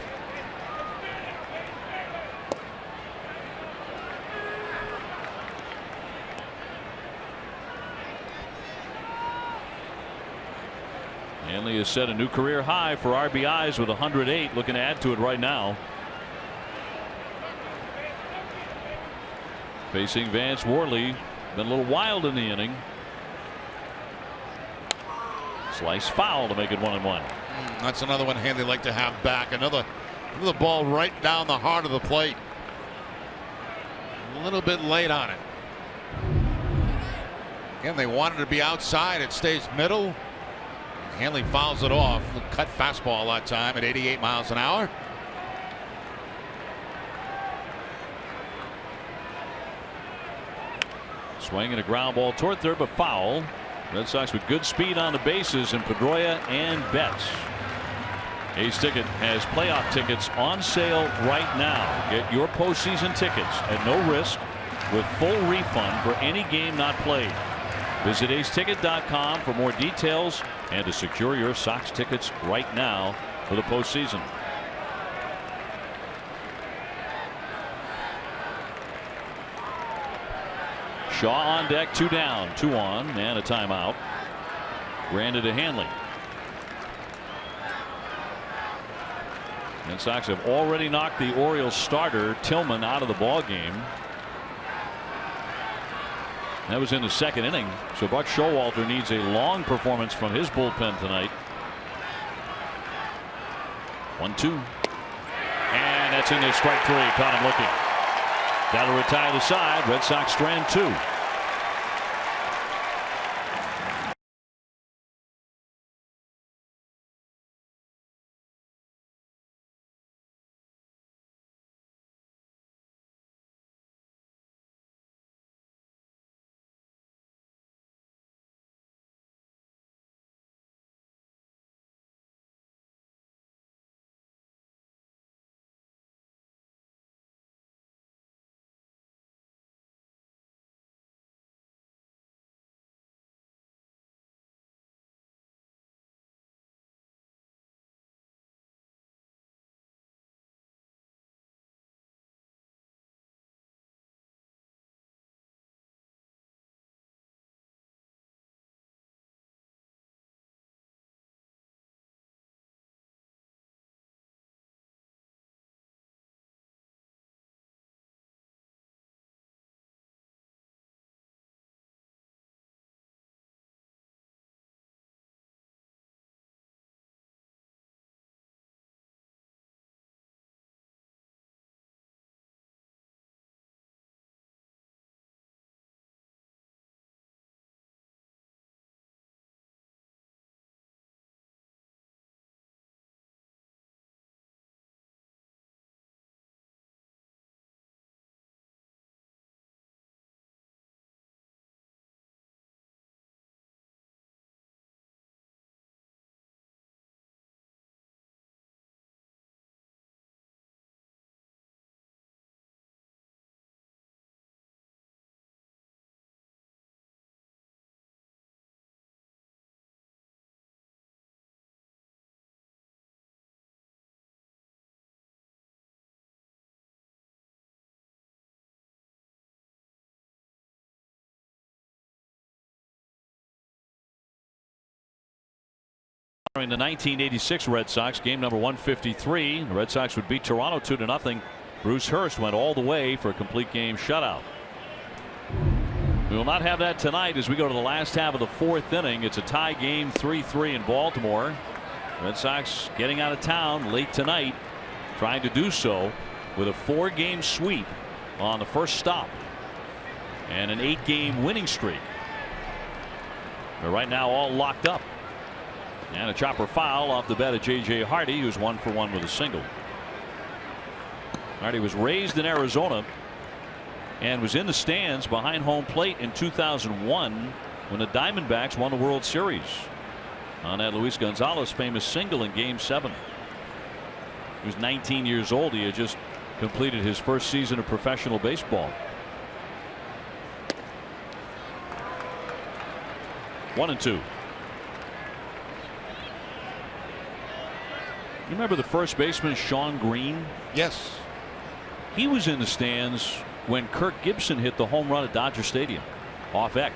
Hanley has set a new career high for RBIs with 108, looking to add to it right now. Facing Vance Worley, been a little wild in the inning. Slice foul to make it 1-1. That's another one Hanley like to have back. Another ball right down the heart of the plate. A little bit late on it. Again, they wanted to be outside. It stays middle. Hanley fouls it off. Cut fastball that time at 88 miles an hour. Swinging a ground ball toward third, but foul. Red Sox with good speed on the bases, and Pedroia and Betts. A's Ticket has playoff tickets on sale right now. Get your postseason tickets at no risk with full refund for any game not played. Visit aceticket.com for more details and to secure your Sox tickets right now for the postseason. Shaw on deck, 2 down, 2 on, and a timeout. Granted to Hanley. And Sox have already knocked the Orioles starter Tillman out of the ball game. That was in the second inning. So Buck Showalter needs a long performance from his bullpen tonight. 1-2. And that's in there, strike 3. Caught him looking. That'll retire the side. Red Sox strand 2. In the 1986 Red Sox, game number 153, the Red Sox would beat Toronto 2-0. Bruce Hurst went all the way for a complete game shutout. We will not have that tonight as we go to the last half of the 4th inning. It's a tie game, 3-3 in Baltimore. Red Sox getting out of town late tonight, trying to do so with a 4-game sweep on the first stop and an 8-game winning streak. They're right now all locked up. And a chopper foul off the bat of J.J. Hardy, who's 1 for 1 with a single. Hardy was raised in Arizona and was in the stands behind home plate in 2001 when the Diamondbacks won the World Series on that Luis Gonzalez famous single in Game 7. He was 19 years old. He had just completed his first season of professional baseball. 1-2. You remember the first baseman Sean Green? Yes. He was in the stands when Kirk Gibson hit the home run at Dodger Stadium off Eck.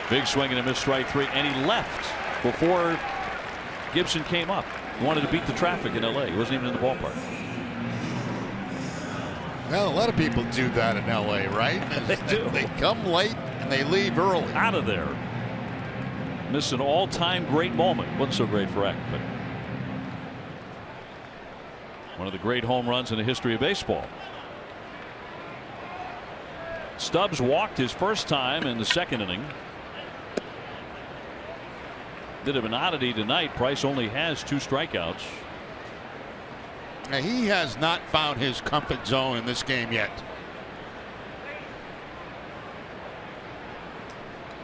Big swing and a miss, strike 3, and he left before Gibson came up. He wanted to beat the traffic in L.A. He wasn't even in the ballpark. Well, a lot of people do that in L.A., right? They do. They come late and they leave early. Out of there. Missed an all-time great moment. Wasn't so great for Eck, but one of the great home runs in the history of baseball. Stubbs walked his first time in the second inning. Bit of an oddity tonight. Price only has 2 strikeouts. Now, he has not found his comfort zone in this game yet.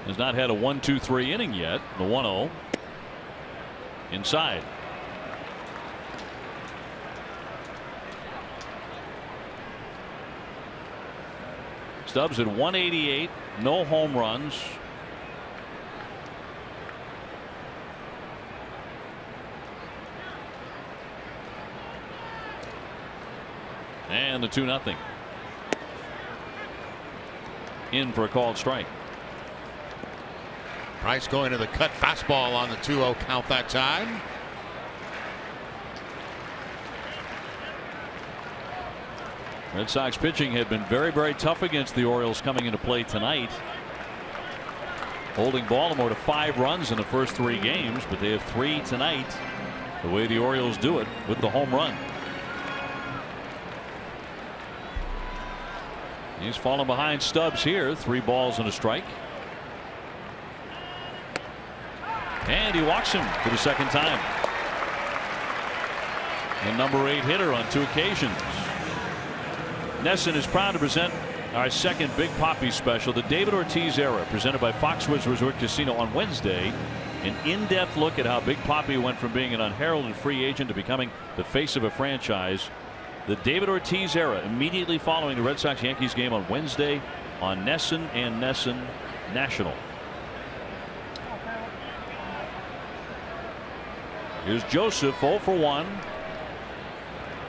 Has not had a 1-2-3 inning yet. The 1-0 inside. Stubbs at 188, no home runs. And the 2-0. In for a called strike. Price going to the cut fastball on the 2-0 count that time. Red Sox pitching had been very, very tough against the Orioles coming into play tonight. Holding Baltimore to 5 runs in the first 3 games, but they have 3 tonight. The way the Orioles do it with the home run. He's fallen behind Stubbs here. 3 balls and a strike. And he walks him for the second time. The number 8 hitter on 2 occasions. NESN is proud to present our second Big Papi special, the David Ortiz Era, presented by Foxwoods Resort Casino on Wednesday. An in-depth look at how Big Papi went from being an unheralded free agent to becoming the face of a franchise. The David Ortiz Era, immediately following the Red Sox-Yankees game on Wednesday on NESN and NESN National. Here's Joseph, 0 for 1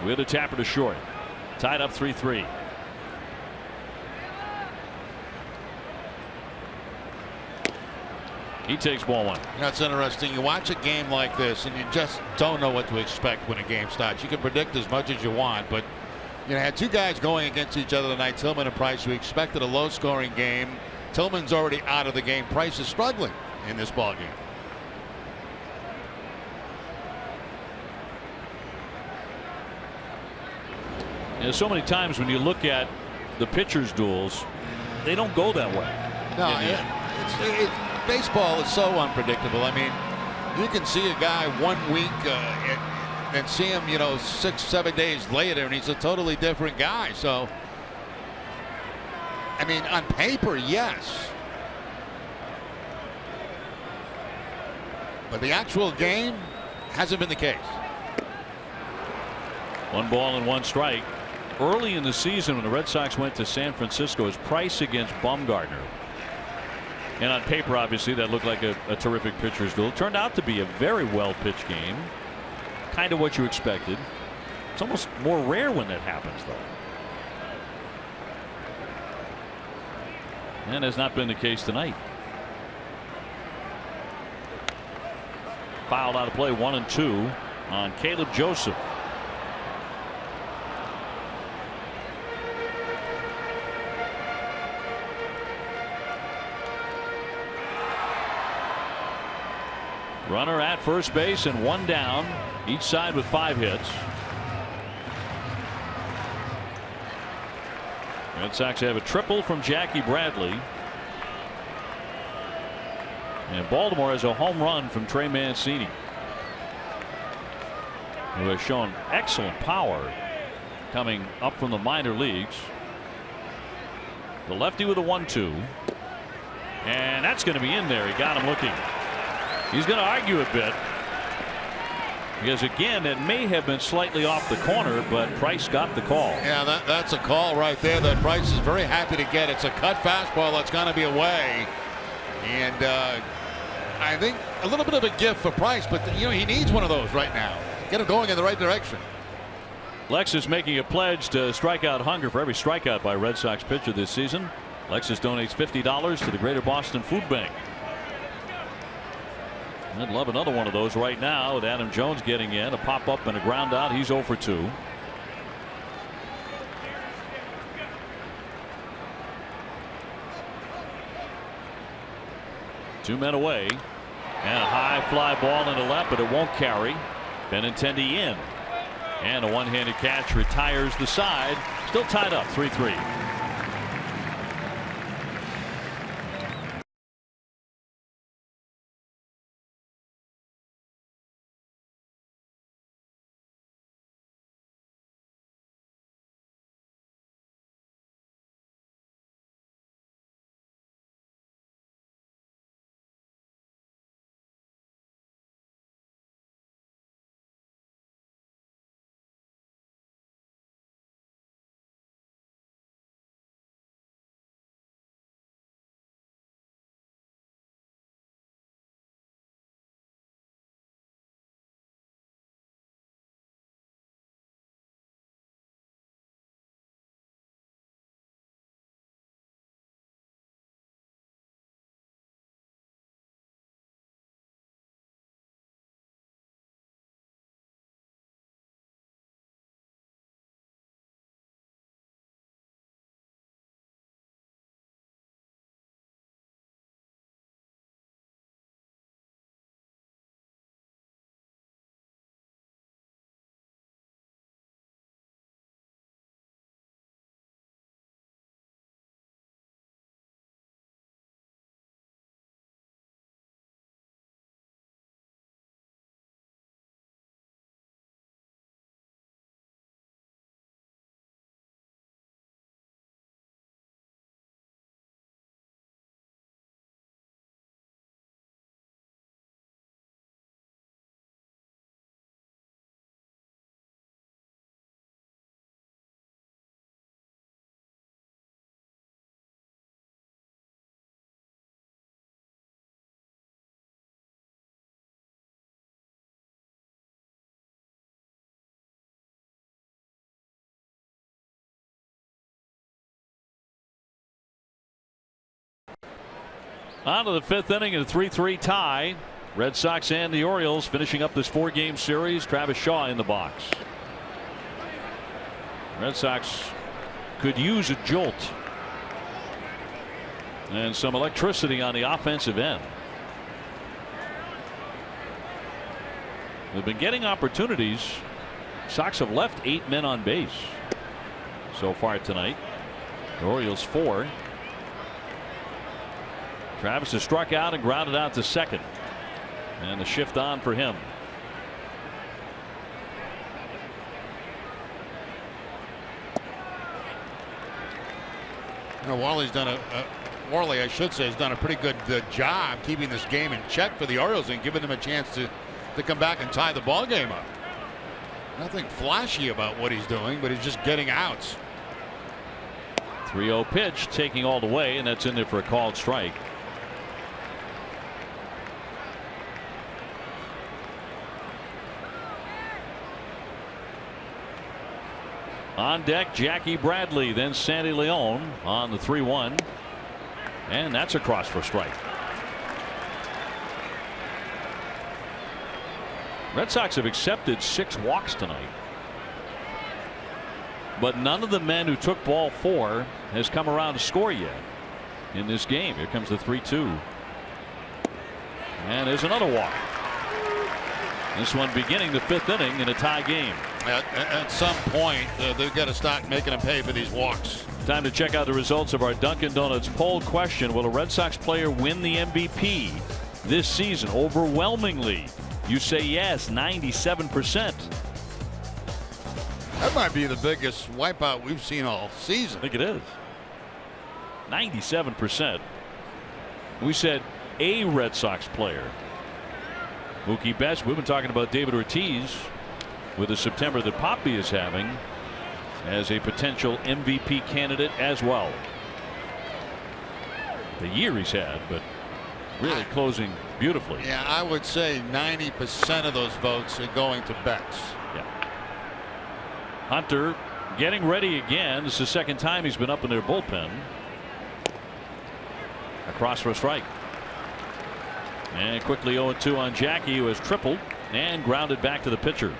with a tapper to short. Tied up 3-3. He takes ball 1. That's interesting. You watch a game like this and you just don't know what to expect when a game starts. You can predict as much as you want, but you had 2 guys going against each other tonight, Tillman and Price. We expected a low scoring game. Tillman's already out of the game. Price is struggling in this ball game. And so many times when you look at the pitchers' duels, they don't go that way. No, baseball is so unpredictable. I mean, you can see a guy 1 week and see him, 6-7 days later, and he's a totally different guy. So, I mean, on paper, yes. But the actual game hasn't been the case. 1 ball and 1 strike. Early in the season when the Red Sox went to San Francisco, as Price against Bumgarner. And on paper, obviously, that looked like a terrific pitcher's duel. It turned out to be a very well-pitched game. Kind of what you expected. It's almost more rare when that happens, though. And has not been the case tonight. Fouled out of play, 1-2 on Caleb Joseph. Runner at first base and 1 down, each side with 5 hits. Red Sox have a triple from Jackie Bradley. And Baltimore has a home run from Trey Mancini, who has shown excellent power coming up from the minor leagues. The lefty with a 1-2. And that's going to be in there. He got him looking. He's going to argue a bit, because again, it may have been slightly off the corner, but Price got the call. Yeah, that's a call right there that Price is very happy to get. It's a cut fastball that's going to be away, and I think a little bit of a gift for Price, but he needs one of those right now. Get him going in the right direction. Lexus making a pledge to strikeout hunger for every strikeout by Red Sox pitcher this season. Lexus donates $50 to the Greater Boston Food Bank. I'd love another one of those right now with Adam Jones getting in. A pop up and a ground out. He's 0 for 2. Two men away. And a high fly ball into left, but it won't carry. Benintendi in. And a one-handed catch retires the side. Still tied up 3-3. On to the 5th inning in a 3-3 tie. Red Sox and the Orioles finishing up this 4-game series. Travis Shaw in the box. Red Sox could use a jolt and some electricity on the offensive end. They've been getting opportunities. Sox have left 8 men on base so far tonight. The Orioles 4. Travis has struck out and grounded out to second. And the shift on for him. You know, Worley, I should say, has done a pretty good job keeping this game in check for the Orioles and giving them a chance to come back and tie the ball game up. Nothing flashy about what he's doing, but he's just getting outs. 3-0 pitch taking all the way, and that's in there for a called strike. On deck, Jackie Bradley, then Sandy Leon on the 3-1. And that's across for a strike. Red Sox have accepted 6 walks tonight. But none of the men who took ball 4 has come around to score yet in this game. Here comes the 3-2. And there's another walk. This one beginning the 5th inning in a tie game. At some point, they've got to start making them pay for these walks. Time to check out the results of our Dunkin' Donuts poll question. Will a Red Sox player win the MVP this season? Overwhelmingly, you say yes, 97%. That might be the biggest wipeout we've seen all season. I think it is. 97%. We said a Red Sox player. Mookie Betts. We've been talking about David Ortiz with the September that Poppy is having as a potential MVP candidate as well. The year he's had, but really closing beautifully. Yeah, I would say 90% of those votes are going to Betts. Yeah. Hunter getting ready again. This is the second time he's been up in their bullpen. Across for a strike. And quickly 0-2 on Jackie, who has tripled and grounded back to the pitcher.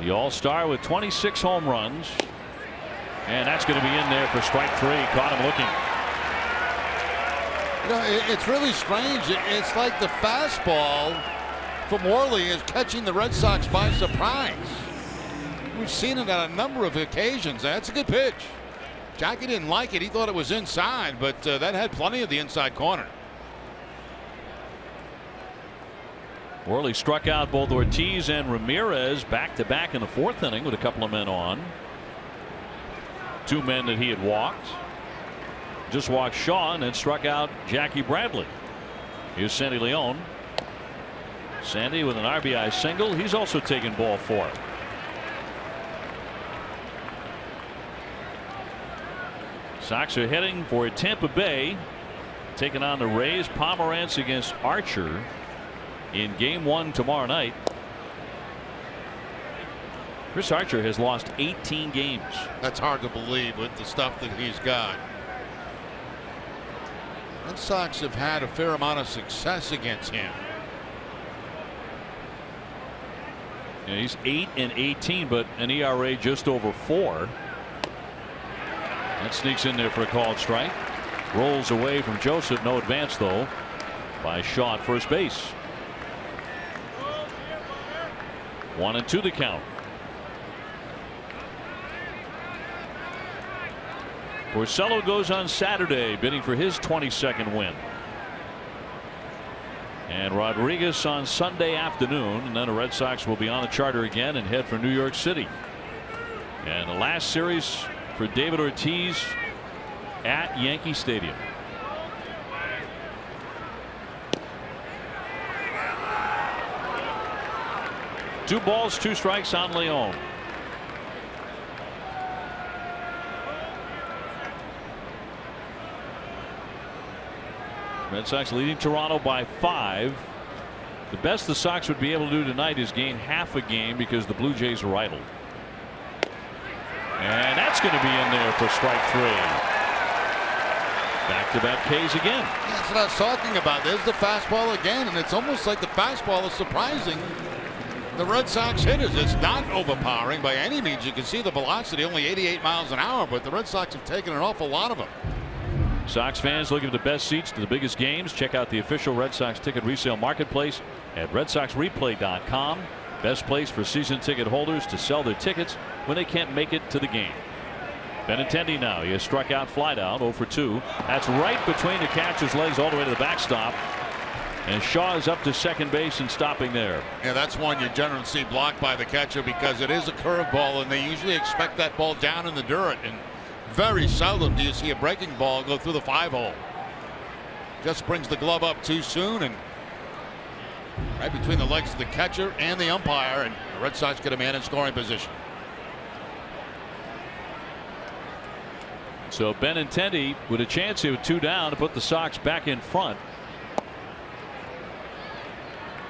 The All-Star with 26 home runs. And that's going to be in there for strike 3. Caught him looking. You know, it's really strange. It's like the fastball from Worley is catching the Red Sox by surprise. We've seen it on a number of occasions. That's a good pitch. Jackie didn't like it. He thought it was inside, but that had plenty of the inside corner. Worley struck out both Ortiz and Ramirez back-to-back in the 4th inning with a couple of men on. 2 men that he had walked. Just walked Shaw and then struck out Jackie Bradley. Here's Sandy Leon. Sandy with an RBI single. He's also taken ball 4. Sox are heading for Tampa Bay, taking on the Rays. Pomerantz against Archer in game 1 tomorrow night. Chris Archer has lost 18 games. That's hard to believe with the stuff that he's got. Red Sox have had a fair amount of success against him. Yeah, he's 8-18, but an ERA just over 4. That sneaks in there for a called strike. Rolls away from Joseph. No advance though by Shaw at first base. 1-2 the count. Porcello goes on Saturday bidding for his 22nd win. And Rodriguez on Sunday afternoon, and then the Red Sox will be on the charter again and head for New York City. And the last series for David Ortiz at Yankee Stadium. Two balls, 2 strikes on Leon. Red Sox leading Toronto by 5. The best the Sox would be able to do tonight is gain half a game because the Blue Jays are idle. And that's going to be in there for strike 3. Back-to-back Ks again. That's what I was talking about. There's the fastball again, and it's almost like the fastball is surprising the Red Sox hitters. It's not overpowering by any means. You can see the velocity, only 88 miles an hour, but the Red Sox have taken an awful lot of them. Sox fans looking for the best seats to the biggest games. Check out the official Red Sox ticket resale marketplace at RedSoxReplay.com. Best place for season ticket holders to sell their tickets when they can't make it to the game. Benintendi now. He has struck out, flied out, 0 for 2. That's right between the catcher's legs all the way to the backstop. And Shaw is up to second base and stopping there. Yeah, that's one you generally see blocked by the catcher because it is a curveball, and they usually expect that ball down in the dirt. And very seldom do you see a breaking ball go through the 5-hole. Just brings the glove up too soon, and right between the legs of the catcher and the umpire, and the Red Sox get a man in scoring position. So Benintendi with a chance here with 2 down to put the Sox back in front.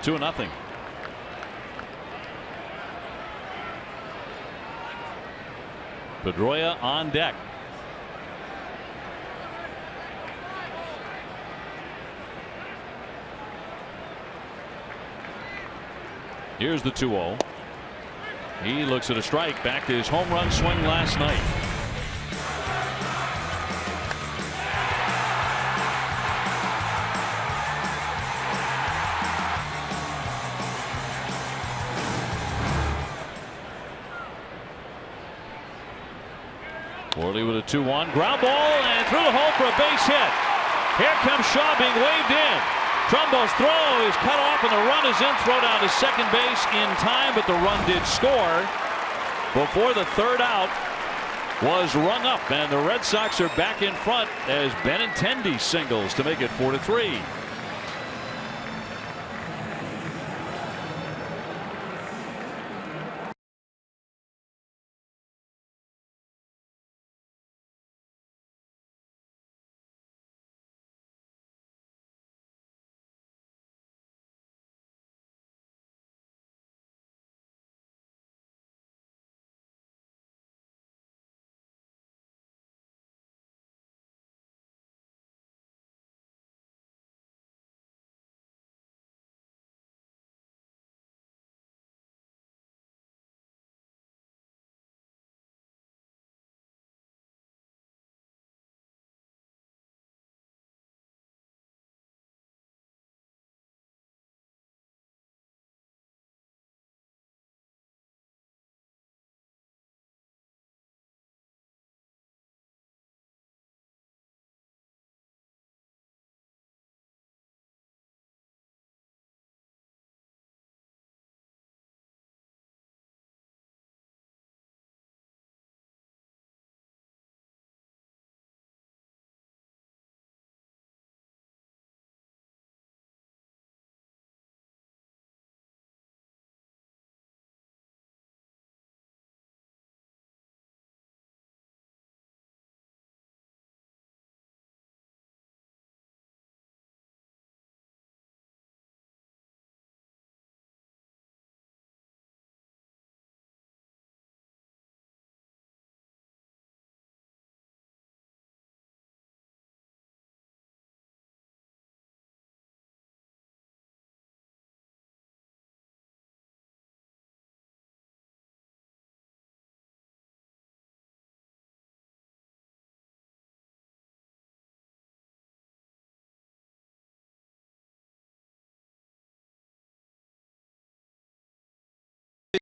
2-0. Pedroia on deck. Here's the 2-0. He looks at a strike, back to his home run swing last night. Worley with a 2-1 ground ball and through the hole for a base hit. Here comes Shaw being waved in. Trumbo's throw is cut off and the run is in. Throw down to second base in time, but the run did score before the third out was rung up, and the Red Sox are back in front as Benintendi singles to make it 4-3.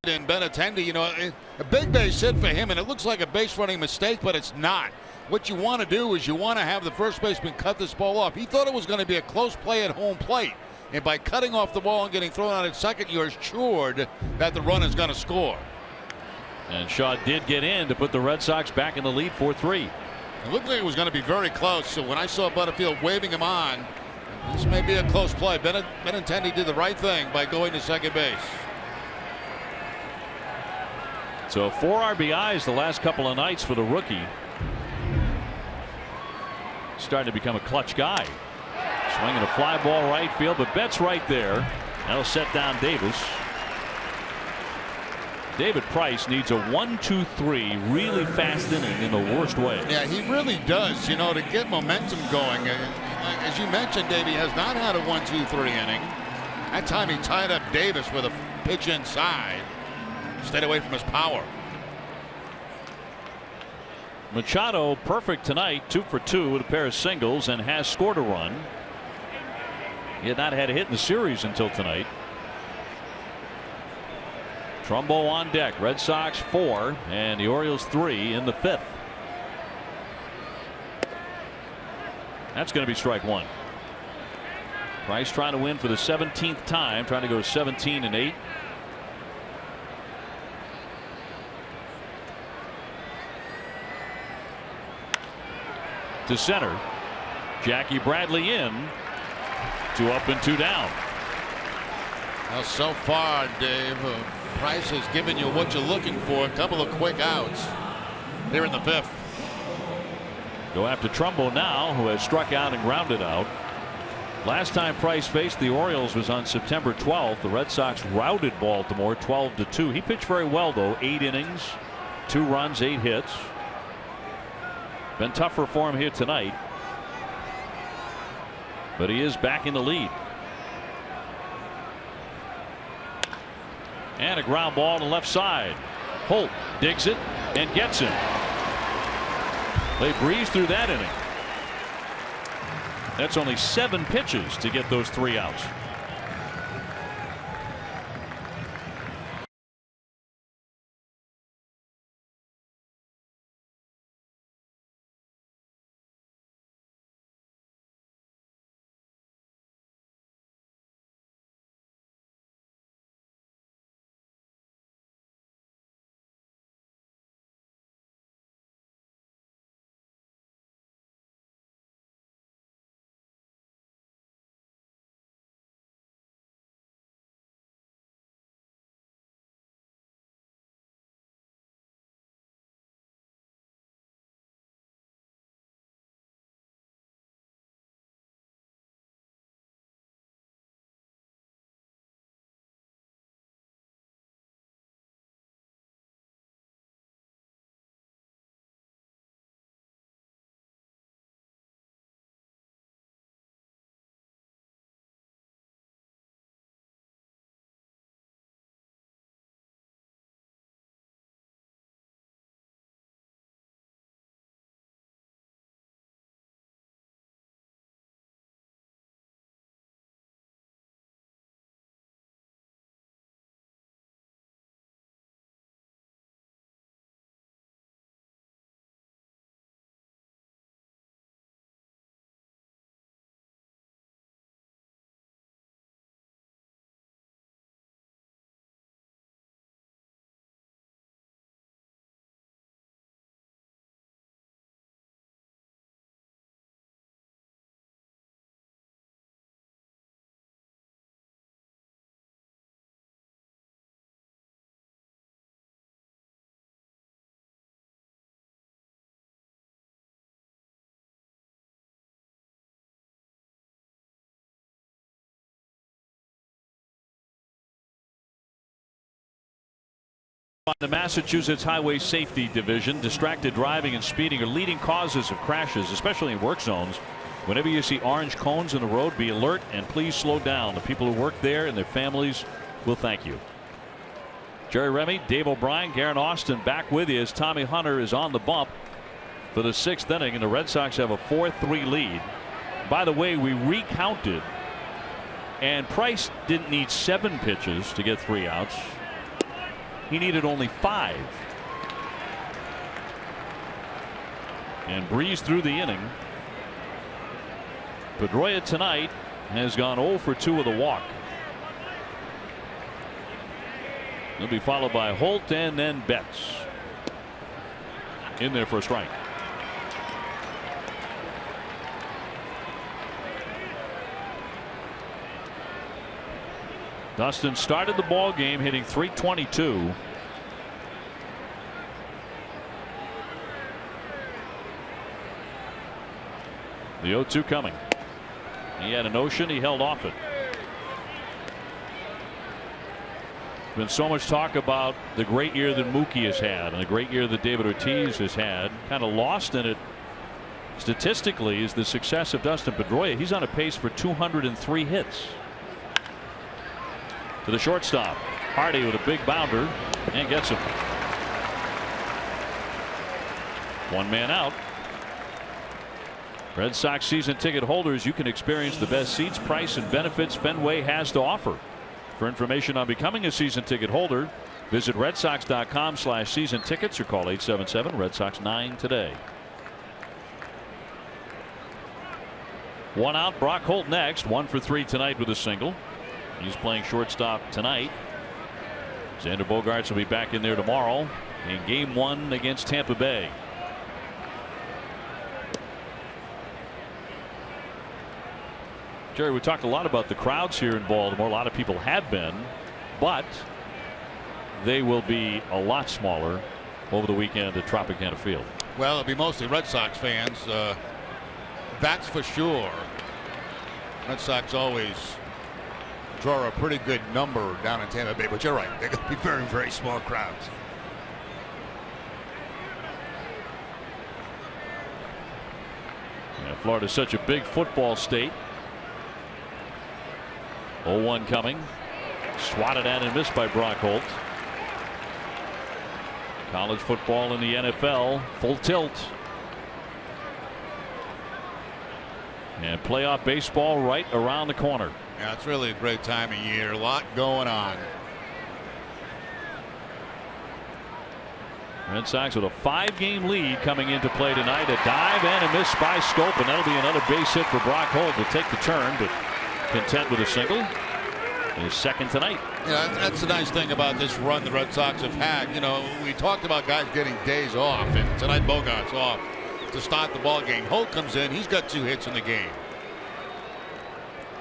And Benintendi, you know, a big base hit for him, and it looks like a base running mistake, but it's not. What you want to do is you want to have the first baseman cut this ball off. He thought it was going to be a close play at home plate, and by cutting off the ball and getting thrown out at second, you're assured that the run is going to score. And Shaw did get in to put the Red Sox back in the lead 4-3. It looked like it was going to be very close, so when I saw Butterfield waving him on, this may be a close play. Benintendi did the right thing by going to second base. So 4 RBIs the last couple of nights for the rookie. Starting to become a clutch guy. Swinging a fly ball right field, but Betts right there. That'll set down Davis. David Price needs a 1-2-3 really fast inning in the worst way. Yeah, he really does, you know, to get momentum going. As you mentioned, Dave, he has not had a 1-2-3 inning. That time he tied up Davis with a pitch inside. Stayed away from his power. Machado perfect tonight, 2 for 2 with a pair of singles, and has scored a run. He had not had a hit in the series until tonight. Trumbo on deck. Red Sox 4 and the Orioles 3 in the 5th. That's going to be strike one. Price trying to win for the 17th time, trying to go 17-8. To center. Jackie Bradley in. 2 up and 2 down. Well, so far, Dave, Price has given you what you're looking for. A couple of quick outs here in the 5th. Go after Trumbo now, who has struck out and grounded out. Last time Price faced the Orioles was on September 12th. The Red Sox routed Baltimore 12-2. He pitched very well, though. 8 innings, 2 runs, 8 hits. Been tougher for him here tonight. But he is back in the lead. And a ground ball to left side. Holt digs it and gets it. They breeze through that inning. That's only 7 pitches to get those 3 outs. The Massachusetts Highway Safety Division. Distracted driving and speeding are leading causes of crashes, especially in work zones. Whenever you see orange cones in the road, be alert and please slow down. The people who work there and their families will thank you. Jerry Remy, Dave O'Brien, Garen Austin back with you as Tommy Hunter is on the bump for the 6th inning, and the Red Sox have a 4-3 lead. By the way, we recounted, and Price didn't need 7 pitches to get 3 outs. He needed only 5. And breezed through the inning. Pedroia tonight has gone 0 for 2 with a walk. He'll be followed by Holt and then Betts. In there for a strike. Dustin started the ball game hitting .322. The 0-2 coming. He had a notion. He held off it. been so much talk about the great year that Mookie has had and the great year that David Ortiz has had. Kind of lost in it statistically is the success of Dustin Pedroia. He's on a pace for 203 hits. To the shortstop, Hardy with a big bounder and gets him. One man out. Red Sox season ticket holders, you can experience the best seats, price, and benefits Fenway has to offer. For information on becoming a season ticket holder, visit redsox.com/season tickets or call 877 Red Sox 9 today. One out. Brock Holt next. 1 for 3 tonight with a single. He's playing shortstop tonight. Xander Bogaerts will be back in there tomorrow in game 1 against Tampa Bay. Jerry, we talked a lot about the crowds here in Baltimore. A lot of people have been, but they will be a lot smaller over the weekend at Tropicana Field. Well, it'll be mostly Red Sox fans. That's for sure. Red Sox always draw a pretty good number down in Tampa Bay, but you're right. They're going to be very, very small crowds. Yeah, Florida's such a big football state. 0-1 coming. Swatted at and missed by Brock Holt. College football in the NFL, full tilt. And playoff baseball right around the corner. Yeah, it's really a great time of year. A lot going on. Red Sox with a 5-game lead coming into play tonight. A dive and a miss by Schoop, and that'll be another base hit for Brock Holt to take the turn, but content with a single. His second tonight. Yeah, that's the nice thing about this run the Red Sox have had. You know, we talked about guys getting days off, and tonight Bogaerts off to start the ball game. Holt comes in. He's got 2 hits in the game.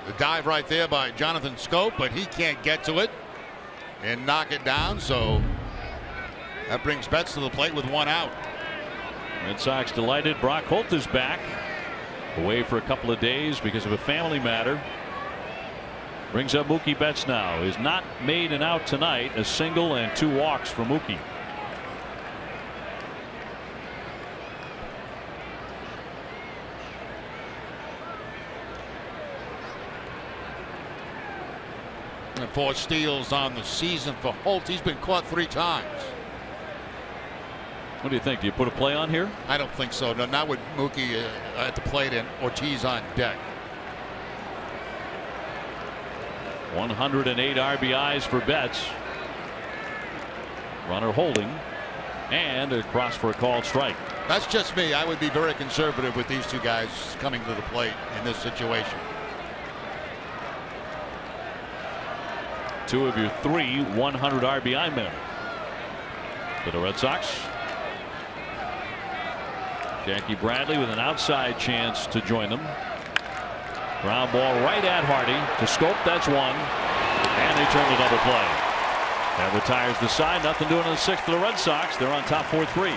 The dive right there by Jonathan Schoop, but he can't get to it and knock it down. So that brings Betts to the plate with 1 out. Red Sox delighted. Brock Holt is back, away for a couple of days because of a family matter. Brings up Mookie Betts now. Is not made an out tonight. A single and 2 walks for Mookie. And 4 steals on the season for Holt. He's been caught 3 times. What do you think? Do you put a play on here? I don't think so. No, not with Mookie at the plate and Ortiz on deck. 108 RBIs for Betts. Runner holding and across for a called strike. That's just me. I would be very conservative with these 2 guys coming to the plate in this situation. 2 of your 3 100 RBI men for the Red Sox. Jackie Bradley with an outside chance to join them. Ground ball right at Hardy to Schoop. That's 1, and they turn the double play. That retires the side. Nothing doing in the 6th for the Red Sox. They're on top 4-3.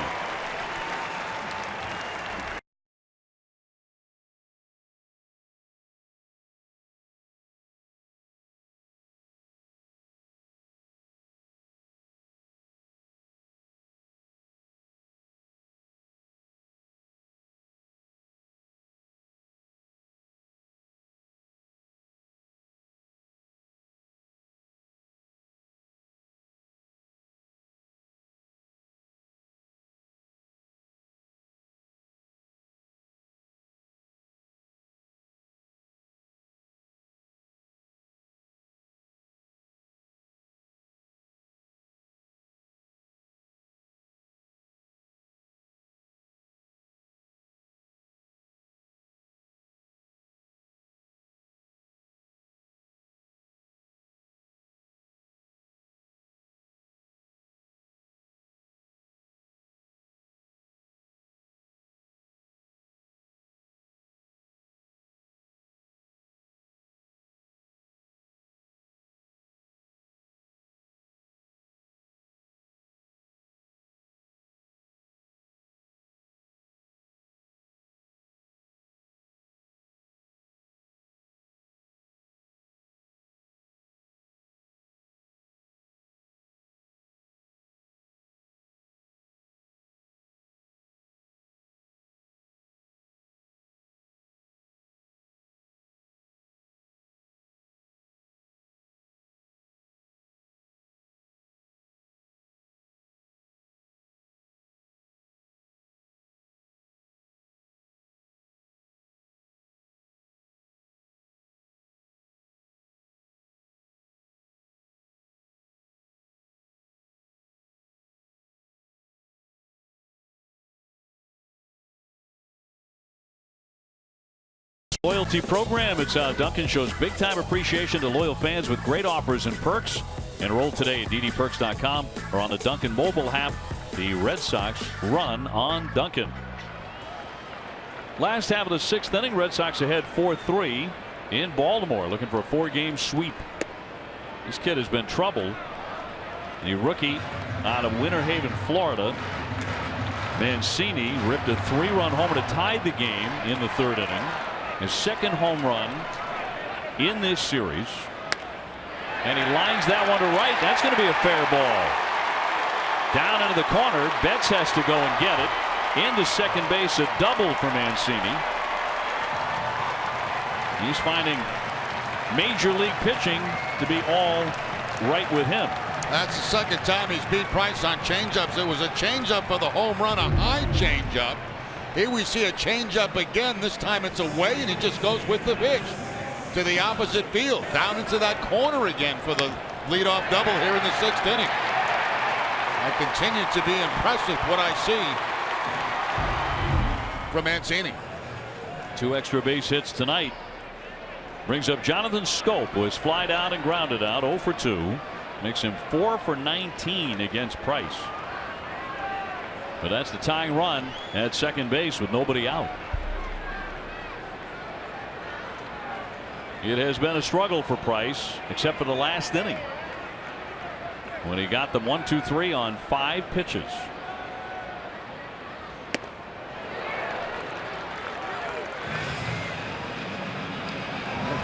Loyalty program. It's how Dunkin' shows big time appreciation to loyal fans with great offers and perks. Enroll today at ddperks.com or on the Dunkin' mobile app. The Red Sox run on Dunkin'. Last half of the 6th inning, Red Sox ahead 4-3 in Baltimore, looking for a 4-game sweep. This kid has been troubled. The rookie out of Winter Haven, Florida. Mancini ripped a 3-run homer to tie the game in the 3rd inning. His 2nd home run in this series. And he lines that one to right. That's going to be a fair ball. Down into the corner. Betts has to go and get it. Into second base, a double for Mancini. He's finding major league pitching to be all right with him. That's the 2nd time he's beat Price on changeups. It was a changeup for the home run, a high changeup. Here we see a changeup again. This time it's away, and he just goes with the pitch to the opposite field, down into that corner again for the leadoff double here in the 6th inning. I continue to be impressed with what I see from Mancini. 2 extra base hits tonight. Brings up Jonathan Schoop, who has flied out and grounded out 0 for 2. Makes him 4 for 19 against Price. But that's the tying run at second base with nobody out. It has been a struggle for Price, except for the last inning, when he got the 1-2-3 on 5 pitches.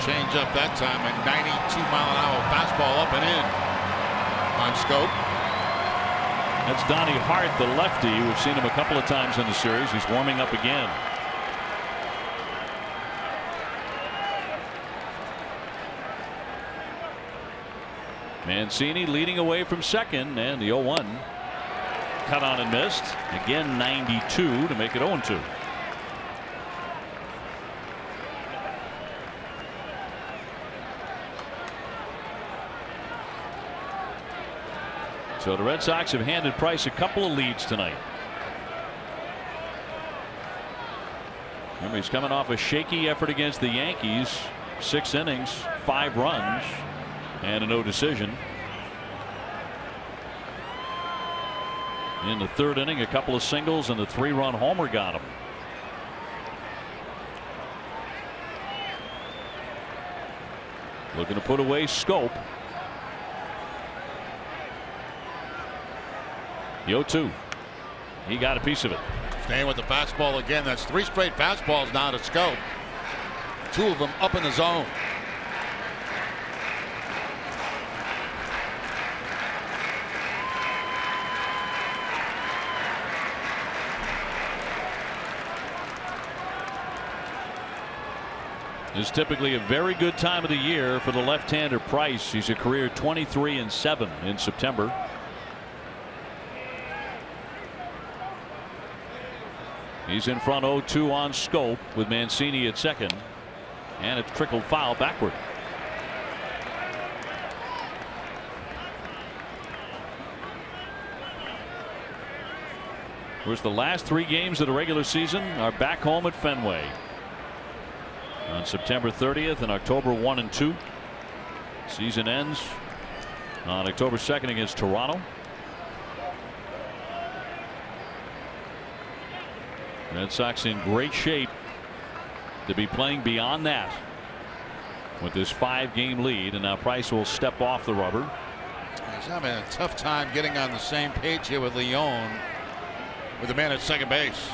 Change up that time, a 92-mile-an-hour fastball up and in on Schoop. That's Donnie Hart, the lefty. We've seen him a couple of times in the series. He's warming up again. Mancini leading away from second, and the 0-1 cut on and missed. Again 92 to make it 0-2. So the Red Sox have handed Price a couple of leads tonight. Remember, he's coming off a shaky effort against the Yankees. 6 innings, 5 runs, and a no decision. In the 3rd inning, a couple of singles and the 3-run homer got him. Looking to put away Schoop. The 0-2. He got a piece of it. Staying with the fastball again. That's 3 straight fastballs now to Schoop. 2 of them up in the zone. This is typically a very good time of the year for the left-hander Price. He's a career 23-7 in September. He's in front 0-2 on Schoop with Mancini at second, and it's trickled foul backward. Of course, the last 3 games of the regular season are back home at Fenway on September 30th and October 1 and 2. Season ends on October 2nd against Toronto. Red Sox in great shape to be playing beyond that with this 5-game lead, and now Price will step off the rubber. He's having a tough time getting on the same page here with Leon, with the man at second base.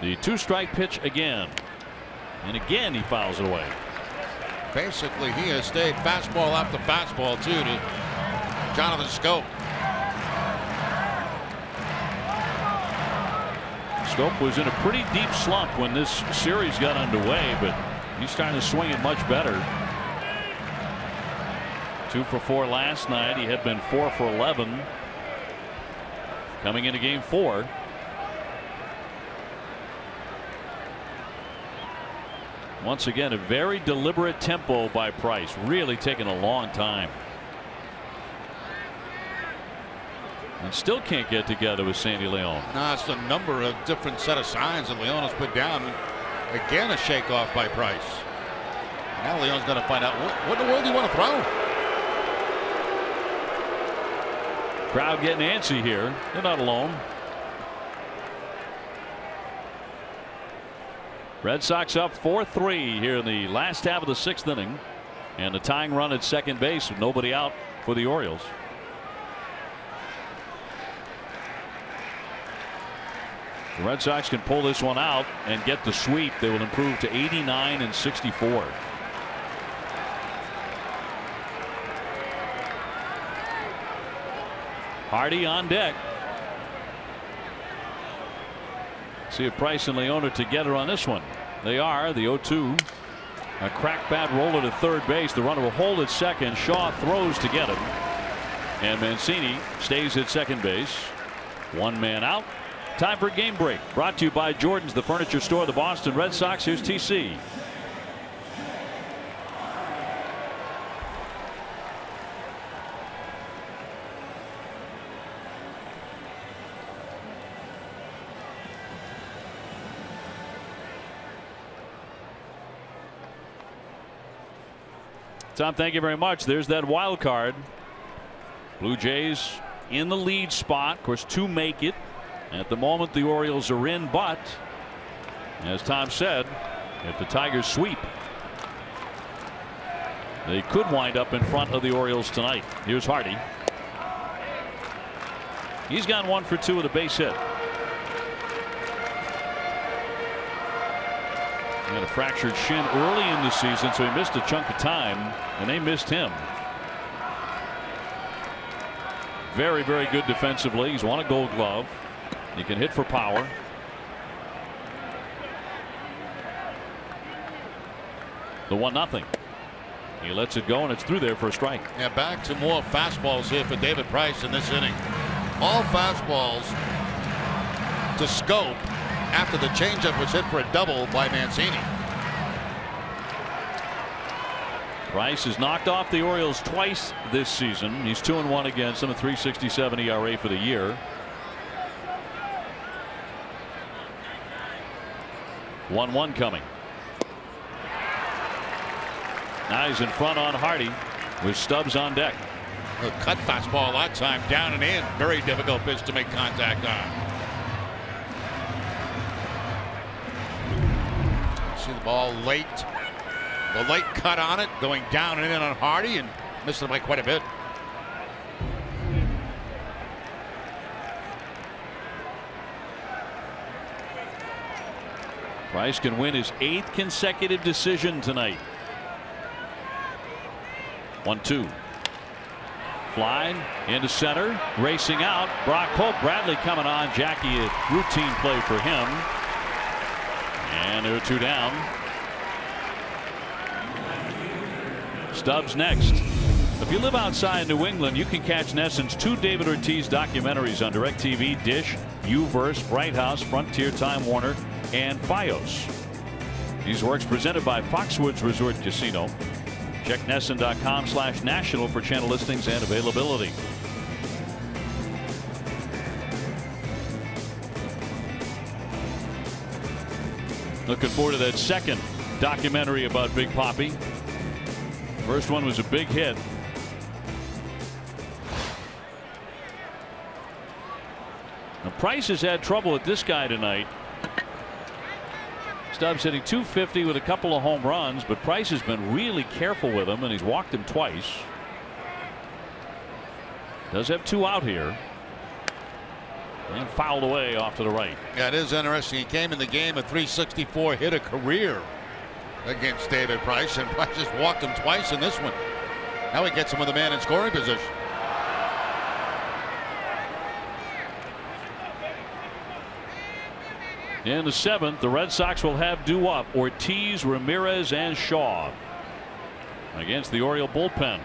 The 2-strike pitch again, and again he fouls it away. Basically, he has stayed fastball after fastball too to Jonathan Schoop. Schoop was in a pretty deep slump when this series got underway, but he's starting to swing it much better. 2 for 4 last night. He had been 4 for 11 coming into game 4. Once again, a very deliberate tempo by Price, really taking a long time. And still can't get together with Sandy Leon. No, it's a number of different set of signs that Leon has put down. Again, a shake off by Price. Now Leon's going to find out what in the world do you want to throw. Crowd getting antsy here. They're not alone. Red Sox up 4-3 here in the last half of the 6th inning. And a tying run at second base with nobody out for the Orioles. The Red Sox can pull this one out and get the sweep. They will improve to 89 and 64. Hardy on deck. See if Price and Leon are together on this one. They are. The 0-2. A crack bat roller to third base. The runner will hold at second. Shaw throws to get him. And Mancini stays at second base. One man out. Time for a game break. Brought to you by Jordan's, the furniture store of the Boston Red Sox. Here's TC. Tom, thank you very much. There's that wild card. Blue Jays in the lead spot. Of course, 2 make it. At the moment, the Orioles are in, but as Tom said, if the Tigers sweep, they could wind up in front of the Orioles tonight. Here's Hardy. He's gone 1 for 2 with a base hit. He had a fractured shin early in the season, so he missed a chunk of time, and they missed him. Very, very good defensively. He's won a Gold Glove. He can hit for power. The 1-0. He lets it go, and it's through there for a strike. Yeah, back to more fastballs here for David Price in this inning. All fastballs to Schoop after the changeup was hit for a double by Mancini. Price has knocked off the Orioles twice this season. He's 2-1 against them, a 3.67 ERA for the year. 1-1 coming. Now he's in front on Hardy with Stubbs on deck. A cut fastball that time, down and in. Very difficult pitch to make contact on. See the ball late. The late cut on it, going down and in on Hardy, and missed it by quite a bit. Price can win his 8th consecutive decision tonight. 1-2. Fly into center, racing out. Brock Hope, Bradley coming on. Jackie, a routine play for him. And there are 2 down. Stubbs next. If you live outside New England, you can catch NESN's 2 David Ortiz documentaries on DirecTV, Dish, UVerse, Bright House, Frontier, Time Warner, and Fios. These works presented by Foxwoods Resort Casino. Check NESN.com/national for channel listings and availability. Looking forward to that second documentary about Big Papi. First one was a big hit. Now Price has had trouble with this guy tonight. Stubbs hitting .250 with a couple of home runs, but Price has been really careful with him, and he's walked him twice. Does have 2 out here. And fouled away off to the right. Yeah, it is interesting. He came in the game at .364, hit a career against David Price, and Price just walked him twice in this one. Now he gets him with a man in scoring position. In the 7th, the Red Sox will have due up Ortiz, Ramirez, and Shaw against the Oriole bullpen.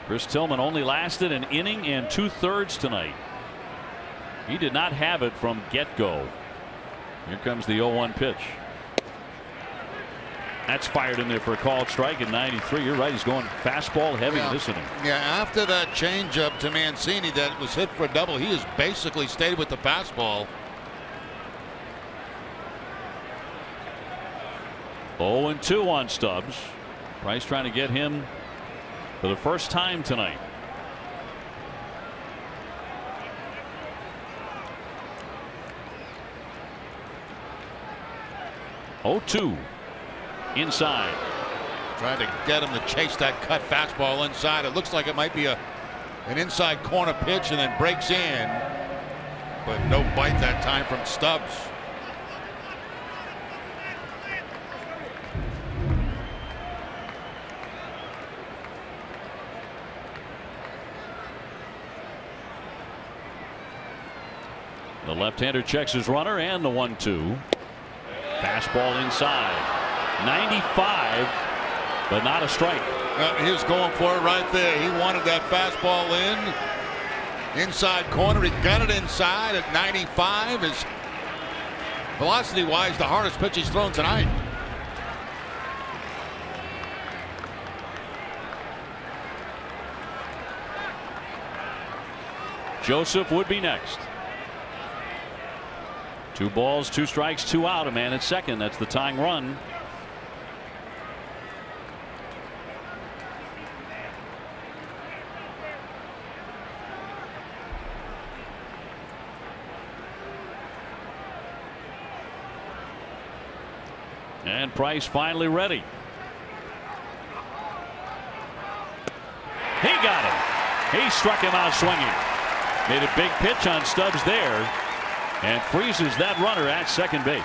Chris Tillman only lasted an inning and 2/3 tonight. He did not have it from get-go. Here comes the 0-1 pitch. That's fired in there for a called strike at 93. You're right. He's going fastball heavy in this inning. Yeah, after that changeup to Mancini that was hit for a double, he has basically stayed with the fastball. 0-2 on Stubbs. Price trying to get him for the first time tonight. Oh-2 inside. Trying to get him to chase that cut fastball inside. It looks like it might be an inside corner pitch and then breaks in. But no bite that time from Stubbs. The left-hander checks his runner and the 1-2. Fastball inside. 95, but not a strike. He was going for it right there. He wanted that fastball in. Inside corner. He got it inside at 95. Is velocity-wise the hardest pitch he's thrown tonight. Joseph would be next. 2 balls, 2 strikes, 2 out. A man at second. That's the tying run. And Price finally ready. He got him. He struck him out swinging. Made a big pitch on Stubbs there and freezes that runner at second base.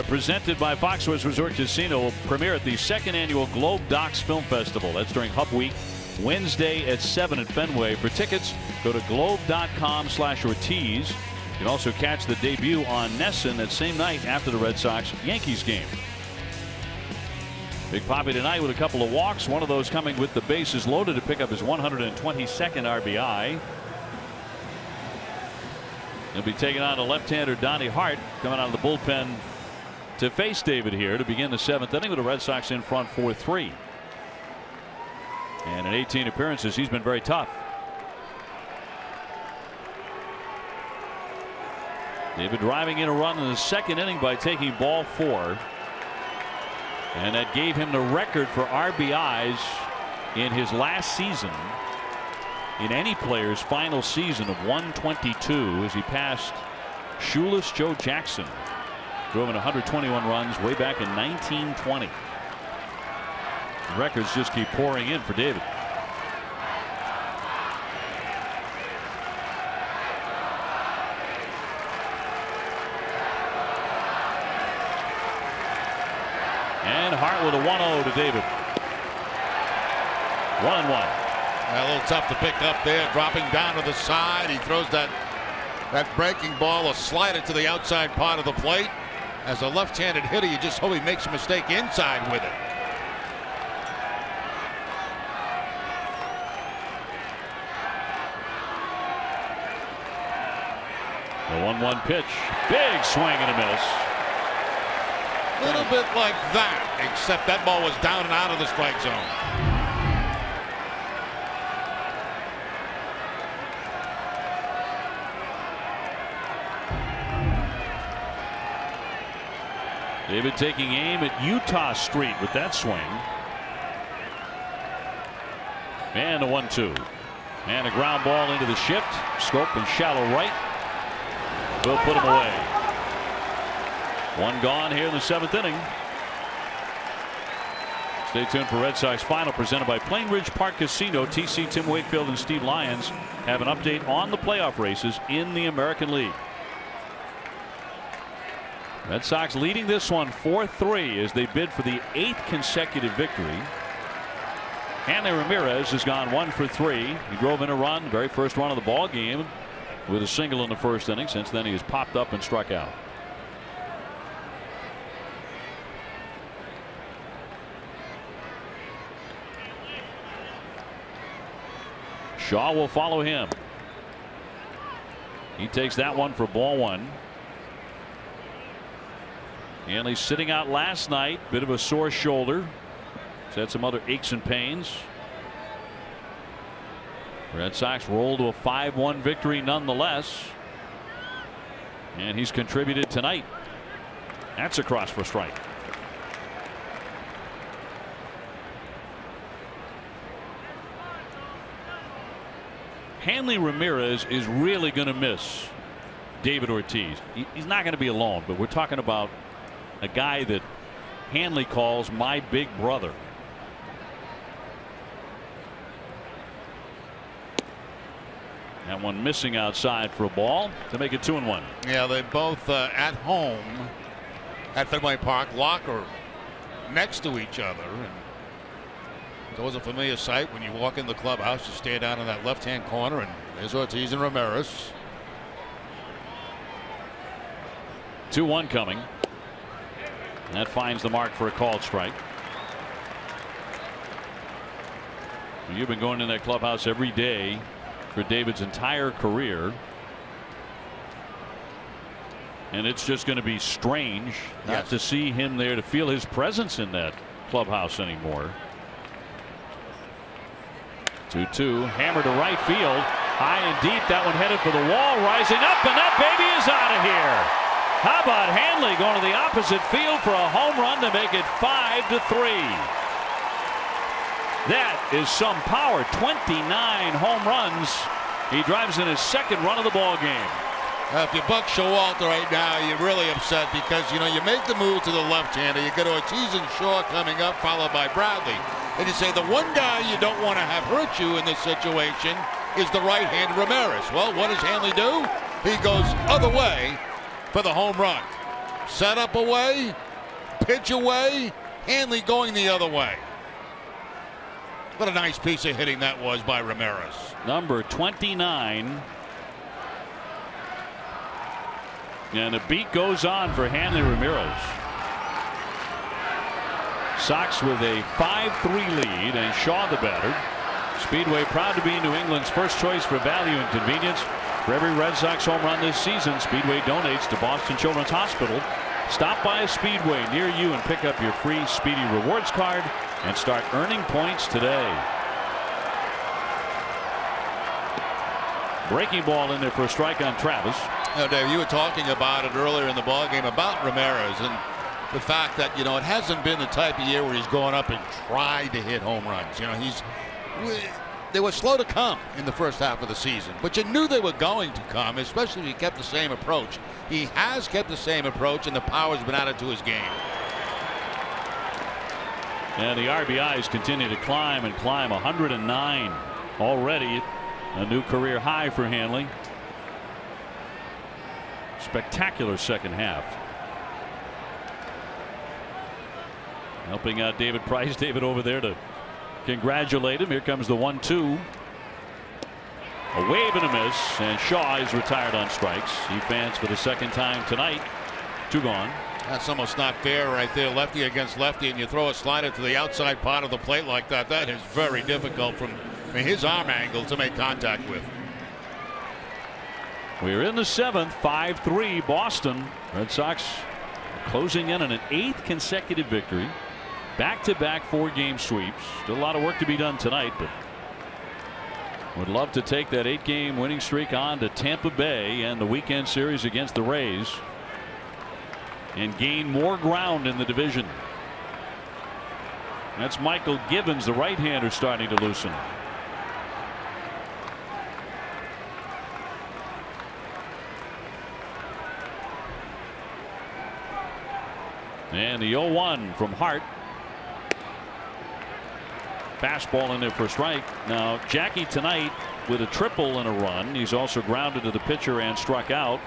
Presented by Foxwoods Resort Casino will premiere at the 2nd annual Globe Docs Film Festival. That's during Hup Week, Wednesday at 7 at Fenway. For tickets, go to globe.com/Ortiz. You can also catch the debut on NESN that same night after the Red Sox-Yankees game. Big Papi tonight with a couple of walks. One of those coming with the bases loaded to pick up his 122nd RBI. He'll be taking on a left-hander Donnie Hart coming out of the bullpen to face David here to begin the 7th inning with the Red Sox in front 4-3. And in 18 appearances, he's been very tough. David driving in a run in the 2nd inning by taking ball 4. And that gave him the record for RBIs in his last season. in any player's final season of 122 as he passed shoeless Joe Jackson, drove in 121 runs way back in 1920. The records just keep pouring in for David. And Hart with a 1-0 to David. 1-1. A little tough to pick up there, dropping down to the side. He throws that breaking ball, a slider to the outside part of the plate. As a left-handed hitter, you just hope he makes a mistake inside with it. The 1-1 pitch. Big swing and a miss. A little bit like that, except that ball was down and out of the strike zone. David taking aim at Utah Street with that swing. And a 1-2. And a ground ball into the shift. Scope and shallow right. Will put him away. One gone here in the 7th inning. Stay tuned for Red Sox Final, presented by Plainridge Park Casino. TC, Tim Wakefield, and Steve Lyons have an update on the playoff races in the American League. Red Sox leading this one 4-3 as they bid for the 8th consecutive victory. Hanley Ramirez has gone 1 for 3. He drove in a run, very first run of the ball game, with a single in the 1st inning. Since then, he has popped up and struck out. Shaw will follow him. He takes that one for ball 1. Hanley sitting out last night, bit of a sore shoulder. He's had some other aches and pains. Red Sox roll to a 5-1 victory nonetheless. And he's contributed tonight. That's a cross for strike. Hanley Ramirez is really going to miss David Ortiz. He's not going to be alone, but we're talking about a guy that Hanley calls my big brother. That one missing outside for a ball to make it 2-1. Yeah, they both at home at Fenway Park, locker next to each other. And it's always a familiar sight when you walk in the clubhouse. You stare down in that left-hand corner, and there's Ortiz and Ramirez. 2-1 coming. That finds the mark for a called strike. You've been going in that clubhouse every day for David's entire career. And it's just going to be strange not to see him there, to feel his presence in that clubhouse anymore. 2-2, hammer to right field, high and deep. That one headed for the wall, rising up, and that baby is out of here. How about Hanley going to the opposite field for a home run to make it 5-3? That is some power. 29 home runs. He drives in his 2nd run of the ball game. If you're Buck Showalter right now, you're really upset because, you know, you make the move to the left-hander. You got Ortiz and Shaw coming up, followed by Bradley. And you say the one guy you don't want to have hurt you in this situation is the right-handed Ramirez. Well, what does Hanley do? He goes other way for the home run. Set up away, pitch away, Hanley going the other way. What a nice piece of hitting that was by Ramirez. Number 29. And the beat goes on for Hanley Ramirez. Sox with a 5-3 lead, and Shaw the batter. Speedway proud to be New England's first choice for value and convenience. For every Red Sox home run this season, Speedway donates to Boston Children's Hospital. Stop by a Speedway near you and pick up your free Speedy Rewards card and start earning points today. Breaking ball in there for a strike on Travis. You know, Dave, you were talking about it earlier in the ballgame about Ramirez and the fact that, you know, it hasn't been the type of year where he's going up and tried to hit home runs. You know, they were slow to come in the first half of the season, but you knew they were going to come, especially if he kept the same approach. He has kept the same approach, and the power's been added to his game. And the RBIs continue to climb and climb. 109 already, a new career high for Hanley. Spectacular second half. Helping out David Price. David over there to congratulate him. Here comes the 1-2. A wave and a miss, and Shaw is retired on strikes. He fans for the second time tonight. 2 gone. That's almost not fair right there. Lefty against lefty, and you throw a slider to the outside part of the plate like that. That is very difficult from his arm angle to make contact with. We're in the 7th. 5-3 Boston. Red Sox closing in on an 8th consecutive victory. Back-to-back 4-game sweeps. Still a lot of work to be done tonight, but would love to take that 8-game winning streak on to Tampa Bay and the weekend series against the Rays and gain more ground in the division. That's Michael Gibbons, the right-hander, starting to loosen. And the 0-1 from Hart. Fastball in there for a strike. Now Jackie tonight with a triple and a run. He's also grounded to the pitcher and struck out.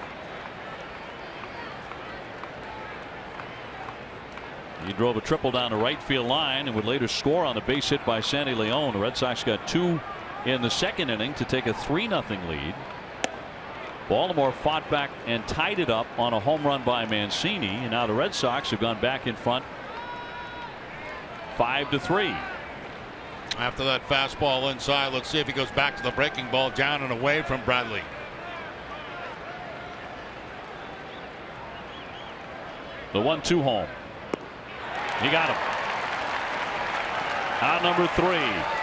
He drove a triple down the right field line and would later score on the base hit by Sandy Leon. The Red Sox got 2 in the second inning to take a 3-0 lead. Baltimore fought back and tied it up on a home run by Mancini, and now the Red Sox have gone back in front 5-3. After that fastball inside, let's see if he goes back to the breaking ball down and away from Bradley. The 1-2 home. He got him. Out number 3,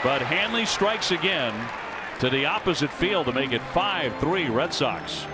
but Hanley strikes again to the opposite field to make it 5-3 Red Sox.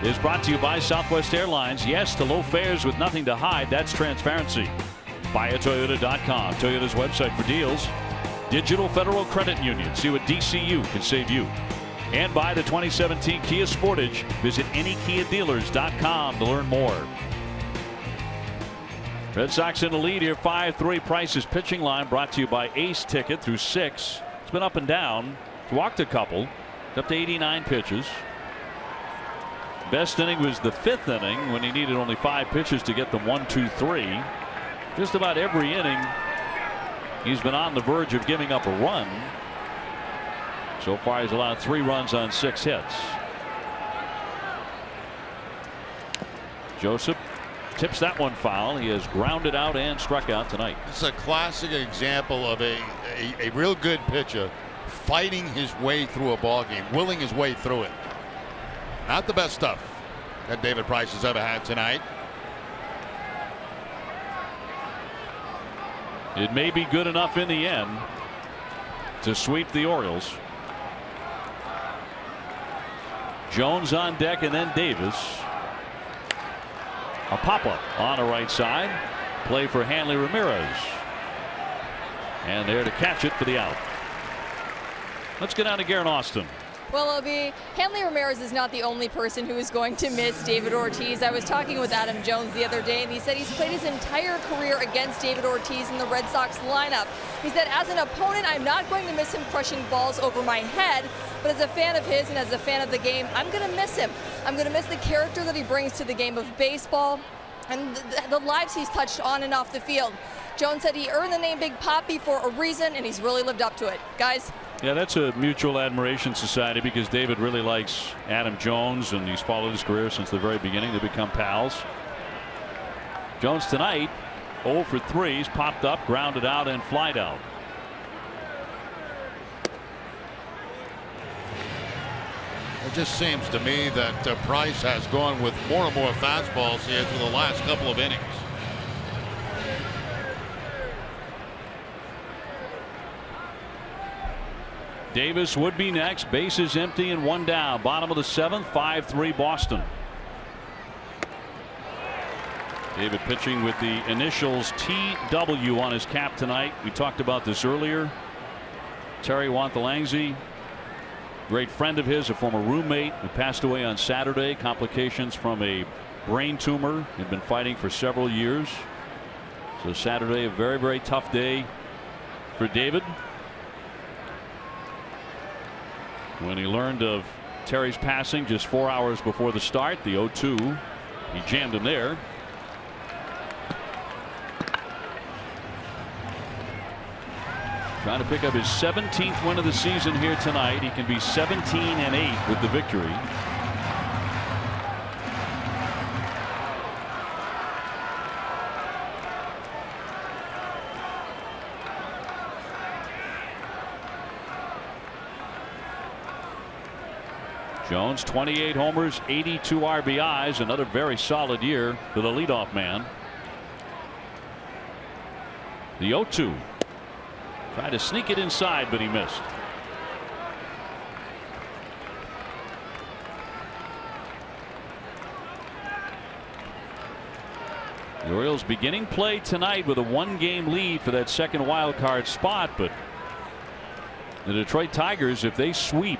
Is brought to you by Southwest Airlines. Yes to low fares with nothing to hide. That's transparency. BuyAToyota.com, Toyota's website for deals. Digital Federal Credit Union. See what DCU can save you. And by the 2017 Kia Sportage. Visit anykiadealers.com to learn more. Red Sox in the lead here. 5-3. Price's pitching line brought to you by Ace Ticket through 6. It's been up and down. He's walked a couple. It's up to 89 pitches. Best inning was the 5th inning when he needed only 5 pitches to get them 1, 2, 3. Just about every inning he's been on the verge of giving up a run. So far he's allowed 3 runs on 6 hits. Joseph tips that one foul. He has grounded out and struck out tonight. It's a classic example of a real good pitcher fighting his way through a ball game, willing his way through it. Not the best stuff that David Price has ever had tonight. It may be good enough in the end to sweep the Orioles. Jones on deck, and then Davis. A pop-up on the right side. Play for Hanley Ramirez. And there to catch it for the out. Let's get on to Garen Austin. Well, Obi, Hanley Ramirez is not the only person who is going to miss David Ortiz. I was talking with Adam Jones the other day, and he said he's played his entire career against David Ortiz in the Red Sox lineup. He said, as an opponent, I'm not going to miss him crushing balls over my head, but as a fan of his and as a fan of the game, I'm going to miss him. I'm going to miss the character that he brings to the game of baseball and the lives he's touched on and off the field. Jones said he earned the name Big Papi for a reason, and he's really lived up to it. Guys? Yeah, that's a mutual admiration society because David really likes Adam Jones, and he's followed his career since the very beginning. They become pals. Jones tonight 0 for 3. He's popped up, grounded out, and flied out. It just seems to me that Price has gone with more and more fastballs here through the last couple of innings. Davis would be next. Bases empty and one down. Bottom of the 7th. 5-3 Boston. David pitching with the initials TW on his cap tonight. We talked about this earlier. Terry Wanthelangzi, great friend of his, a former roommate, who passed away on Saturday. Complications from a brain tumor. He'd been fighting for several years. So Saturday, a very, very tough day for David. When he learned of Terry's passing just 4 hours before the start, the 0-2, he jammed him there. Trying to pick up his 17th win of the season here tonight. He can be 17-8 with the victory. Jones 28 homers, 82 RBIs, another very solid year for the leadoff man. The 0-2. Tried to sneak it inside, but he missed. The Orioles beginning play tonight with a 1-game lead for that second wild card spot, but the Detroit Tigers, if they sweep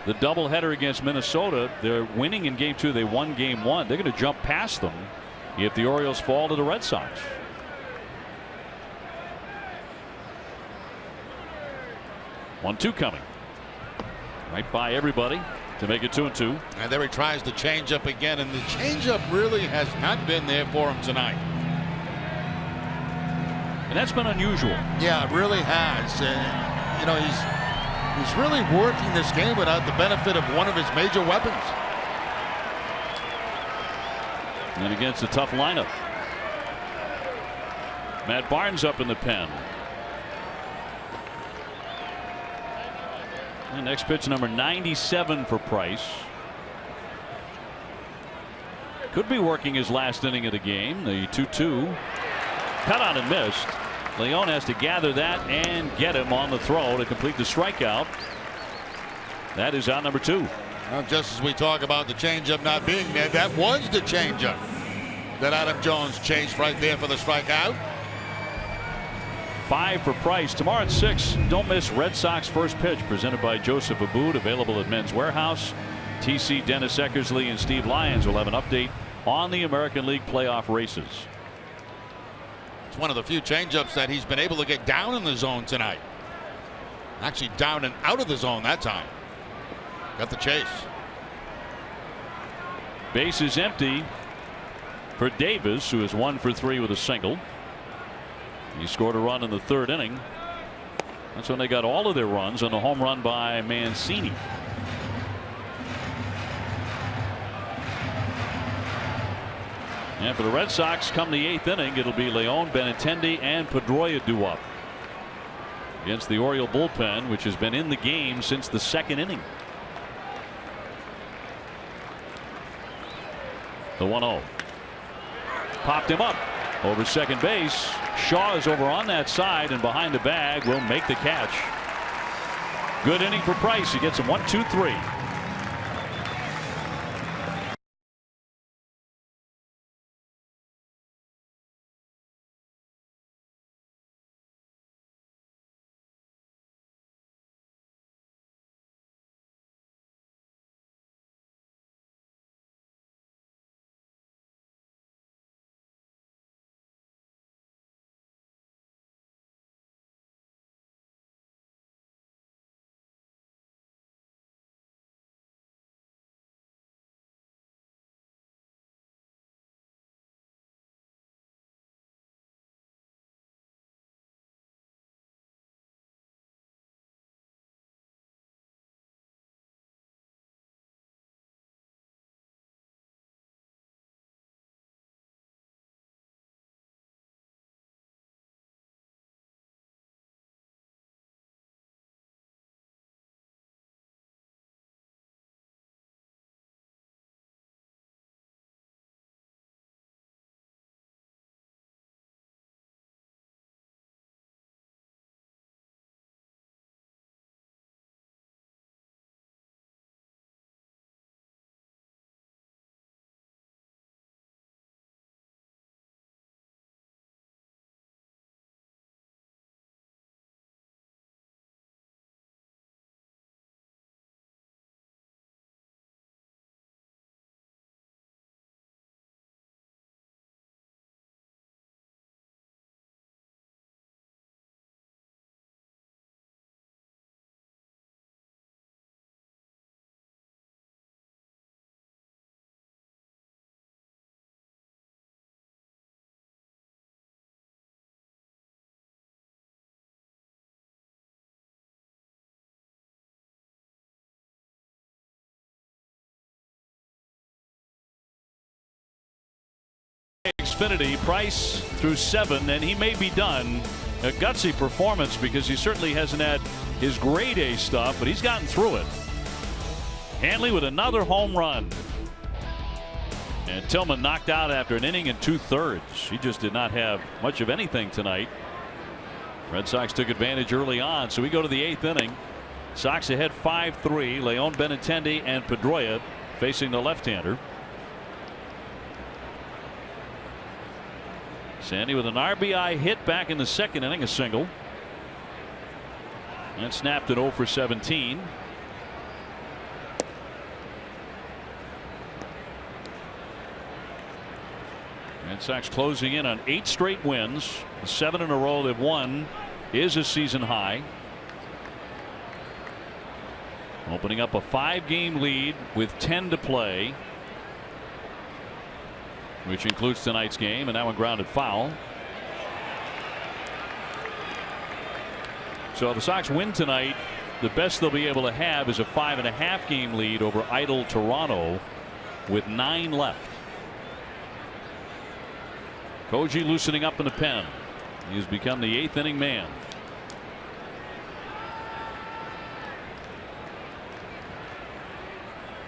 the doubleheader against Minnesota, they're winning in game 2. They won game 1. They're going to jump past them if the Orioles fall to the Red Sox. One-two coming. Right by everybody to make it 2-2. And there he tries the changeup again, and the changeup really has not been there for him tonight. And that's been unusual. Yeah, it really has. You know, he's really working this game without the benefit of one of his major weapons. And against a tough lineup. Matt Barnes up in the pen. And next pitch, number 97 for Price. Could be working his last inning of the game. The 2-2. Cut on and missed. Leon has to gather that and get him on the throw to complete the strikeout. That is out number 2. Well, just as we talk about the changeup not being there, that was the changeup that Adam Jones chased right there for the strikeout. 5 for Price. Tomorrow at 6, don't miss Red Sox first pitch, presented by Joseph Abboud, available at Men's Warehouse. TC, Dennis Eckersley, and Steve Lyons will have an update on the American League playoff races. It's one of the few changeups that he's been able to get down in the zone tonight. Actually down and out of the zone that time. Got the chase. Base is empty for Davis, who is 1 for 3 with a single. He scored a run in the 3rd inning. That's when they got all of their runs on the home run by Mancini. And for the Red Sox, come the 8th inning, it'll be Leon, Benintendi, and Pedroia due up against the Oriole bullpen, which has been in the game since the 2nd inning. The 1-0. Popped him up over second base. Shaw is over on that side and behind the bag will make the catch. Good inning for Price. He gets him 1, 2, 3. Xfinity, Price through 7, and he may be done. A gutsy performance because he certainly hasn't had his grade A stuff, but he's gotten through it. Hanley with another home run. And Tillman knocked out after an inning and 2/3. He just did not have much of anything tonight. Red Sox took advantage early on, so we go to the 8th inning. Sox ahead 5-3. Leon, Benintendi, and Pedroia facing the left-hander. Sandy with an RBI hit back in the 2nd inning, a single. And snapped it 0 for 17. Red Sox closing in on 8 straight wins. The 7 in a row they've won is a season high. Opening up a 5-game lead with 10 to play, which includes tonight's game, and that one grounded foul. So if the Sox win tonight, the best they'll be able to have is a 5.5-game lead over idle Toronto with 9 left. Koji loosening up in the pen. He's become the 8th inning man.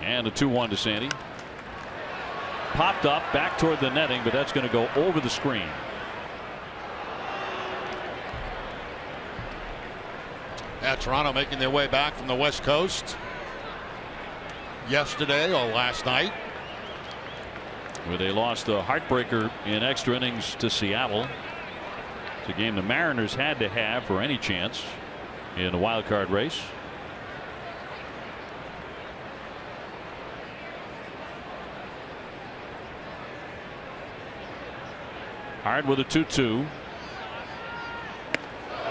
And a 2-1 to Sandy. Popped up back toward the netting, but that's going to go over the screen. Yeah, Toronto making their way back from the West Coast yesterday or last night, where they lost a heartbreaker in extra innings to Seattle. It's a game the Mariners had to have for any chance in a wild card race. Hard with a 2-2.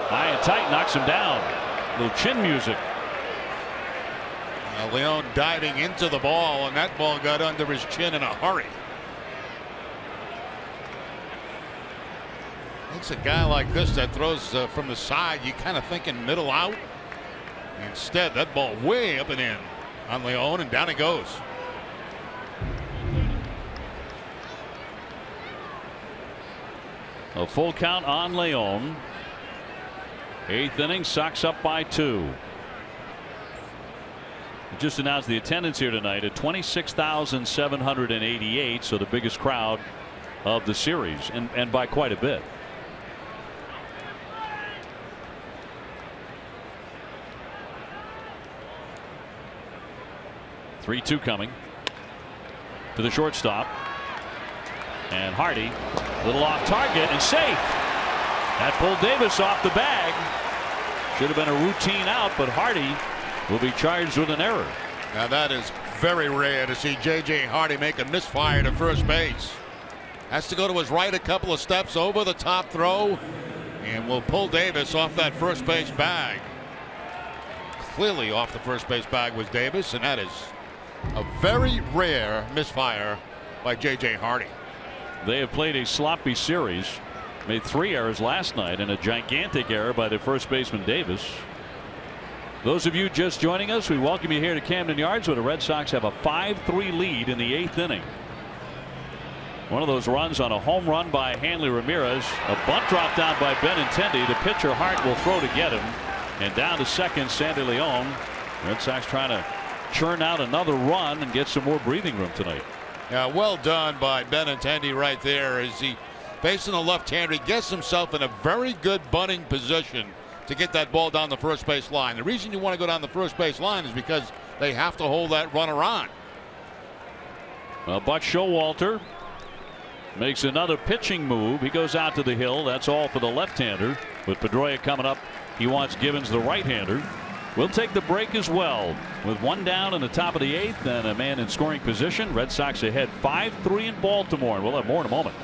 High and tight, knocks him down. A little chin music. Leon diving into the ball, and that ball got under his chin in a hurry. It's a guy like this that throws from the side. You kind of thinking middle out. Instead, that ball way up and in on Leon, and down it goes. A full count on Leon. 8th inning, Sox up by 2. Just announced the attendance here tonight at 26,788, so the biggest crowd of the series, and by quite a bit. Three-two coming to the shortstop, and Hardy, little off target and safe. That pulled Davis off the bag. Should have been a routine out, but Hardy will be charged with an error. Now that is very rare to see J.J. Hardy make a misfire to first base. Has to go to his right a couple of steps over the top throw, and will pull Davis off that first base bag. Clearly off the first base bag was Davis, and that is a very rare misfire by J.J. Hardy. They have played a sloppy series, made 3 errors last night, and a gigantic error by the first baseman Davis. Those of you just joining us, we welcome you here to Camden Yards, where the Red Sox have a 5-3 lead in the 8th inning. One of those runs on a home run by Hanley Ramirez, a bunt drop down by Benintendi. The pitcher Hart will throw to get him, and down to second, Sandy Leon. Red Sox trying to churn out another run and get some more breathing room tonight. Yeah, well done by Benintendi right there as he facing the left-hander. He gets himself in a very good bunting position to get that ball down the first base line. The reason you want to go down the first base line is because they have to hold that runner on. Well, Buck Showalter makes another pitching move. He goes out to the hill. That's all for the left-hander. With Pedroia coming up, he wants Givens, the right-hander. We'll take the break as well. With 1 down in the top of the 8th and a man in scoring position, Red Sox ahead 5-3 in Baltimore. And we'll have more in a moment.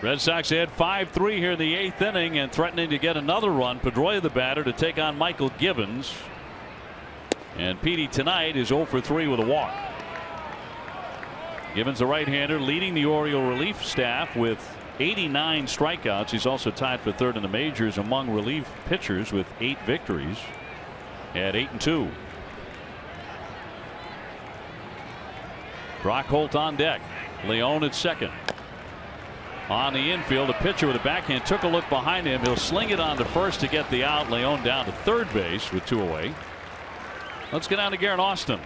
Red Sox ahead 5-3 here in the 8th inning and threatening to get another run. Pedroia the batter to take on Michael Givens. And Petey tonight is 0 for 3 with a walk. Givens, the right-hander, leading the Oriole relief staff with 89 strikeouts. He's also tied for 3rd in the majors among relief pitchers with 8 victories at 8-2. Brock Holt on deck. Leon at second. On the infield, a pitcher with a backhand took a look behind him. He'll sling it on to first to get the out. Leon down to third base with 2 away. Let's get down to Garrett Austin.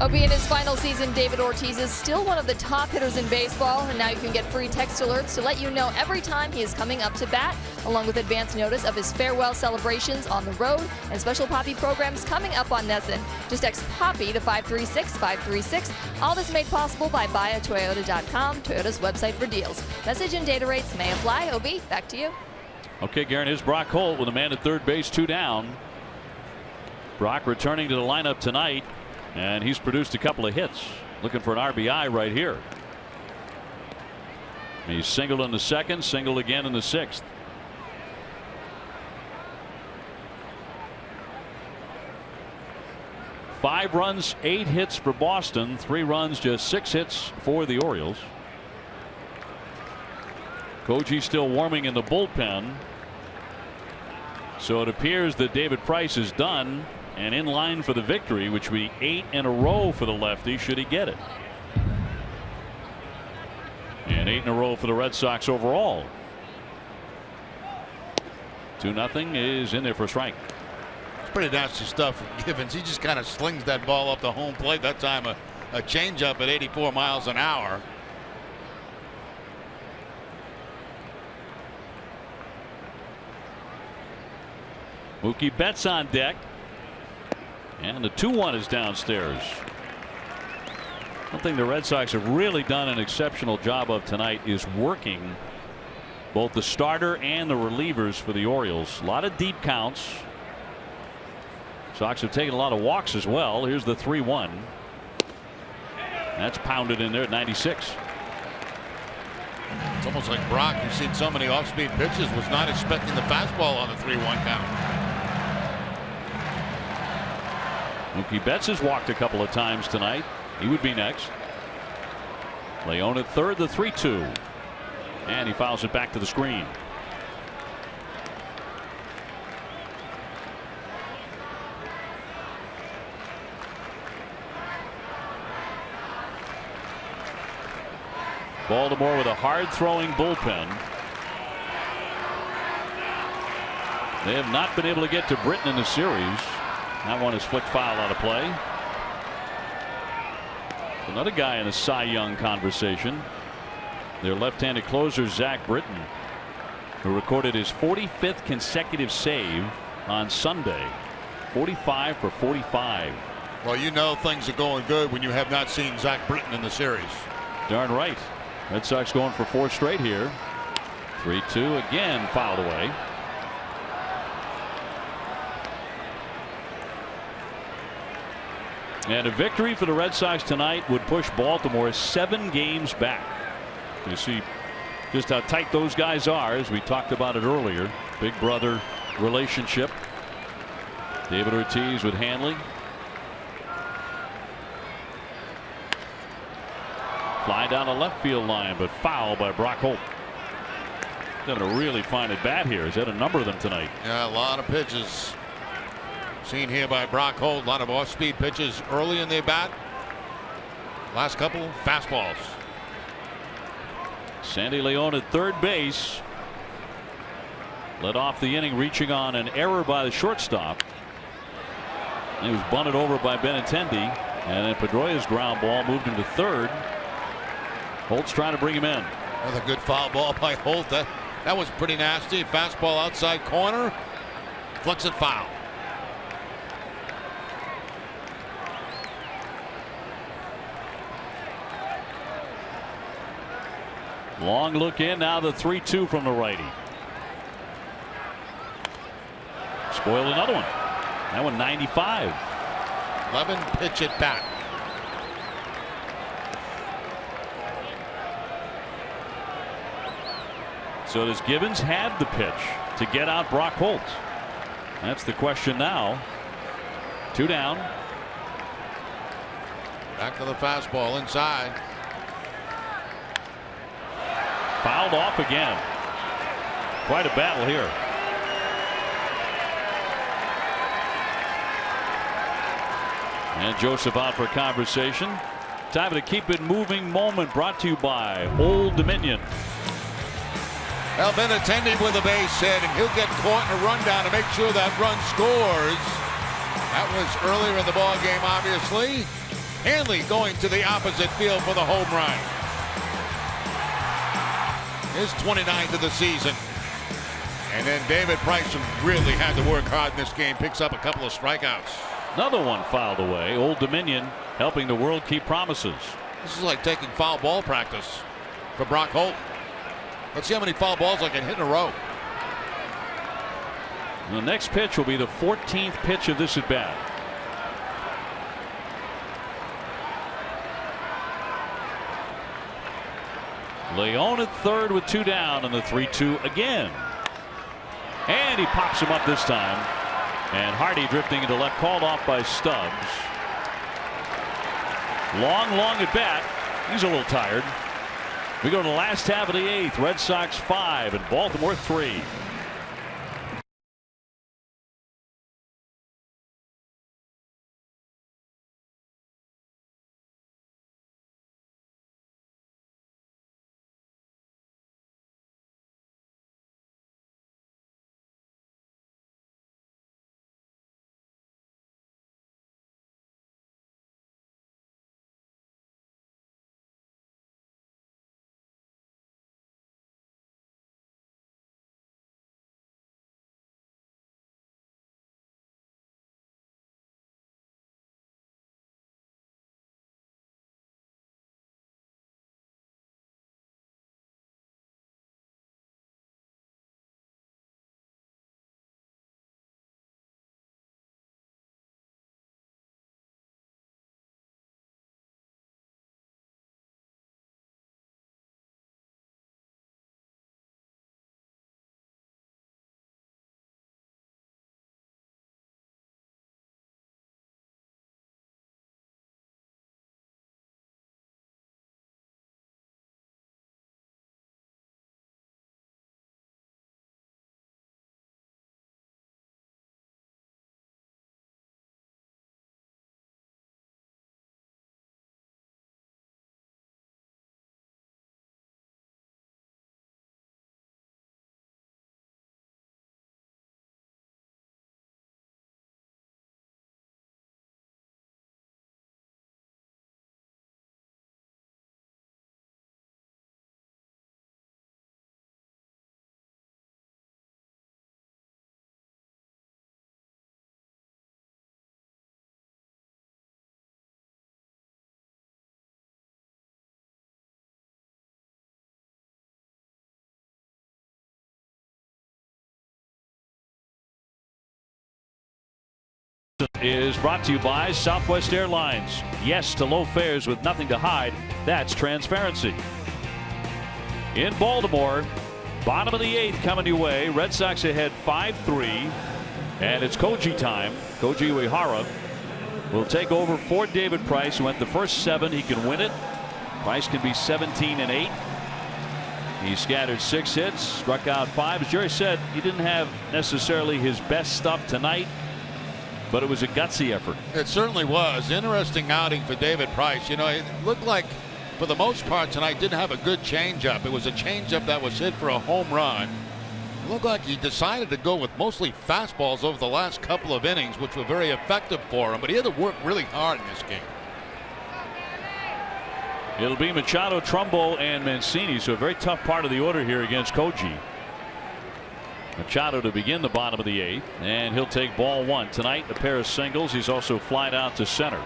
Opie, in his final season, David Ortiz is still one of the top hitters in baseball, and now you can get free text alerts to let you know every time he is coming up to bat, along with advance notice of his farewell celebrations on the road and special Poppy programs coming up on NESN. Just text Poppy to 536-536. All this made possible by buyatoyota.com, Toyota's website for deals. Message and data rates may apply. Opie, back to you. Okay, Garen, here's Brock Holt with a man at third base, 2 down. Brock returning to the lineup tonight. And he's produced a couple of hits. Looking for an RBI right here. He's singled in the second, singled again in the sixth. Five runs, 8 hits for Boston. 3 runs, just 6 hits for the Orioles. Koji still warming in the bullpen. So it appears that David Price is done and in line for the victory, which would be 8 in a row for the lefty should he get it. And 8 in a row for the Red Sox overall. 2-0 is in there for a strike. It's pretty nasty stuff from Givens. He just kind of slings that ball up the home plate. That time a changeup at 84 miles an hour. Mookie Betts on deck. And the 2-1 is downstairs. One thing the Red Sox have really done an exceptional job of tonight is working both the starter and the relievers for the Orioles. A lot of deep counts. Sox have taken a lot of walks as well. Here's the 3-1. That's pounded in there at 96. It's almost like Brock, who's seen so many off-speed pitches, was not expecting the fastball on the 3-1 count. Mookie Betts has walked a couple of times tonight. He would be next. Leone at third, the 3-2. And he fouls it back to the screen. Baltimore with a hard throwing bullpen. They have not been able to get to Britton in the series. That one is flicked foul out of play. Another guy in the Cy Young conversation. Their left-handed closer, Zach Britton, who recorded his 45th consecutive save on Sunday. 45 for 45. Well, you know things are going good when you have not seen Zach Britton in the series. Darn right. Red Sox going for 4 straight here. 3-2 again, fouled away. And a victory for the Red Sox tonight would push Baltimore 7 games back. You see just how tight those guys are, as we talked about it earlier. Big brother relationship. David Ortiz with Hanley. Fly down the left field line, but foul by Brock Holt. Having a really fine at bat here. He's had a number of them tonight. Yeah, a lot of pitches seen here by Brock Holt. A lot of off-speed pitches early in the bat. Last couple fastballs. Sandy Leone at third base. Led off the inning reaching on an error by the shortstop. He was bunted over by Benintendi, and then Pedroia's ground ball moved him to third. Holt's trying to bring him in. Another good foul ball by Holt. That was pretty nasty. Fastball outside corner. Flicks it foul. Long look in, now the 3-2 from the righty. Spoiled another one. That one 95. 11 pitch at bat. So does Givens have the pitch to get out Brock Holt? That's the question now. 2 down. Back to the fastball inside. Fouled off again. Quite a battle here. And Joseph out for conversation. Time to keep it moving moment brought to you by Old Dominion. Well, Benintendi with a base hit, and he'll get caught in a rundown to make sure that run scores. That was earlier in the ball game, obviously. Hanley going to the opposite field for the home run. His 29th of the season. And then David Price, who really had to work hard in this game, picks up a couple of strikeouts. Another one fouled away. Old Dominion helping the world keep promises. This is like taking foul ball practice for Brock Holt. Let's see how many foul balls I can hit in a row. The next pitch will be the 14th pitch of this at bat. Leone at third with 2 down, and the 3-2 again. And he pops him up this time. And Hardy drifting into left, called off by Stubbs. Long at bat. He's a little tired. We go to the last half of the 8th. Red Sox 5 and Baltimore 3. Is brought to you by Southwest Airlines. Yes to low fares with nothing to hide. That's transparency. In Baltimore, bottom of the 8th coming your way. Red Sox ahead 5-3. And it's Koji time. Koji Uehara will take over for David Price, who went the first 7. He can win it. Price can be 17-8. He scattered 6 hits, struck out 5. As Jerry said, he didn't have necessarily his best stuff tonight, but it was a gutsy effort. It certainly was. Interesting outing for David Price. You know, it looked like, for the most part tonight, didn't have a good changeup. It was a changeup that was hit for a home run. It looked like he decided to go with mostly fastballs over the last couple of innings, which were very effective for him, but he had to work really hard in this game. It'll be Machado, Trumbo, and Mancini, so a very tough part of the order here against Koji. Machado to begin the bottom of the 8th, and he'll take ball 1 tonight. A pair of singles. He's also flied out to center.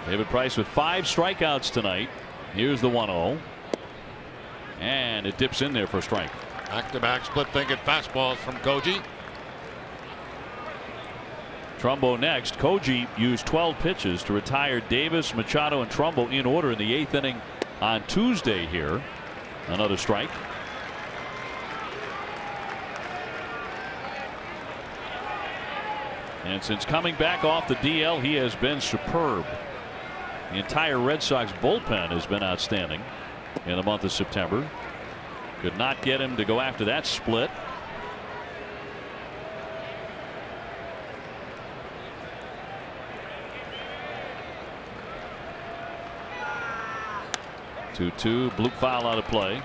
David Price with 5 strikeouts tonight. Here's the 1-0, and it dips in there for a strike. Back-to-back split-fingered fastballs from Koji. Trumbo next. Koji used 12 pitches to retire Davis, Machado, and Trumbo in order in the 8th inning on Tuesday here. Another strike. And since coming back off the DL, he has been superb. The entire Red Sox bullpen has been outstanding in the month of September. Could not get him to go after that split. Two, bloop foul out of play.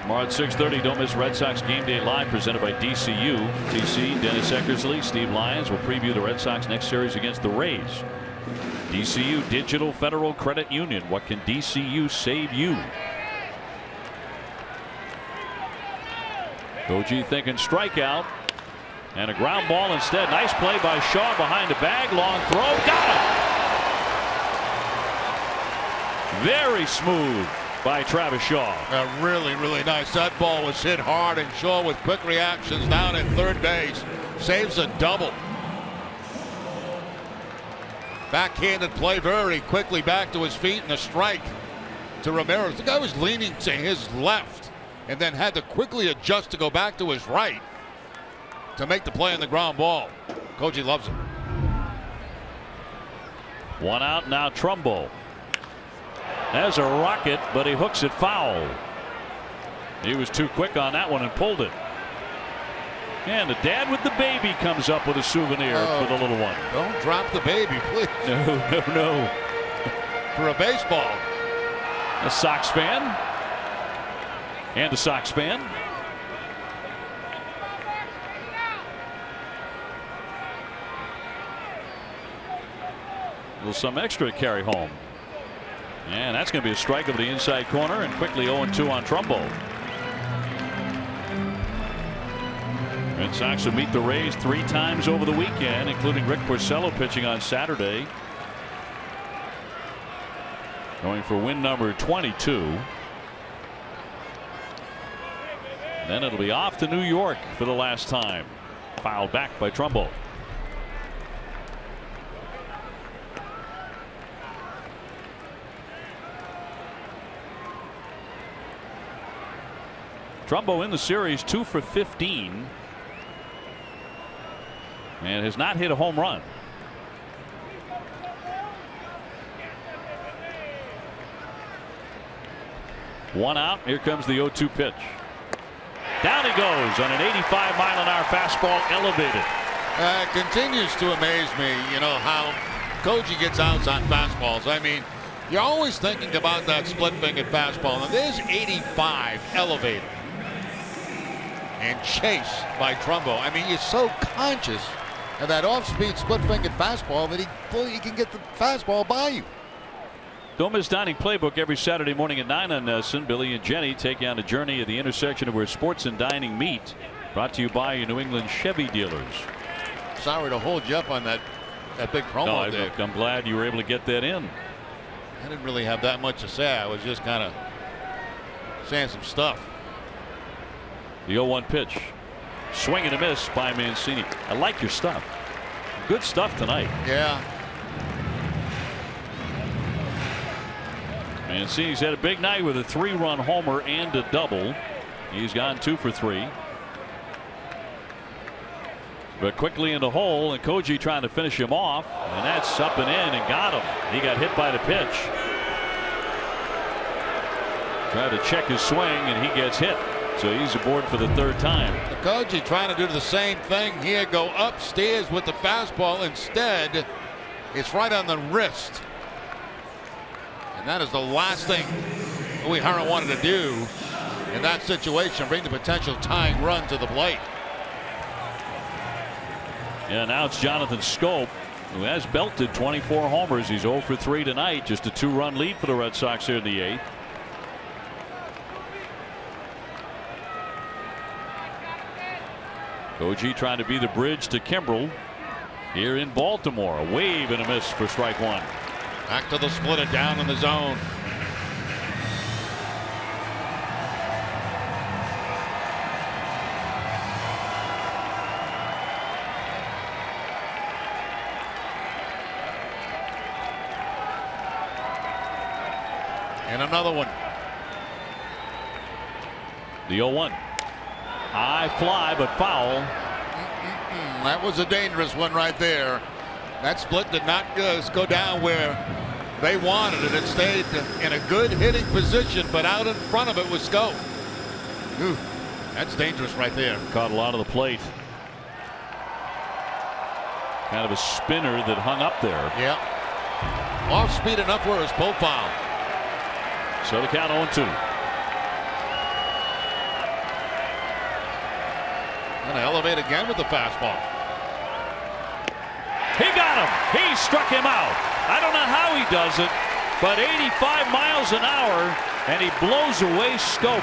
Tomorrow at 6:30, don't miss Red Sox Game Day Live presented by DCU. TC, Dennis Eckersley, Steve Lyons will preview the Red Sox next series against the Rays. DCU, Digital Federal Credit Union. What can DCU save you? Koji thinking strikeout. And a ground ball instead. Nice play by Shaw behind the bag. Long throw. Got it. Very smooth by Travis Shaw. Really, really nice. That ball was hit hard, and Shaw with quick reactions down at third base saves a double. Backhanded play very quickly back to his feet, and a strike to Ramirez. The guy was leaning to his left and then had to quickly adjust to go back to his right to make the play on the ground ball. Koji loves it. One out now. Trumbo. There's a rocket, but he hooks it foul. He was too quick on that one and pulled it. And the dad with the baby comes up with a souvenir for the little one. Don't drop the baby, please. No. For a baseball. A Sox fan. And a Sox fan. Will some extra carry home. And that's going to be a strike over the inside corner, and quickly 0-2 on Trumbo. Red Sox will meet the Rays 3 times over the weekend, including Rick Porcello pitching on Saturday. Going for win number 22. Then it'll be off to New York for the last time. Fouled back by Trumbo. Trumbo in the series 2 for 15 and has not hit a home run. One out. Here comes the 0-2 pitch. Down he goes on an 85-mile-an-hour fastball elevated. Continues to amaze me, you know, how Koji gets outs on fastballs. I mean, you're always thinking about that split-fingered fastball, and there's 85 elevated and chased by Trumbo. I mean, you're so conscious And that off-speed split-fingered fastball that he can get the fastball by you. Don't miss Dining Playbook every Saturday morning at 9 on Nelson. Billy and Jenny take you on a journey at the intersection of where sports and dining meet. Brought to you by your New England Chevy dealers. Sorry to hold you up on that big promo there. I'm glad you were able to get that in. I didn't really have that much to say. I was just kind of saying some stuff. The 0-1 pitch. Swing and a miss by Mancini. I like your stuff. Good stuff tonight. Yeah. Mancini's had a big night with a 3-run homer and a double. He's gone 2 for 3. But quickly in the hole, and Koji trying to finish him off, and that's up and in and got him. He got hit by the pitch. Tried to check his swing and he gets hit. So he's aboard for the 3rd time. Koji trying to do the same thing here, go upstairs with the fastball. Instead, it's right on the wrist. And that is the last thing Louis Hara wanted to do in that situation, bring the potential tying run to the plate. Yeah, now it's Jonathan Schoop, who has belted 24 homers. He's 0 for 3 tonight. Just a 2-run lead for the Red Sox here in the 8th. Koji trying to be the bridge to Kimbrel here in Baltimore. A wave and a miss for strike 1. Back to the splitter, down in the zone. And another one. The 0-1. High fly, but foul. That was a dangerous one right there. That split did not go down where they wanted it. It stayed in a good hitting position, but out in front of it was Schoop. Ooh, that's dangerous right there. Caught a lot of the plate. Kind of a spinner that hung up there. Yeah. Off speed enough for his profile. So the count 0-2. Going to elevate again with the fastball. He got him. He struck him out. I don't know how he does it, but 85 miles an hour, and he blows away Schoop.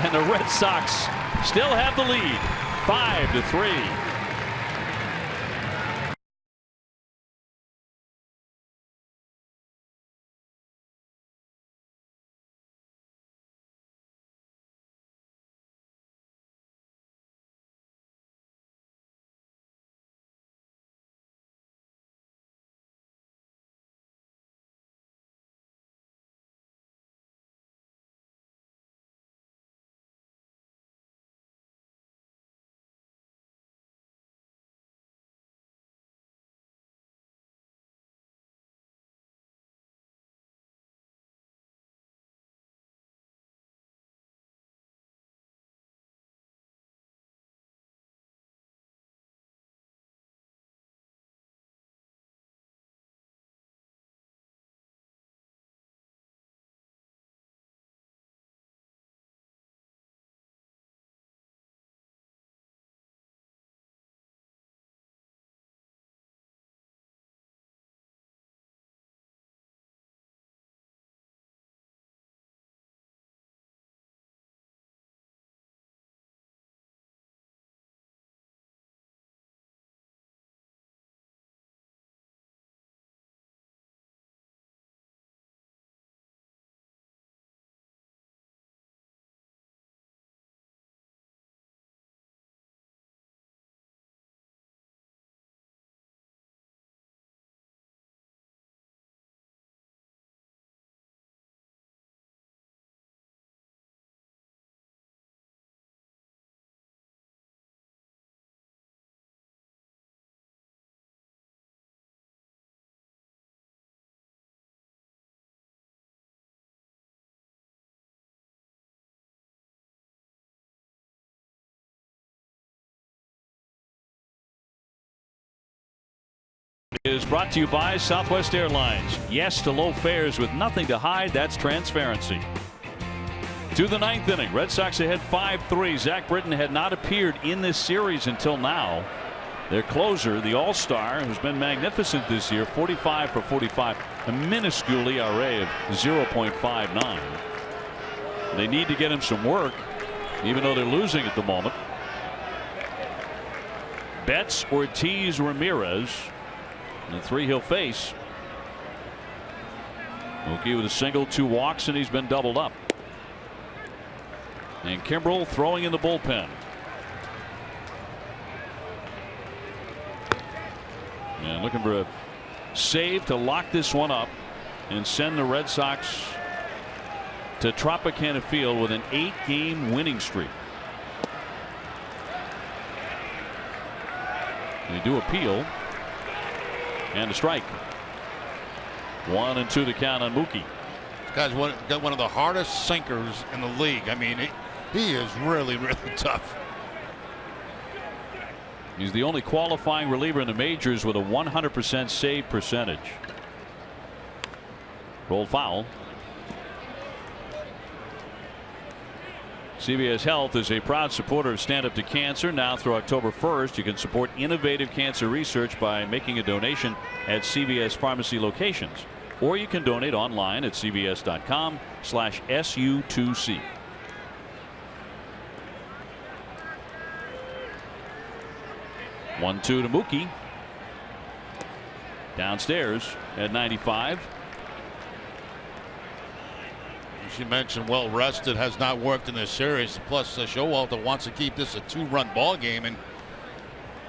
And the Red Sox still have the lead, 5-3. Is brought to you by Southwest Airlines. Yes to low fares with nothing to hide. That's transparency. To the ninth inning, Red Sox ahead 5-3. Zach Britton had not appeared in this series until now. Their closer, the All-Star, who's been magnificent this year, 45 for 45, a minuscule ERA of 0.59. They need to get him some work, even though they're losing at the moment. Betts, Ortiz, Ramirez. And the three he'll face. Mookie with a single, 2 walks, and he's been doubled up. And Kimbrel throwing in the bullpen. And looking for a save to lock this one up and send the Red Sox to Tropicana Field with an 8-game winning streak. They do appeal. And a strike. 1-2 the count on Mookie. This guy's got one of the hardest sinkers in the league. I mean, he is really, really tough. He's the only qualifying reliever in the majors with a 100% save percentage. Rolled foul. CVS Health is a proud supporter of Stand Up to Cancer. Now through October 1st, you can support innovative cancer research by making a donation at CVS pharmacy locations, or you can donate online at cvs.com/SU2C. One-two to Mookie. Downstairs at 95. As you mentioned, well rested, has not worked in this series. Plus, Showalter wants to keep this a 2-run ball game and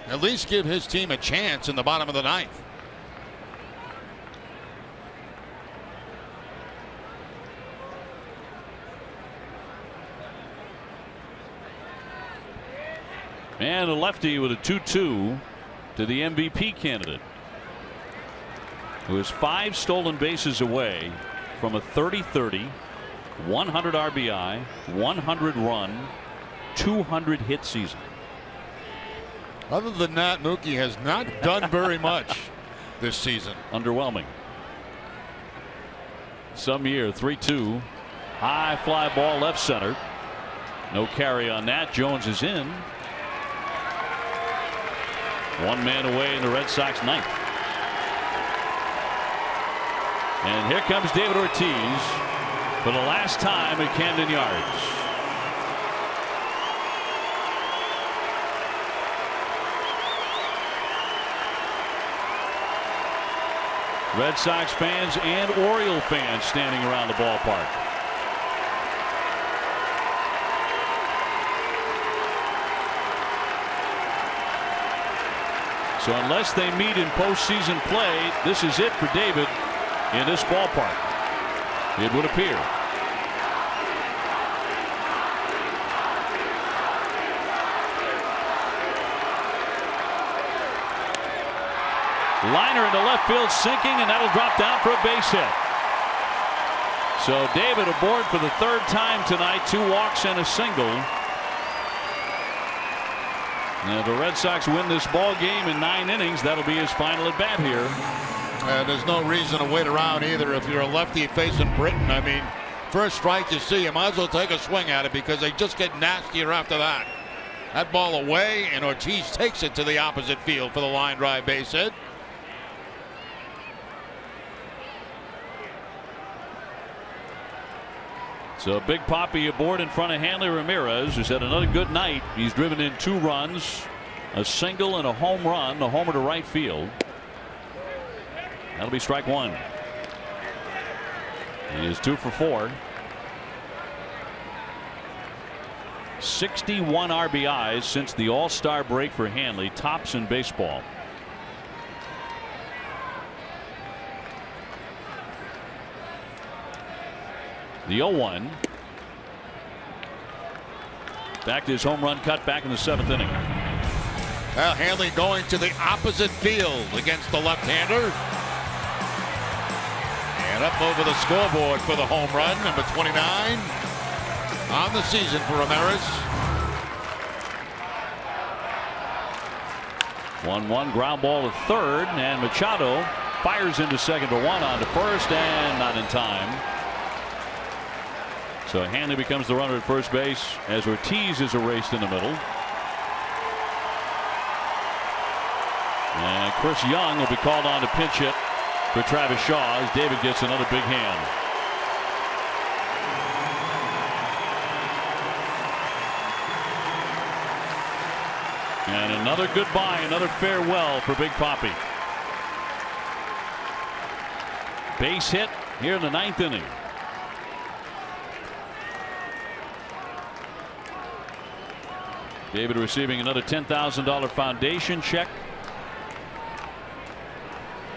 at least give his team a chance in the bottom of the ninth. And a lefty with a 2-2 to the MVP candidate, who is 5 stolen bases away from a 30-30, 100 RBI, 100 run, 200 hit season. Other than that, Mookie has not done very much this season. Underwhelming. Some year. 3-2. High fly ball left center. No carry on that. Jones is in. One man away in the Red Sox ninth. And here comes David Ortiz for the last time at Camden Yards. Red Sox fans and Oriole fans standing around the ballpark. So unless they meet in postseason play, this is it for David in this ballpark, it would appear. Liner into left field sinking, and that'll drop down for a base hit. So David aboard for the third time tonight, 2 walks and a single. Now, if the Red Sox win this ball game in 9 innings, that'll be his final at bat here. There's no reason to wait around either if you're a lefty facing Britton. I mean, first strike you see, you might as well take a swing at it because they just get nastier after that. That ball away, and Ortiz takes it to the opposite field for the line drive base hit. So Big Papi aboard in front of Hanley Ramirez, who's had another good night. He's driven in 2 runs, a single and a home run, a homer to right field. That'll be strike 1. He is 2 for 4. 61 RBIs since the All-Star break for Hanley, tops in baseball. The 0-1. Back to his home run cut back in the 7th inning. Well, Hanley going to the opposite field against the left-hander. And up over the scoreboard for the home run, number 29 on the season for Ramirez. 1-1 ground ball to third, and Machado fires into second for 1 on to first, and not in time. So Hanley becomes the runner at first base as Ortiz is erased in the middle. And Chris Young will be called on to pinch hit for Travis Shaw as David gets another big hand. And another goodbye, another farewell for Big Papi. Base hit here in the 9th inning. David receiving another $10,000 foundation check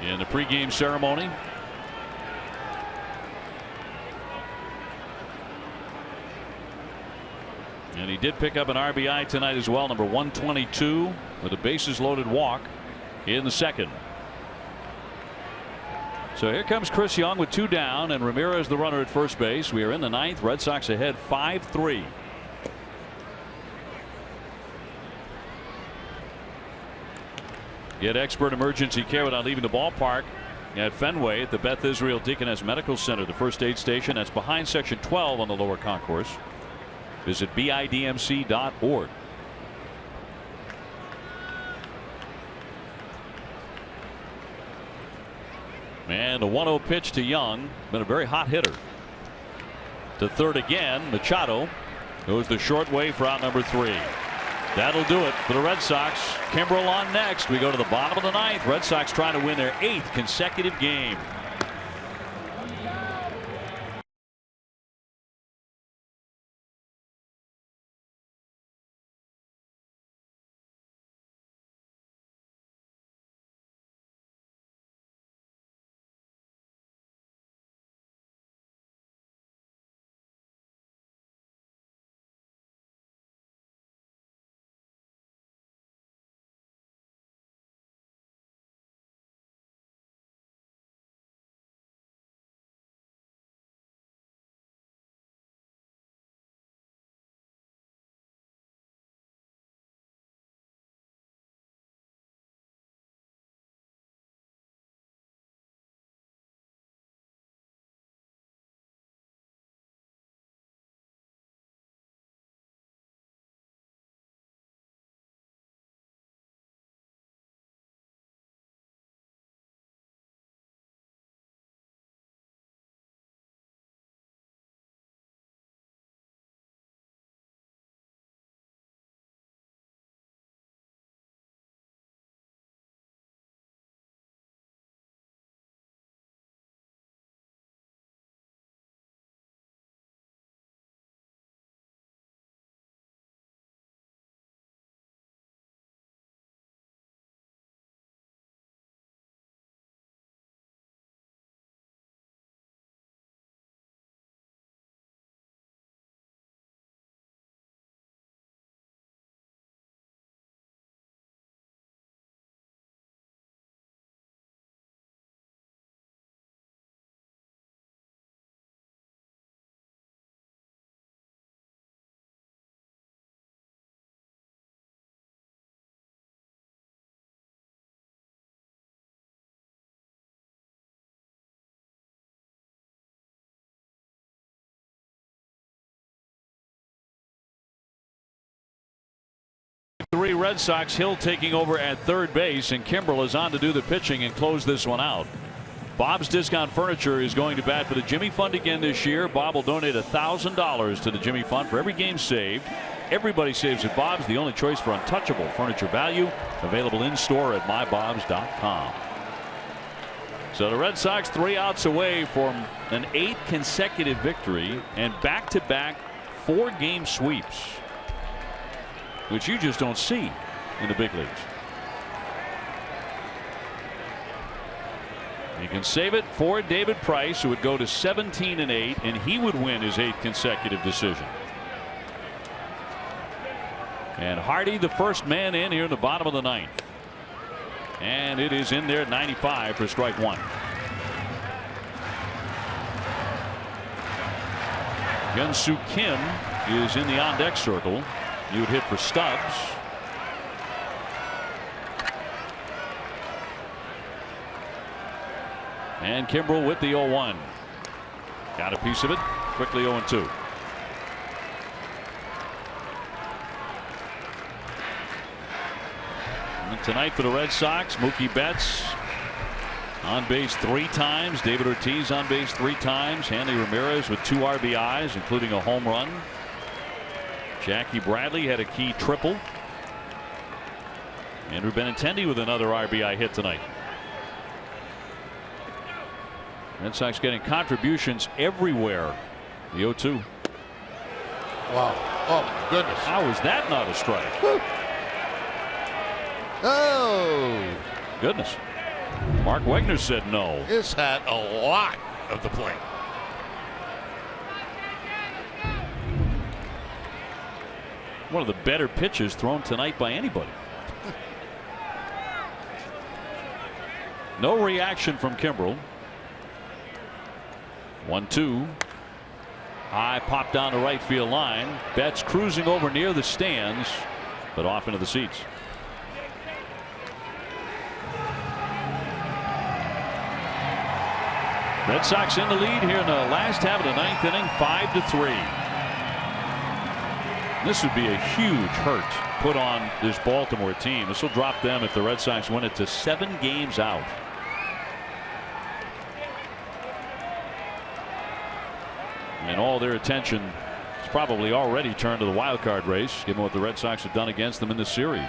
in the pregame ceremony. And he did pick up an RBI tonight as well, number 122, with a bases loaded walk in the 2nd. So here comes Chris Young with 2 down, and Ramirez the runner at first base. We are in the 9th. Red Sox ahead 5-3. Get expert emergency care without leaving the ballpark at Fenway at the Beth Israel Deaconess Medical Center, the first aid station that's behind section 12 on the lower concourse. Visit bidmc.org. And a 1-0 pitch to Young. Been a very hot hitter. To third again. Machado goes the short way for out number 3. That'll do it for the Red Sox. Kimbrel on next. We go to the bottom of the 9th. Red Sox trying to win their 8th consecutive game. Red Sox. Hill taking over at third base, and Kimbrel is on to do the pitching and close this one out. Bob's Discount Furniture is going to bat for the Jimmy Fund again this year. Bob will donate $1,000 to the Jimmy Fund for every game saved. Everybody saves at Bob's, the only choice for untouchable furniture value. Available in store at mybobs.com. So the Red Sox 3 outs away from an 8th consecutive victory and back-to-back 4-game sweeps, which you just don't see in the big leagues. You can save it for David Price, who would go to 17-8, and he would win his 8th consecutive decision. And Hardy, the first man in here in the bottom of the 9th. And it is in there at 95 for strike 1. Hyun-Soo Kim is in the on-deck circle. You would hit for Stubbs. And Kimbrel with the 0-1. Got a piece of it. Quickly 0-2. And tonight for the Red Sox, Mookie Betts on base 3 times. David Ortiz on base 3 times. Hanley Ramirez with 2 RBIs, including a home run. Jackie Bradley had a key triple. Andrew Benintendi with another RBI hit tonight. Red Sox getting contributions everywhere. The 0-2. Wow. Oh, my goodness. How is that not a strike? Woo. Oh. Goodness. Mark Wegner said no. This had a lot of the plate. One of the better pitches thrown tonight by anybody. No reaction from Kimbrel. 1-2. High pop down the right field line. Betts cruising over near the stands, but off into the seats. Red Sox in the lead here in the last half of the 9th inning, 5-3. This would be a huge hurt put on this Baltimore team. This will drop them, if the Red Sox win it, to 7 games out. And all their attention is probably already turned to the wild card race, given what the Red Sox have done against them in this series.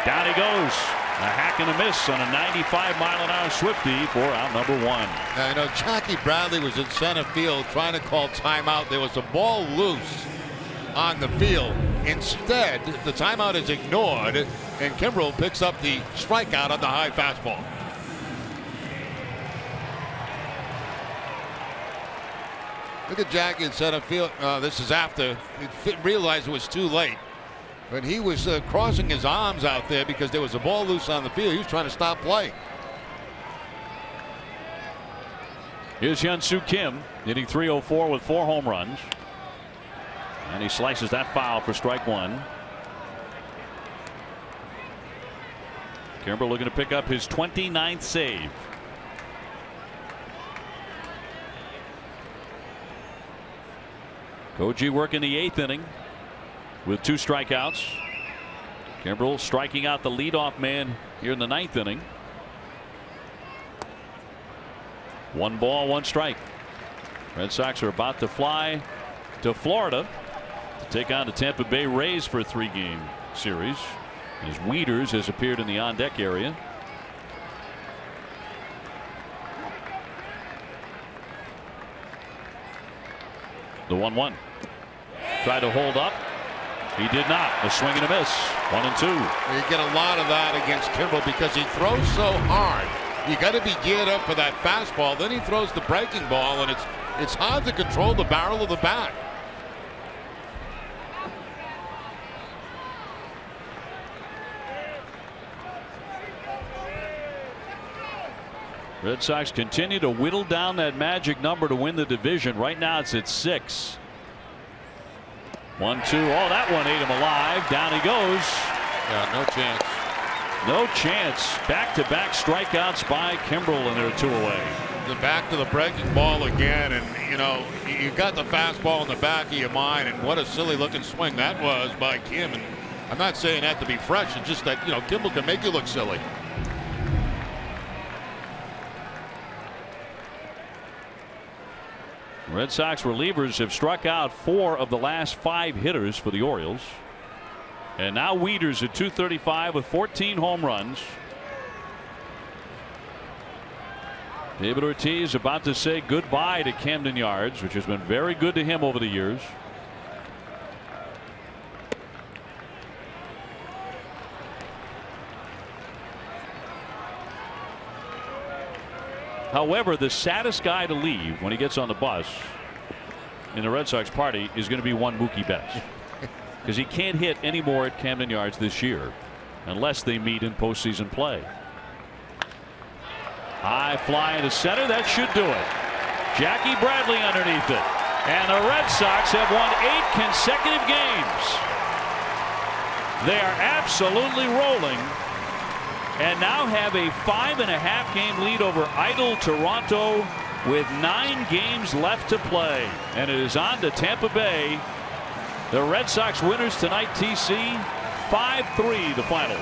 Down he goes. A hack and a miss on a 95-mile-an-hour Swiftie for out number 1. Now, you know, Jackie Bradley was in center field trying to call timeout. There was a ball loose on the field. Instead, the timeout is ignored, and Kimbrel picks up the strikeout on the high fastball. Look at Jackie in center field. This is after he realized it was too late. But he was crossing his arms out there because there was a ball loose on the field. He was trying to stop play. Here's Hyun-Soo Kim hitting .304 with 4 home runs. And he slices that foul for strike 1. Kimbrel looking to pick up his 29th save. Koji working the 8th inning with 2 strikeouts. Kimbrel striking out the leadoff man here in the 9th inning. 1 ball, 1 strike. Red Sox are about to fly to Florida to take on the Tampa Bay Rays for a 3-game series, as Wieters has appeared in the on-deck area. The 1-1. Tried to hold up. He did not. A swing and a miss. 1-2. You get a lot of that against Kimbrel because he throws so hard. You got to be geared up for that fastball. Then he throws the breaking ball, and it's hard to control the barrel of the bat. Red Sox continue to whittle down that magic number to win the division. Right now it's at 6. 1-2. Oh, that one ate him alive. Down he goes. Yeah, no chance. No chance. Back-to-back strikeouts by Kimbrel, and they're 2 away. back to the breaking ball again, and you know you got the fastball in the back of your mind, and what a silly looking swing that was by Kim. And I'm not saying that to be fresh, it's just that Kimball can make you look silly. Red Sox relievers have struck out 4 of the last 5 hitters for the Orioles. And now Wieters at 235 with 14 home runs. David Ortiz about to say goodbye to Camden Yards, which has been very good to him over the years. However, the saddest guy to leave when he gets on the bus in the Red Sox party is going to be one Mookie Betts, because he can't hit anymore at Camden Yards this year unless they meet in postseason play. High fly into center, that should do it. Jackie Bradley underneath it, and the Red Sox have won 8 consecutive games. They are absolutely rolling, and now have a 5.5 game lead over idle Toronto with 9 games left to play. And it is on to Tampa Bay. The Red Sox winners tonight, TC. 5-3 the final.